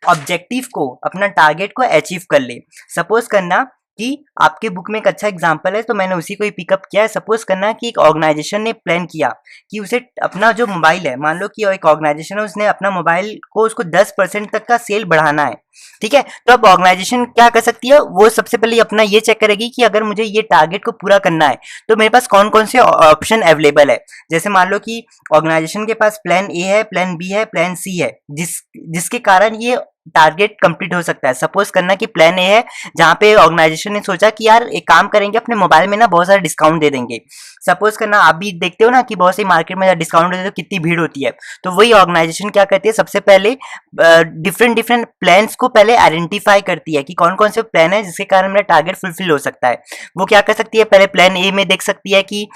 ऑब्जेक्टिव को, अपना टारगेट को अचीव कर ले। सपोज करना कि आपके बुक में एक अच्छा एग्जांपल है तो मैंने उसी को ही पिकअप किया है। सपोज करना कि एक ऑर्गेनाइजेशन ने प्लान किया कि उसे अपना जो मोबाइल है, मान लो कि एक ऑर्गेनाइजेशन है उसने अपना मोबाइल को उसको 10% तक का सेल बढ़ाना है। ठीक है, तो अब ऑर्गेनाइजेशन क्या कर सकती है, वो सबसे पहले अपना ये चेक करेगी कि अगर मुझे ये टारगेट को पूरा करना है तो मेरे पास कौन कौन से ऑप्शन अवेलेबल है। जैसे मान लो कि ऑर्गेनाइजेशन के पास प्लान ए है, प्लान बी है, प्लान सी है, जिसके कारण ये टारगेट कंप्लीट हो सकता है। सपोज करना कि प्लान ए है जहाँ पे ऑर्गेनाइजेशन ने सोचा कि यार एक काम करेंगे, अपने मोबाइल में ना बहुत सारा डिस्काउंट दे देंगे। सपोज करना आप भी देखते हो ना कि बहुत सी मार्केट में डिस्काउंट देते तो कितनी भीड़ होती है, तो वही ऑर्गेनाइजेशन क्या करती है, सबसे पहले डिफरेंट डिफरेंट प्लान्स को को पहले आइडेंटिफाई करती है कि कौन कौन से प्लान है जिसके कारण मेरा टारगेट फुलफिल हो सकता है। वो क्या कर सकती है, पहले प्लान ए में देख सकती है कि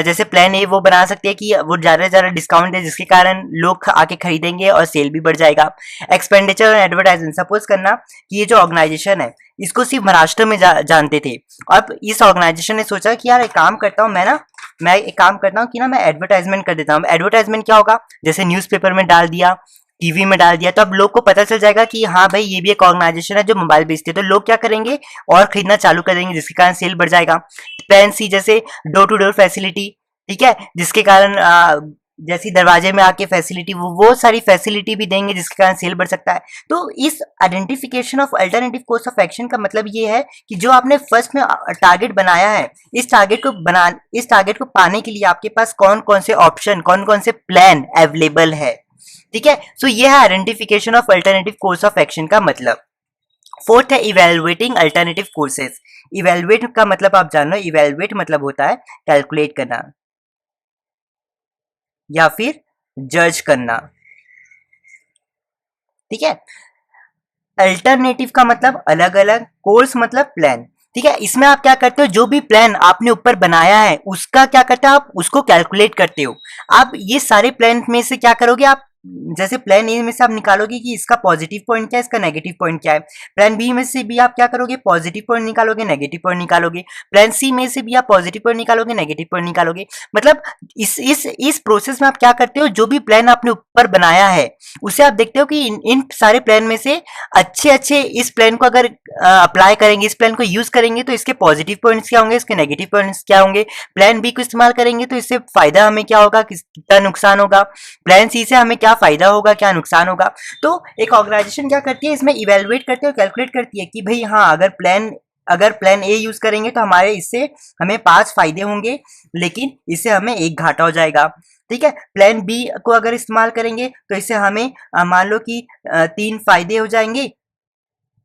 जैसे प्लान ए वो बना सकती है कि वो ज़्यादा से ज़्यादा डिस्काउंट है जिसके कारण लोग आके खरीदेंगे और सेल भी बढ़ जाएगा। एक्सपेंडिचर और एडवर्टाइजमेंट, सपोज करना कि ये जो ऑर्गेनाइजेशन है इसको सिर्फ महाराष्ट्र में जानते थे। अब इस ऑर्गेनाइजेशन ने सोचा कि यार एक काम करता हूँ मैं एक काम करता हूँ कि ना मैं एडवर्टाइजमेंट कर देता हूँ। एडवर्टाइजमेंट क्या होगा, जैसे न्यूज़पेपर में डाल दिया, टीवी में डाल दिया, तो अब लोग को पता चल जाएगा कि हाँ भाई ये भी एक ऑर्गेनाइजेशन है जो मोबाइल बेचती है, तो लोग क्या करेंगे और खरीदना चालू कर देंगे जिसके कारण सेल बढ़ जाएगा। प्लान सी जैसे डोर टू डोर फैसिलिटी, ठीक है, जिसके कारण जैसी दरवाजे में आके फैसिलिटी, वो सारी फैसिलिटी भी देंगे जिसके कारण सेल बढ़ सकता है। तो इस identification of alternative course of action का मतलब ये है कि जो आपने फर्स्ट में टारगेट बनाया है, इस टारगेट को पाने के लिए आपके पास कौन कौन से ऑप्शन, कौन कौन से प्लान अवेलेबल है, ठीक है। सो ये है identification of alternative course of action का मतलब। फोर्थ है इवेलुएटिंग अल्टरनेटिव कोर्सेज। इवेलुएट का मतलब आप जान लो, इवेलुएट मतलब होता है कैलकुलेट करना या फिर जज करना, ठीक है। अल्टरनेटिव का मतलब अलग अलग, कोर्स मतलब प्लान, ठीक है। इसमें आप क्या करते हो, जो भी प्लान आपने ऊपर बनाया है उसका क्या करते हो, आप उसको कैलकुलेट करते हो। आप ये सारे प्लान में से क्या करोगे, आप जैसे प्लान ए में से आप निकालोगे कि इसका पॉजिटिव पॉइंट क्या है, इसका नेगेटिव पॉइंट क्या है। प्लान बी में से भी आप क्या करोगे, पॉजिटिव पॉइंट निकालोगे, नेगेटिव पॉइंट निकालोगे। प्लान सी में से भी आप पॉजिटिव पॉइंट निकालोगे, नेगेटिव पॉइंट निकालोगे। मतलब इस प्रोसेस में आप क्या करते हो, जो भी प्लान आपने ऊपर बनाया है उसे आप देखते हो कि इन सारे प्लान में से अच्छे इस प्लान को अगर अप्लाई करेंगे, इस प्लान को यूज करेंगे तो इसके पॉजिटिव पॉइंट्स क्या होंगे, इसके नेगेटिव पॉइंट्स क्या होंगे। प्लान बी को इस्तेमाल करेंगे तो इससे फायदा हमें क्या होगा, कितना नुकसान होगा। प्लान सी से हमें क्या फायदा होगा, क्या नुकसान होगा। तो एक ऑर्गेनाइजेशन क्या करती है, इसमें इवेलुएट करती है और कैलकुलेट करती है कि भाई हाँ, अगर प्लान ए यूज करेंगे तो हमारे इससे हमें 5 फायदे होंगे, लेकिन इससे हमें 1 घाटा हो जाएगा, ठीक है। प्लान बी को अगर इस्तेमाल करेंगे तो इससे हमें मान लो कि 3 फायदे हो जाएंगे,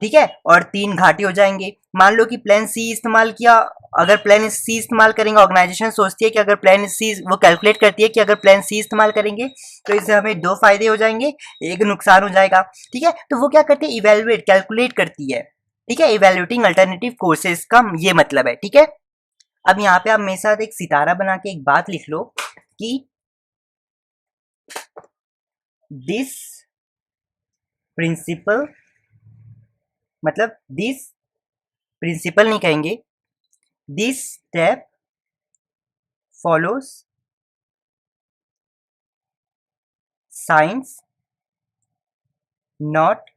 ठीक है, और 3 घाटे हो जाएंगे। मान लो कि प्लान सी इस्तेमाल किया, अगर प्लान सी इस्तेमाल करेंगे, ऑर्गेनाइजेशन सोचती है कि अगर प्लान सी, वो कैलकुलेट करती है कि अगर प्लान सी इस्तेमाल करेंगे तो इससे हमें 2 फायदे हो जाएंगे, 1 नुकसान हो जाएगा, ठीक है। तो वो क्या करती है, इवेलुएट, कैलकुलेट करती है, ठीक है। इवेल्युएटिंग अल्टरनेटिव कोर्सेज का ये मतलब है, ठीक है। अब यहाँ पे आप मेरे साथ एक सितारा बना के एक बात लिख लो कि दिस प्रिंसिपल, मतलब दिस प्रिंसिपल नहीं कहेंगे, this step follows science not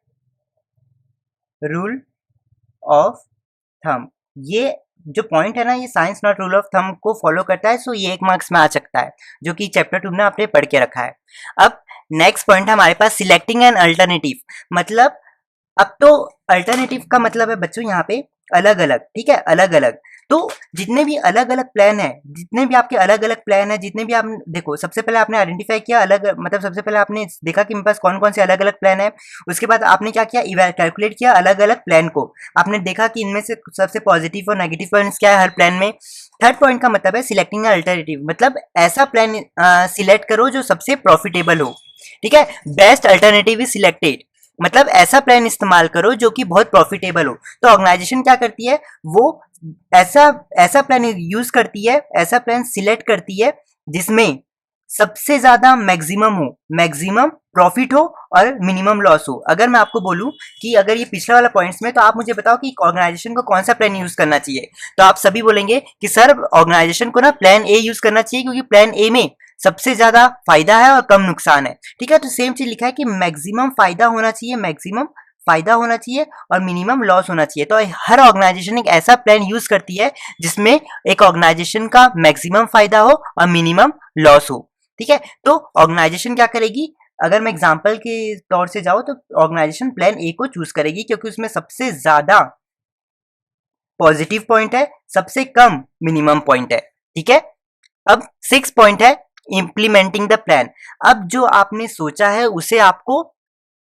rule of thumb. ये जो पॉइंट है ना, ये science not rule of thumb को फॉलो करता है, सो ये 1 मार्क्स में आ सकता है, जो कि चैप्टर 2 में आपने पढ़ के रखा है। अब नेक्स्ट पॉइंट है हमारे पास सिलेक्टिंग एन अल्टरनेटिव। मतलब अब तो अल्टरनेटिव का मतलब है बच्चों यहाँ पे अलग अलग, ठीक है, अलग अलग। तो जितने भी अलग अलग प्लान है, जितने भी आपके अलग अलग प्लान है, जितने भी आप देखो, सबसे पहले आपने आइडेंटिफाई किया अलग, मतलब सबसे पहले आपने देखा कि मेरे पास कौन कौन से अलग अलग प्लान है। उसके बाद आपने क्या किया, कैलकुलेट किया अलग अलग प्लान को, आपने देखा कि इनमें से सबसे पॉजिटिव और नेगेटिव पॉइंट्स क्या है हर प्लान में। थर्ड पॉइंट का मतलब है सिलेक्टिंग अल्टरनेटिव, मतलब ऐसा प्लान सिलेक्ट करो जो सबसे प्रॉफिटेबल हो, ठीक है। बेस्ट अल्टरनेटिव इज सिलेक्टेड, मतलब ऐसा प्लान इस्तेमाल करो जो कि बहुत प्रॉफिटेबल हो। तो ऑर्गेनाइजेशन क्या करती है, वो ऐसा प्लान यूज करती है, ऐसा प्लान सिलेक्ट करती है जिसमें सबसे ज्यादा मैक्सिमम हो, मैक्सिमम प्रॉफिट हो और मिनिमम लॉस हो। अगर मैं आपको बोलूं कि अगर ये पिछला वाला पॉइंट्स में, तो आप मुझे बताओ कि ऑर्गेनाइजेशन को कौन सा प्लान यूज करना चाहिए, तो आप सभी बोलेंगे कि सर ऑर्गेनाइजेशन को ना प्लान ए यूज करना चाहिए क्योंकि प्लान ए में सबसे ज्यादा फायदा है और कम नुकसान है, ठीक है। तो सेम चीज लिखा है कि मैक्सिमम फायदा होना चाहिए, मैक्सिमम फायदा होना चाहिए और मिनिमम लॉस होना चाहिए। तो हर ऑर्गेनाइजेशन एक ऐसा प्लान यूज करती है जिसमें एक ऑर्गेनाइजेशन का मैक्सिमम फायदा हो और मिनिमम लॉस हो, ठीक है। तो ऑर्गेनाइजेशन क्या करेगी, अगर मैं एग्जांपल के तौर से जाऊं तो ऑर्गेनाइजेशन प्लान ए को चूज करेगी क्योंकि उसमें सबसे ज्यादा पॉजिटिव पॉइंट है, सबसे कम मिनिमम पॉइंट है, ठीक है। अब 6 पॉइंट है इंप्लीमेंटिंग द प्लान। अब जो आपने सोचा है उसे आपको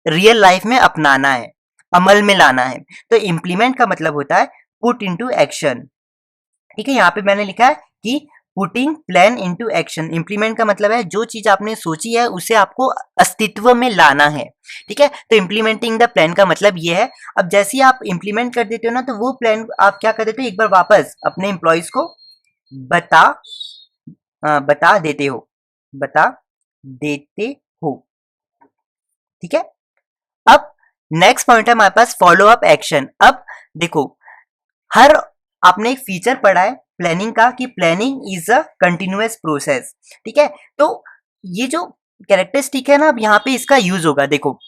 रियल लाइफ में अपनाना है, अमल में लाना है। तो इम्प्लीमेंट का मतलब होता है पुट इनटू एक्शन, ठीक है। यहाँ पे मैंने लिखा है कि putting plan into action. Implement का मतलब है जो चीज आपने सोची है उसे आपको अस्तित्व में लाना है, ठीक है। तो इम्प्लीमेंटिंग द प्लान का मतलब ये है। अब जैसे ही आप इम्प्लीमेंट कर देते हो ना, तो वो प्लान आप क्या कर देते हो, एक बार वापस अपने एम्प्लॉयज को बता बता देते हो, बता देते हो, ठीक है। अब नेक्स्ट पॉइंट है हमारे पास फॉलो अप एक्शन। अब देखो, हर आपने एक फीचर पढ़ा है प्लानिंग का कि planning is a continuous process, ठीक है। तो ये जो कैरेक्टरिस्टिक है ना, अब यहाँ पे इसका यूज होगा। देखो,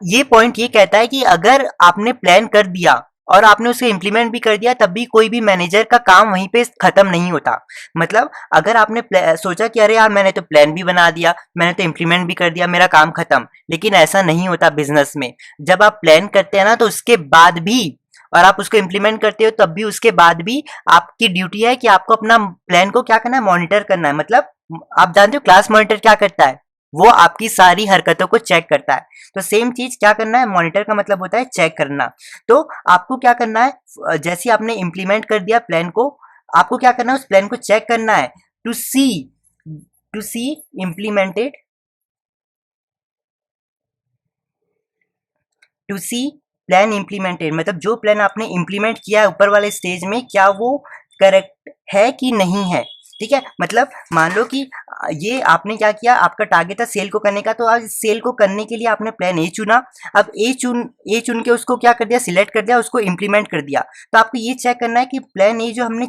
ये पॉइंट ये कहता है कि अगर आपने प्लान कर दिया और आपने उसे इम्प्लीमेंट भी कर दिया, तब भी कोई भी मैनेजर का काम वहीं पे खत्म नहीं होता। मतलब अगर आपने सोचा कि अरे यार मैंने तो प्लान भी बना दिया, मैंने तो इम्प्लीमेंट भी कर दिया, मेरा काम खत्म, लेकिन ऐसा नहीं होता बिजनेस में। जब आप प्लान करते हैं ना, तो उसके बाद भी, और आप उसको इम्प्लीमेंट करते हो तब भी, उसके बाद भी आपकी ड्यूटी है कि आपको अपना प्लान को क्या करना है, मॉनिटर करना है। मतलब आप जानते हो क्लास मॉनिटर क्या करता है, वो आपकी सारी हरकतों को चेक करता है। तो सेम चीज क्या करना है, मॉनिटर का मतलब होता है चेक करना। तो आपको क्या करना है, जैसे आपने इम्प्लीमेंट कर दिया प्लान को, आपको क्या करना है, उस प्लान को चेक करना है, to see implemented, to see plan implemented. मतलब जो प्लान आपने इम्प्लीमेंट किया है ऊपर वाले स्टेज में, क्या वो करेक्ट है कि नहीं है, ठीक है। मतलब मान लो कि ये आपने क्या किया, आपका टारगेट था सेल को करने का, तो आज सेल को करने के लिए आपने प्लान ए चुना। अब ए चुन के उसको क्या कर दिया, सिलेक्ट कर दिया, उसको इम्प्लीमेंट कर दिया। तो आपको ये चेक करना है कि प्लान ए जो हमने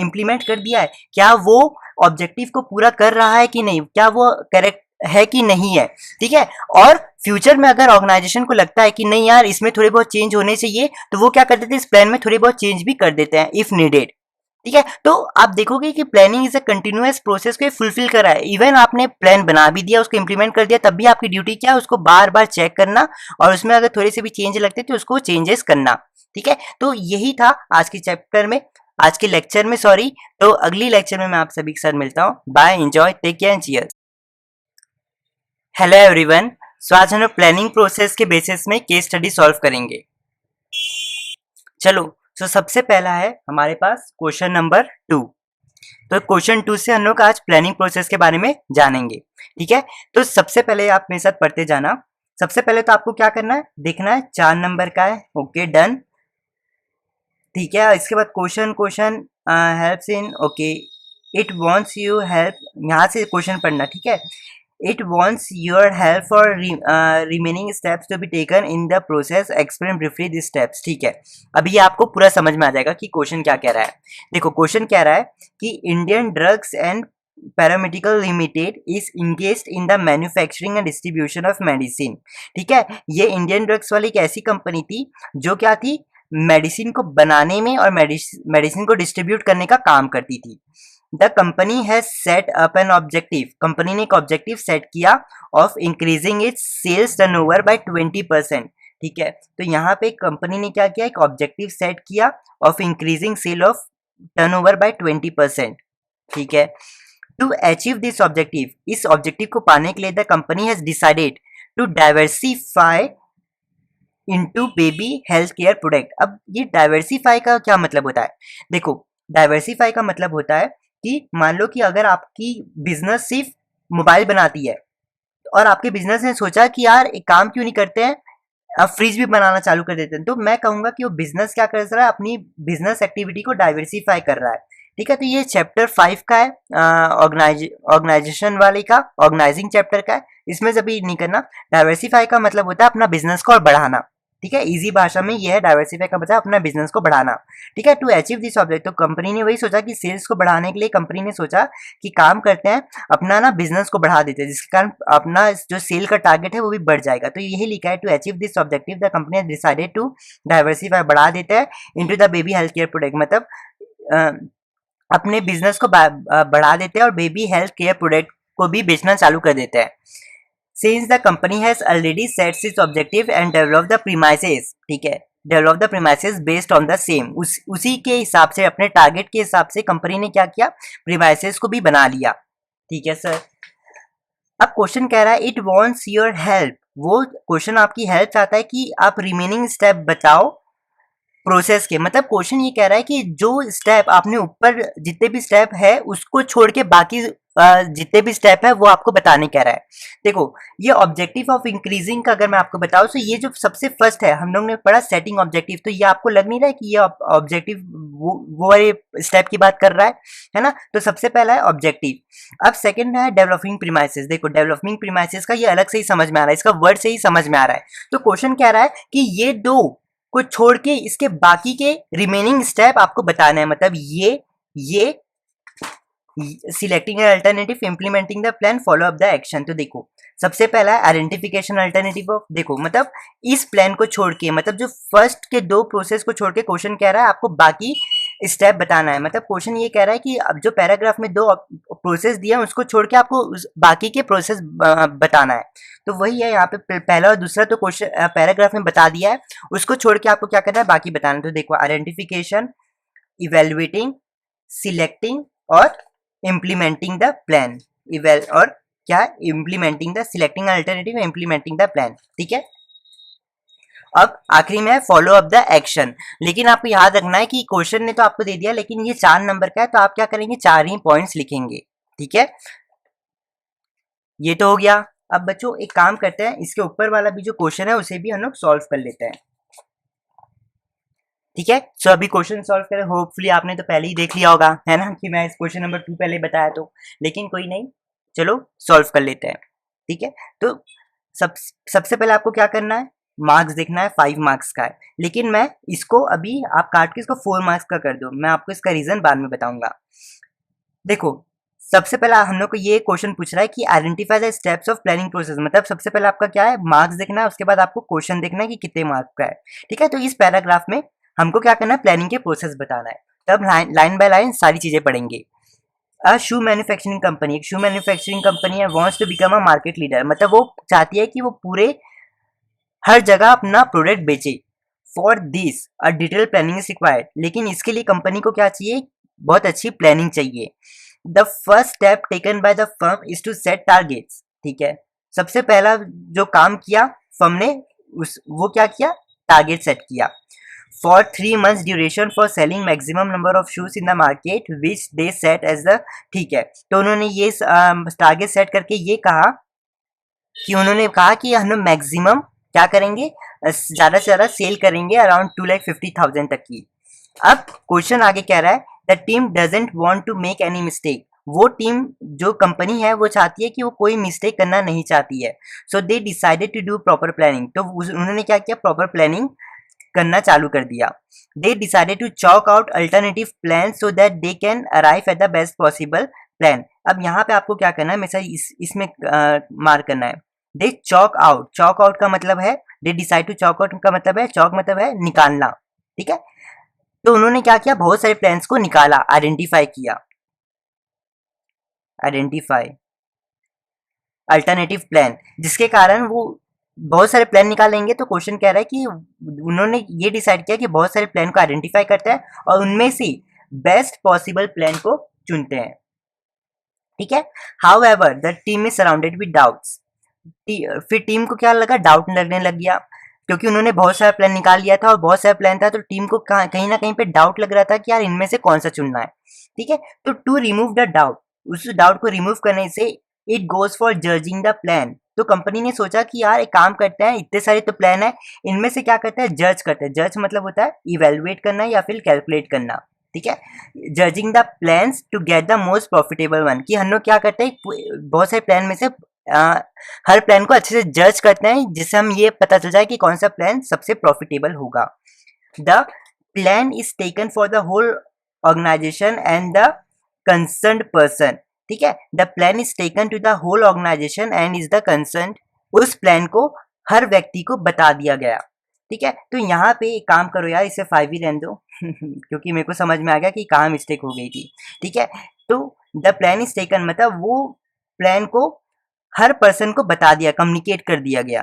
इम्प्लीमेंट कर दिया है, क्या वो ऑब्जेक्टिव को पूरा कर रहा है कि नहीं, क्या वो करेक्ट है कि नहीं है, ठीक है। और फ्यूचर में अगर ऑर्गेनाइजेशन को लगता है कि नहीं यार इसमें थोड़े बहुत चेंज होने चाहिए, तो वो क्या कर देते हैं, इस प्लान में थोड़े बहुत चेंज भी कर देते हैं इफ नीडेड, ठीक है। तो आप देखोगे कि planning is a continuous process को फुलफिल कर रहा है। इवन आपने प्लान बना भी दिया, उसको इंप्लीमेंट कर दिया, तब भी आपकी ड्यूटी क्या है, उसको बार बार चेक करना, और उसमें अगर थोड़े से भी चेंज लगते तो उसको चेंजेस करना, ठीक है। तो यही था आज के चैप्टर में, आज के लेक्चर में, सॉरी। तो अगली लेक्चर में मैं आप सभी के साथ मिलता हूँ। Bye, enjoy, take care, cheers. Hello everyone. So आज हम लोग प्लानिंग प्रोसेस के बेसिस में केस स्टडी सॉल्व करेंगे। चलो, सो सबसे पहला है हमारे पास क्वेश्चन नंबर 2। तो क्वेश्चन 2 से हम लोग आज प्लानिंग प्रोसेस के बारे में जानेंगे, ठीक है। तो सबसे पहले आप मेरे साथ पढ़ते जाना। सबसे पहले तो आपको क्या करना है, देखना है 4 नंबर का है, ओके डन, ठीक है। इसके बाद question question helps in, okay, it wants you help, यहाँ से क्वेश्चन पढ़ना, ठीक है। It wants your help for remaining steps to be taken in the process. Explain briefly these steps. ठीक है, अभी ये आपको पूरा समझ में आ जाएगा कि क्वेश्चन क्या कह रहा है। देखो, क्वेश्चन कह रहा है कि Indian drugs and paramedical limited is engaged in the manufacturing and distribution of medicine, ठीक है। ये इंडियन ड्रग्स वाली एक ऐसी कंपनी थी जो क्या थी, मेडिसिन को बनाने में और मेडिसिन को डिस्ट्रीब्यूट करने का काम करती थी। The company has set up an objective, company ने एक ऑब्जेक्टिव सेट किया of increasing its sales turnover by 20%, ठीक है। तो यहाँ पे कंपनी ने क्या किया, एक ऑब्जेक्टिव सेट किया of increasing sale of turnover by 20%, ठीक है। टू अचीव दिस ऑब्जेक्टिव, इस ऑब्जेक्टिव को पाने के लिए the company has decided to diversify into baby health care product. अब ये डाइवर्सिफाई का क्या मतलब होता है, देखो, डाइवर्सिफाई का मतलब होता है कि मान लो कि अगर आपकी बिजनेस सिर्फ मोबाइल बनाती है, और आपके बिजनेस ने सोचा कि यार एक काम क्यों नहीं करते हैं, अब फ्रिज भी बनाना चालू कर देते हैं, तो मैं कहूंगा कि वो बिजनेस क्या कर रहा है, अपनी बिजनेस एक्टिविटी को डाइवर्सिफाई कर रहा है, ठीक है। तो ये चैप्टर 5 का है, ऑर्गेनाइजेशन वाले का, ऑर्गेनाइजिंग चैप्टर का है। इसमें जब भी नहीं करना, डाइवर्सिफाई का मतलब होता है अपना बिजनेस को और बढ़ाना, ठीक है। इजी भाषा में ये है, डाइवर्सिफाई का मतलब अपना बिजनेस को बढ़ाना, ठीक है। टू अचीव दिस ऑब्जेक्ट, तो कंपनी ने वही सोचा कि सेल्स को बढ़ाने के लिए कंपनी ने सोचा कि काम करते हैं, अपना ना बिजनेस को बढ़ा देते हैं, जिसके कारण अपना जो सेल का टारगेट है वो भी बढ़ जाएगा। तो यही लिखा है, to achieve this objective the company has decided to diversify, बढ़ा देते हैं, into the baby health care product, मतलब अपने बिजनेस को बढ़ा देते हैं और बेबी हेल्थ केयर प्रोडक्ट को भी बेचना चालू कर देते हैं। Since the company has already set its objective and developed the premises, ठीक है, develop the premises based on the same, उसी के हिसाब से, अपने टारगेट के हिसाब से कंपनी ने क्या किया, प्रीमाइसेस को भी बना लिया, ठीक है सर। अब क्वेश्चन कह रहा है इट वांट्स योर हेल्प, वो क्वेश्चन आपकी हेल्प चाहता है कि आप रिमेनिंग स्टेप बताओ प्रोसेस के, मतलब क्वेश्चन ये कह रहा है कि जो स्टेप आपने ऊपर जितने भी स्टेप है उसको छोड़ के बाकी जितने भी स्टेप है वो आपको बताने कह रहा है। देखो ये ऑब्जेक्टिव ऑफ इंक्रीजिंग का अगर मैं आपको बताऊं तो ये जो सबसे फर्स्ट है हम लोग ने पढ़ा सेटिंग ऑब्जेक्टिव, तो ये आपको लग नहीं रहा है कि ये ऑब्जेक्टिव वो वाले स्टेप की बात कर रहा है ना। तो सबसे पहला है ऑब्जेक्टिव। अब सेकंड है डेवलपिंग प्रीमाइसेस। देखो डेवलपिंग प्रीमाइसेस का ये अलग से ही समझ में आ रहा है, इसका वर्ड से ही समझ में आ रहा है। तो क्वेश्चन कह रहा है कि ये दो को छोड़ के इसके बाकी के रिमेनिंग स्टेप आपको बताना है, मतलब ये selecting an alternative, implementing the plan, follow up the action. तो देखो सबसे पहला है आइडेंटिफिकेशन अल्टरनेटिव ऑफ, देखो मतलब इस प्लान को छोड़ के, मतलब जो फर्स्ट के दो प्रोसेस को छोड़ के क्वेश्चन कह रहा है आपको बाकी स्टेप बताना है। मतलब क्वेश्चन ये कह रहा है कि अब जो पैराग्राफ में दो प्रोसेस दिया उसको छोड़ के आपको बाकी के प्रोसेस बताना है। तो वही है यहाँ पे पहला और दूसरा तो क्वेश्चन पैराग्राफ में बता दिया है, उसको छोड़ के आपको क्या करना है बाकी बताना है। तो देखो आइडेंटिफिकेशन, इवेल्युएटिंग, सिलेक्टिंग और इम्प्लीमेंटिंग द प्लान। और क्या implementing the, selecting alternative, implementing the plan. ठीक है, अब आखिरी में है फॉलो अप द एक्शन। लेकिन आपको याद रखना है कि क्वेश्चन ने तो आपको दे दिया लेकिन ये 4 नंबर का है, तो आप क्या करेंगे 4 ही पॉइंट्स लिखेंगे। ठीक है, ये तो हो गया। अब बच्चों एक काम करते हैं, इसके ऊपर वाला भी जो क्वेश्चन है उसे भी हम लोग सॉल्व कर लेते हैं। ठीक है, सो अभी क्वेश्चन सॉल्व करें। होपफुली आपने तो पहले ही देख लिया होगा है ना कि मैं इस क्वेश्चन नंबर 2 पहले बताया, तो लेकिन कोई नहीं, चलो सॉल्व कर लेते हैं। ठीक है, तो सबसे पहले आपको क्या करना है, मार्क्स देखना है, 5 मार्क्स का है। लेकिन मैं इसको अभी आप काट के इसको 4 मार्क्स का कर दो, मैं आपको इसका रीजन बाद में बताऊंगा। देखो सबसे पहला हम लोग को ये क्वेश्चन पूछ रहा है कि identify the steps of planning process, मतलब सबसे पहले आपका क्या है, मार्क्स देखना है, उसके बाद आपको क्वेश्चन देखना है कि कितने मार्क्स का है। ठीक है, तो इस पैराग्राफ में हमको क्या करना है, प्लानिंग के प्रोसेस बताना है। तब लाइन बाय लाइन सारी चीजें पढ़ेंगे। अ शू मैन्युफैक्चरिंग कंपनी, एक शू मैन्युफैक्चरिंग कंपनी है, wants to become a market leader, मतलब वो चाहती है कि वो पूरे हर जगह अपना प्रोडक्ट बेचे। For this a detail planning is required, लेकिन इसके लिए कंपनी को क्या चाहिए, बहुत अच्छी प्लानिंग चाहिए। The first step taken by the firm is to set targets. ठीक है, सबसे पहला जो काम किया फर्म ने वो क्या किया, टारगेट सेट किया। For 3 months duration for selling maximum number of shoes in the market which they set as the, ठीक है, तो उन्होंने ये टारगेट सेट करके ये कहा कि उन्होंने कहा कि हम लोग मैक्सिमम क्या करेंगे, ज्यादा से ज्यादा सेल करेंगे अराउंड 2,50,000 तक की। अब क्वेश्चन आगे कह रहा है the team doesn't want to make any mistake, वो टीम जो कंपनी है वो चाहती है कि वो कोई मिस्टेक करना नहीं चाहती है। So they decided to do proper planning, तो उन्होंने क्या किया, प्रॉपर प्लानिंग करना चालू कर दिया। They decided to chalk out alternative plan so that they can arrive at the best possible plan. अब यहाँ पे आपको क्या करना है, हमेशा इसमें मार्क करना है। They chalk out, chalk out का मतलब है, they decide to chalk out का मतलब है, चॉक मतलब है निकालना। ठीक है, तो उन्होंने क्या किया, बहुत सारे प्लान्स को निकाला, आइडेंटिफाई किया, आइडेंटिफाई अल्टरनेटिव प्लान, जिसके कारण वो बहुत सारे प्लान निकालेंगे। तो क्वेश्चन कह रहा है कि उन्होंने ये डिसाइड किया कि बहुत सारे प्लान को आइडेंटिफाई करते हैं और उनमें से बेस्ट पॉसिबल प्लान को चुनते हैं। ठीक है, how ever the team is surrounded with doubts, फिर टीम को क्या लगा, डाउट लगने लग गया, क्योंकि उन्होंने बहुत सारा प्लान निकाल लिया था और बहुत सारा प्लान था, तो टीम को कहीं ना कहीं पे डाउट लग रहा था कि यार इनमें से कौन सा चुनना है। ठीक है, तो टू रिमूव द डाउट, उस डाउट को रिमूव करने से it goes for judging the plan, तो कंपनी ने सोचा कि यार एक काम करते हैं, इतने सारे तो प्लान है, इनमें से क्या करते हैं, जज करते हैं। जज मतलब होता है इवेलुएट करना या फिर कैलकुलेट करना। ठीक है, judging the plans to get the most profitable one, कि हम लोग क्या करते हैं, बहुत सारे प्लान में से हर प्लान को अच्छे से जज करते हैं, जिससे हम ये पता चल जाए कि कौन सा प्लान सबसे प्रॉफिटेबल होगा। The plan is taken for the whole organization and the concerned person. ठीक है, the plan is taken to the whole organization and is the concern, उस प्लान को हर व्यक्ति को बता दिया गया। ठीक है, तो यहाँ पे एक काम करो यार, इसे 5 ही रहने दो क्योंकि मेरे को समझ में आ गया कि कहाँ मिस्टेक हो गई थी। ठीक है, तो द प्लान इज टेकन मतलब वो प्लान को हर पर्सन को बता दिया, कम्युनिकेट कर दिया गया।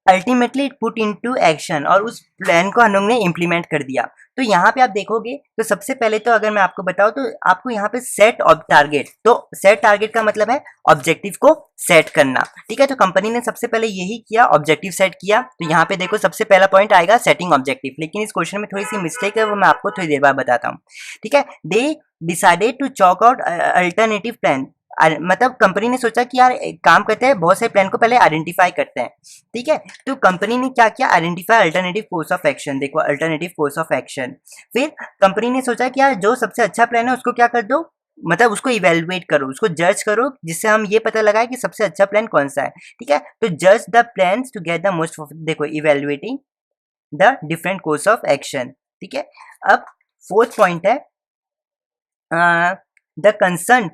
अल्टीमेटली पुट इनटू एक्शन, और उस प्लान को हम लोग ने इम्प्लीमेंट कर दिया। तो यहाँ पे आप देखोगे तो सबसे पहले तो अगर मैं आपको बताऊं तो आपको यहाँ पे सेट ऑफ टारगेट, तो सेट टारगेट का मतलब है ऑब्जेक्टिव को सेट करना, ठीक है। तो कंपनी ने सबसे पहले यही किया, ऑब्जेक्टिव सेट किया। तो यहाँ पे देखो सबसे पहला पॉइंट आएगा सेटिंग ऑब्जेक्टिव, लेकिन इस क्वेश्चन में थोड़ी सी मिस्टेक है, वो मैं आपको थोड़ी देर बाद बताता हूँ, ठीक है। They decided to chalk out alternative plan, मतलब कंपनी ने सोचा कि यार एक काम करते हैं, बहुत सारे प्लान को पहले आइडेंटिफाई करते हैं, ठीक है। तो कंपनी ने क्या किया, identify alternative course of action, देखो अल्टरनेटिव कोर्स ऑफ एक्शन। फिर कंपनी ने सोचा कि यार जो सबसे अच्छा प्लान है उसको क्या कर दो, मतलब उसको इवेलुएट करो, उसको जज करो, जिससे हम ये पता लगाए कि सबसे अच्छा प्लान कौन सा है, ठीक है। तो जज the plan to get the most, देखो evaluating the different course of action, ठीक है। अब फोर्थ पॉइंट है द कंसर्न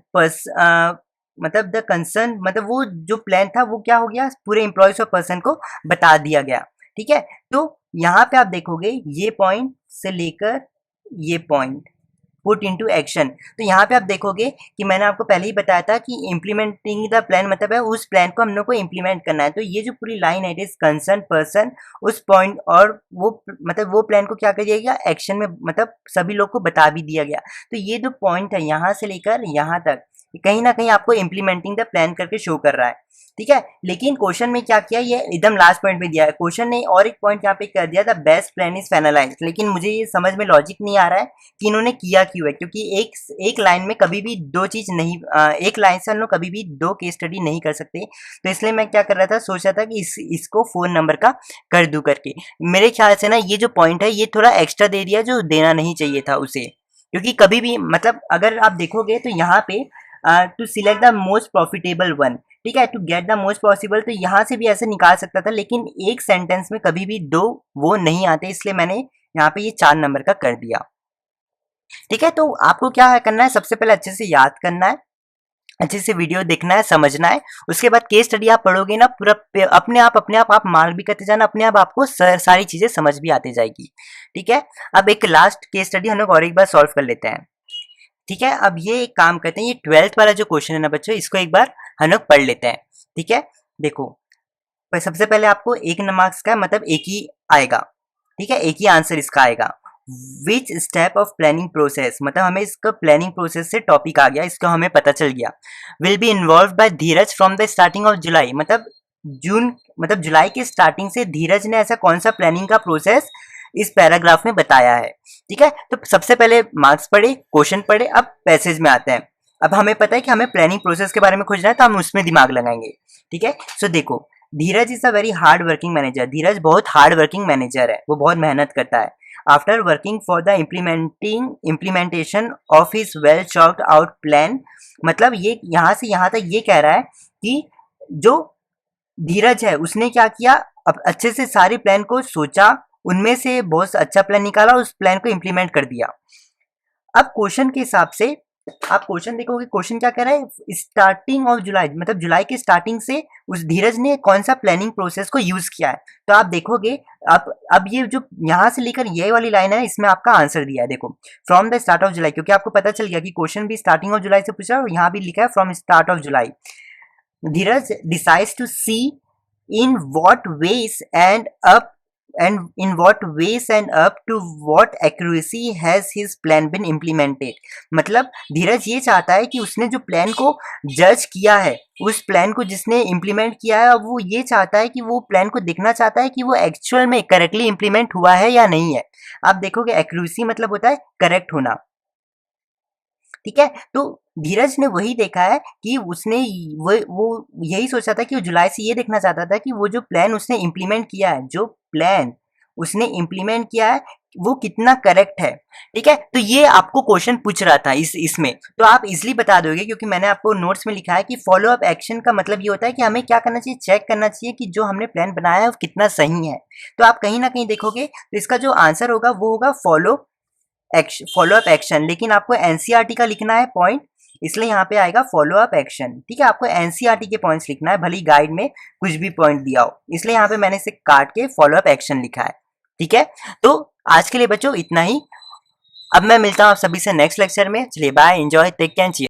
मतलब द कंसर्न, मतलब वो जो प्लान था वो क्या हो गया, पूरे एम्प्लॉयज और पर्सन को बता दिया गया, ठीक है। तो यहाँ पे आप देखोगे ये पॉइंट से लेकर ये पॉइंट पुट इनटू एक्शन, तो यहाँ पे आप देखोगे कि मैंने आपको पहले ही बताया था कि इम्प्लीमेंटिंग द प्लान मतलब है उस प्लान को हम लोग को इम्प्लीमेंट करना है। तो ये जो पूरी लाइन है इट इज कंसर्न पर्सन, उस पॉइंट, और वो मतलब वो प्लान को क्या कर दिया गया, एक्शन में, मतलब सभी लोग को बता भी दिया गया। तो ये जो पॉइंट है यहाँ से लेकर यहाँ तक कहीं ना कहीं आपको इम्प्लीमेंटिंग द प्लान करके शो कर रहा है, ठीक है। लेकिन क्वेश्चन में क्या किया, ये एकदम लास्ट पॉइंट में दिया है क्वेश्चन ने, और एक पॉइंट यहाँ पे कर दिया था बेस्ट प्लान इज फाइनलाइज्ड, लेकिन मुझे ये समझ में लॉजिक नहीं आ रहा है कि इन्होंने किया क्यों है, क्योंकि एक लाइन में कभी भी दो चीज नहीं, एक लाइन से हम लोग कभी भी दो केस स्टडी नहीं कर सकते। तो इसलिए मैं क्या कर रहा था, सोच रहा था कि इसको फोन नंबर का कर दूं करके। मेरे ख्याल से ना ये जो पॉइंट है ये थोड़ा एक्स्ट्रा दे दिया जो देना नहीं चाहिए था उसे, क्योंकि कभी भी मतलब अगर आप देखोगे तो यहाँ पे to select the most profitable one, ठीक है, to get the most possible, तो यहाँ से भी ऐसे निकाल सकता था, लेकिन एक सेंटेंस में कभी भी दो वो नहीं आते, इसलिए मैंने यहाँ पे ये 4 नंबर का कर दिया, ठीक है। तो आपको क्या है करना है, सबसे पहले अच्छे से याद करना है, अच्छे से वीडियो देखना है, समझना है, उसके बाद केस स्टडी आप पढ़ोगे ना पूरा अपने आप मार्क भी करते जाना, अपने आप आपको सारी चीजें समझ भी आती जाएगी, ठीक है। अब एक लास्ट केस स्टडी हम लोग और एक बार सॉल्व कर लेते हैं, ठीक है। अब ये एक काम करते हैं, ये 12th वाला जो क्वेश्चन है ना बच्चों, इसको एक बार हम लोग पढ़ लेते हैं, ठीक है। देखो सबसे पहले आपको 1 मार्क्स का मतलब एक ही आएगा, ठीक है, एक ही आंसर इसका आएगा। Which step of planning process, मतलब हमें इसका प्लानिंग प्रोसेस से टॉपिक आ गया, इसको हमें पता चल गया। Will be involve by Dheeraj from the starting of July, मतलब जुलाई के स्टार्टिंग से धीरज ने ऐसा कौन सा प्लानिंग का प्रोसेस इस पैराग्राफ में बताया है, ठीक है। तो सबसे पहले मार्क्स पढ़े, क्वेश्चन पढ़े, अब पैसेज में आते हैं। अब हमें पता है कि हमें प्लानिंग प्रोसेस के बारे में खोजना है, तो हम उसमें दिमाग लगाएंगे, ठीक है। सो देखो Dheeraj is a very hard working manager, Dheeraj बहुत हार्ड वर्किंग मैनेजर है, वो बहुत मेहनत करता है। After working for the implementation of his well choked out plan, मतलब ये यहाँ से यहाँ तक ये कह रहा है कि जो धीरज है उसने क्या किया, अब अच्छे से सारे प्लान को सोचा, उनमें से बहुत अच्छा प्लान निकाला, उस प्लान को इम्प्लीमेंट कर दिया। अब क्वेश्चन के हिसाब से आप क्वेश्चन देखोगे, क्वेश्चन क्या कह रहा है, स्टार्टिंग ऑफ जुलाई, मतलब जुलाई के स्टार्टिंग से उस धीरज ने कौन सा प्लानिंग प्रोसेस को यूज किया है। तो आप देखोगे अब ये जो यहाँ से लेकर ये वाली लाइन है, इसमें आपका आंसर दिया है, देखो फ्रॉम द स्टार्ट ऑफ जुलाई, क्योंकि आपको पता चल गया कि क्वेश्चन भी स्टार्टिंग ऑफ जुलाई से पूछा और यहाँ भी लिखा है from start of July. Dheeraj decides to see in what ways and up to what accuracy has his plan been implemented, मतलब धीरज ये चाहता है कि उसने जो प्लान को जज किया है, उस प्लान को जिसने इम्प्लीमेंट किया है, अब वो ये चाहता है कि वो प्लान को देखना चाहता है कि वो एक्चुअल में करेक्टली इम्प्लीमेंट हुआ है या नहीं है। आप देखोगे एक्यूरेसी मतलब होता है करेक्ट होना, ठीक है। तो धीरज ने वही देखा है कि उसने वो यही सोचा था कि वो जुलाई से ये देखना चाहता था कि वो जो प्लान उसने इम्प्लीमेंट किया है, जो प्लान उसने इम्प्लीमेंट किया है वो कितना करेक्ट है, ठीक है। तो ये आपको क्वेश्चन पूछ रहा था इसमें, तो आप इजिली बता दोगे, क्योंकि मैंने आपको नोट्स में लिखा है कि फॉलो अप एक्शन का मतलब ये होता है कि हमें क्या करना चाहिए, चेक करना चाहिए कि जो हमने प्लान बनाया है वो कितना सही है। तो आप कहीं ना कहीं देखोगे तो इसका जो आंसर होगा वो होगा फॉलो अप एक्शन, लेकिन आपको एनसीईआरटी का लिखना है पॉइंट, इसलिए यहाँ पे आएगा फॉलो अप एक्शन, ठीक है। आपको एनसीईआरटी के पॉइंट्स लिखना है, भले ही गाइड में कुछ भी पॉइंट दिया हो, इसलिए यहाँ पे मैंने इसे काट के फॉलो अप एक्शन लिखा है, ठीक है। तो आज के लिए बच्चों इतना ही, अब मैं मिलता हूँ आप सभी से नेक्स्ट लेक्चर में। चलिए बाय, एंजॉय, टेक केयर।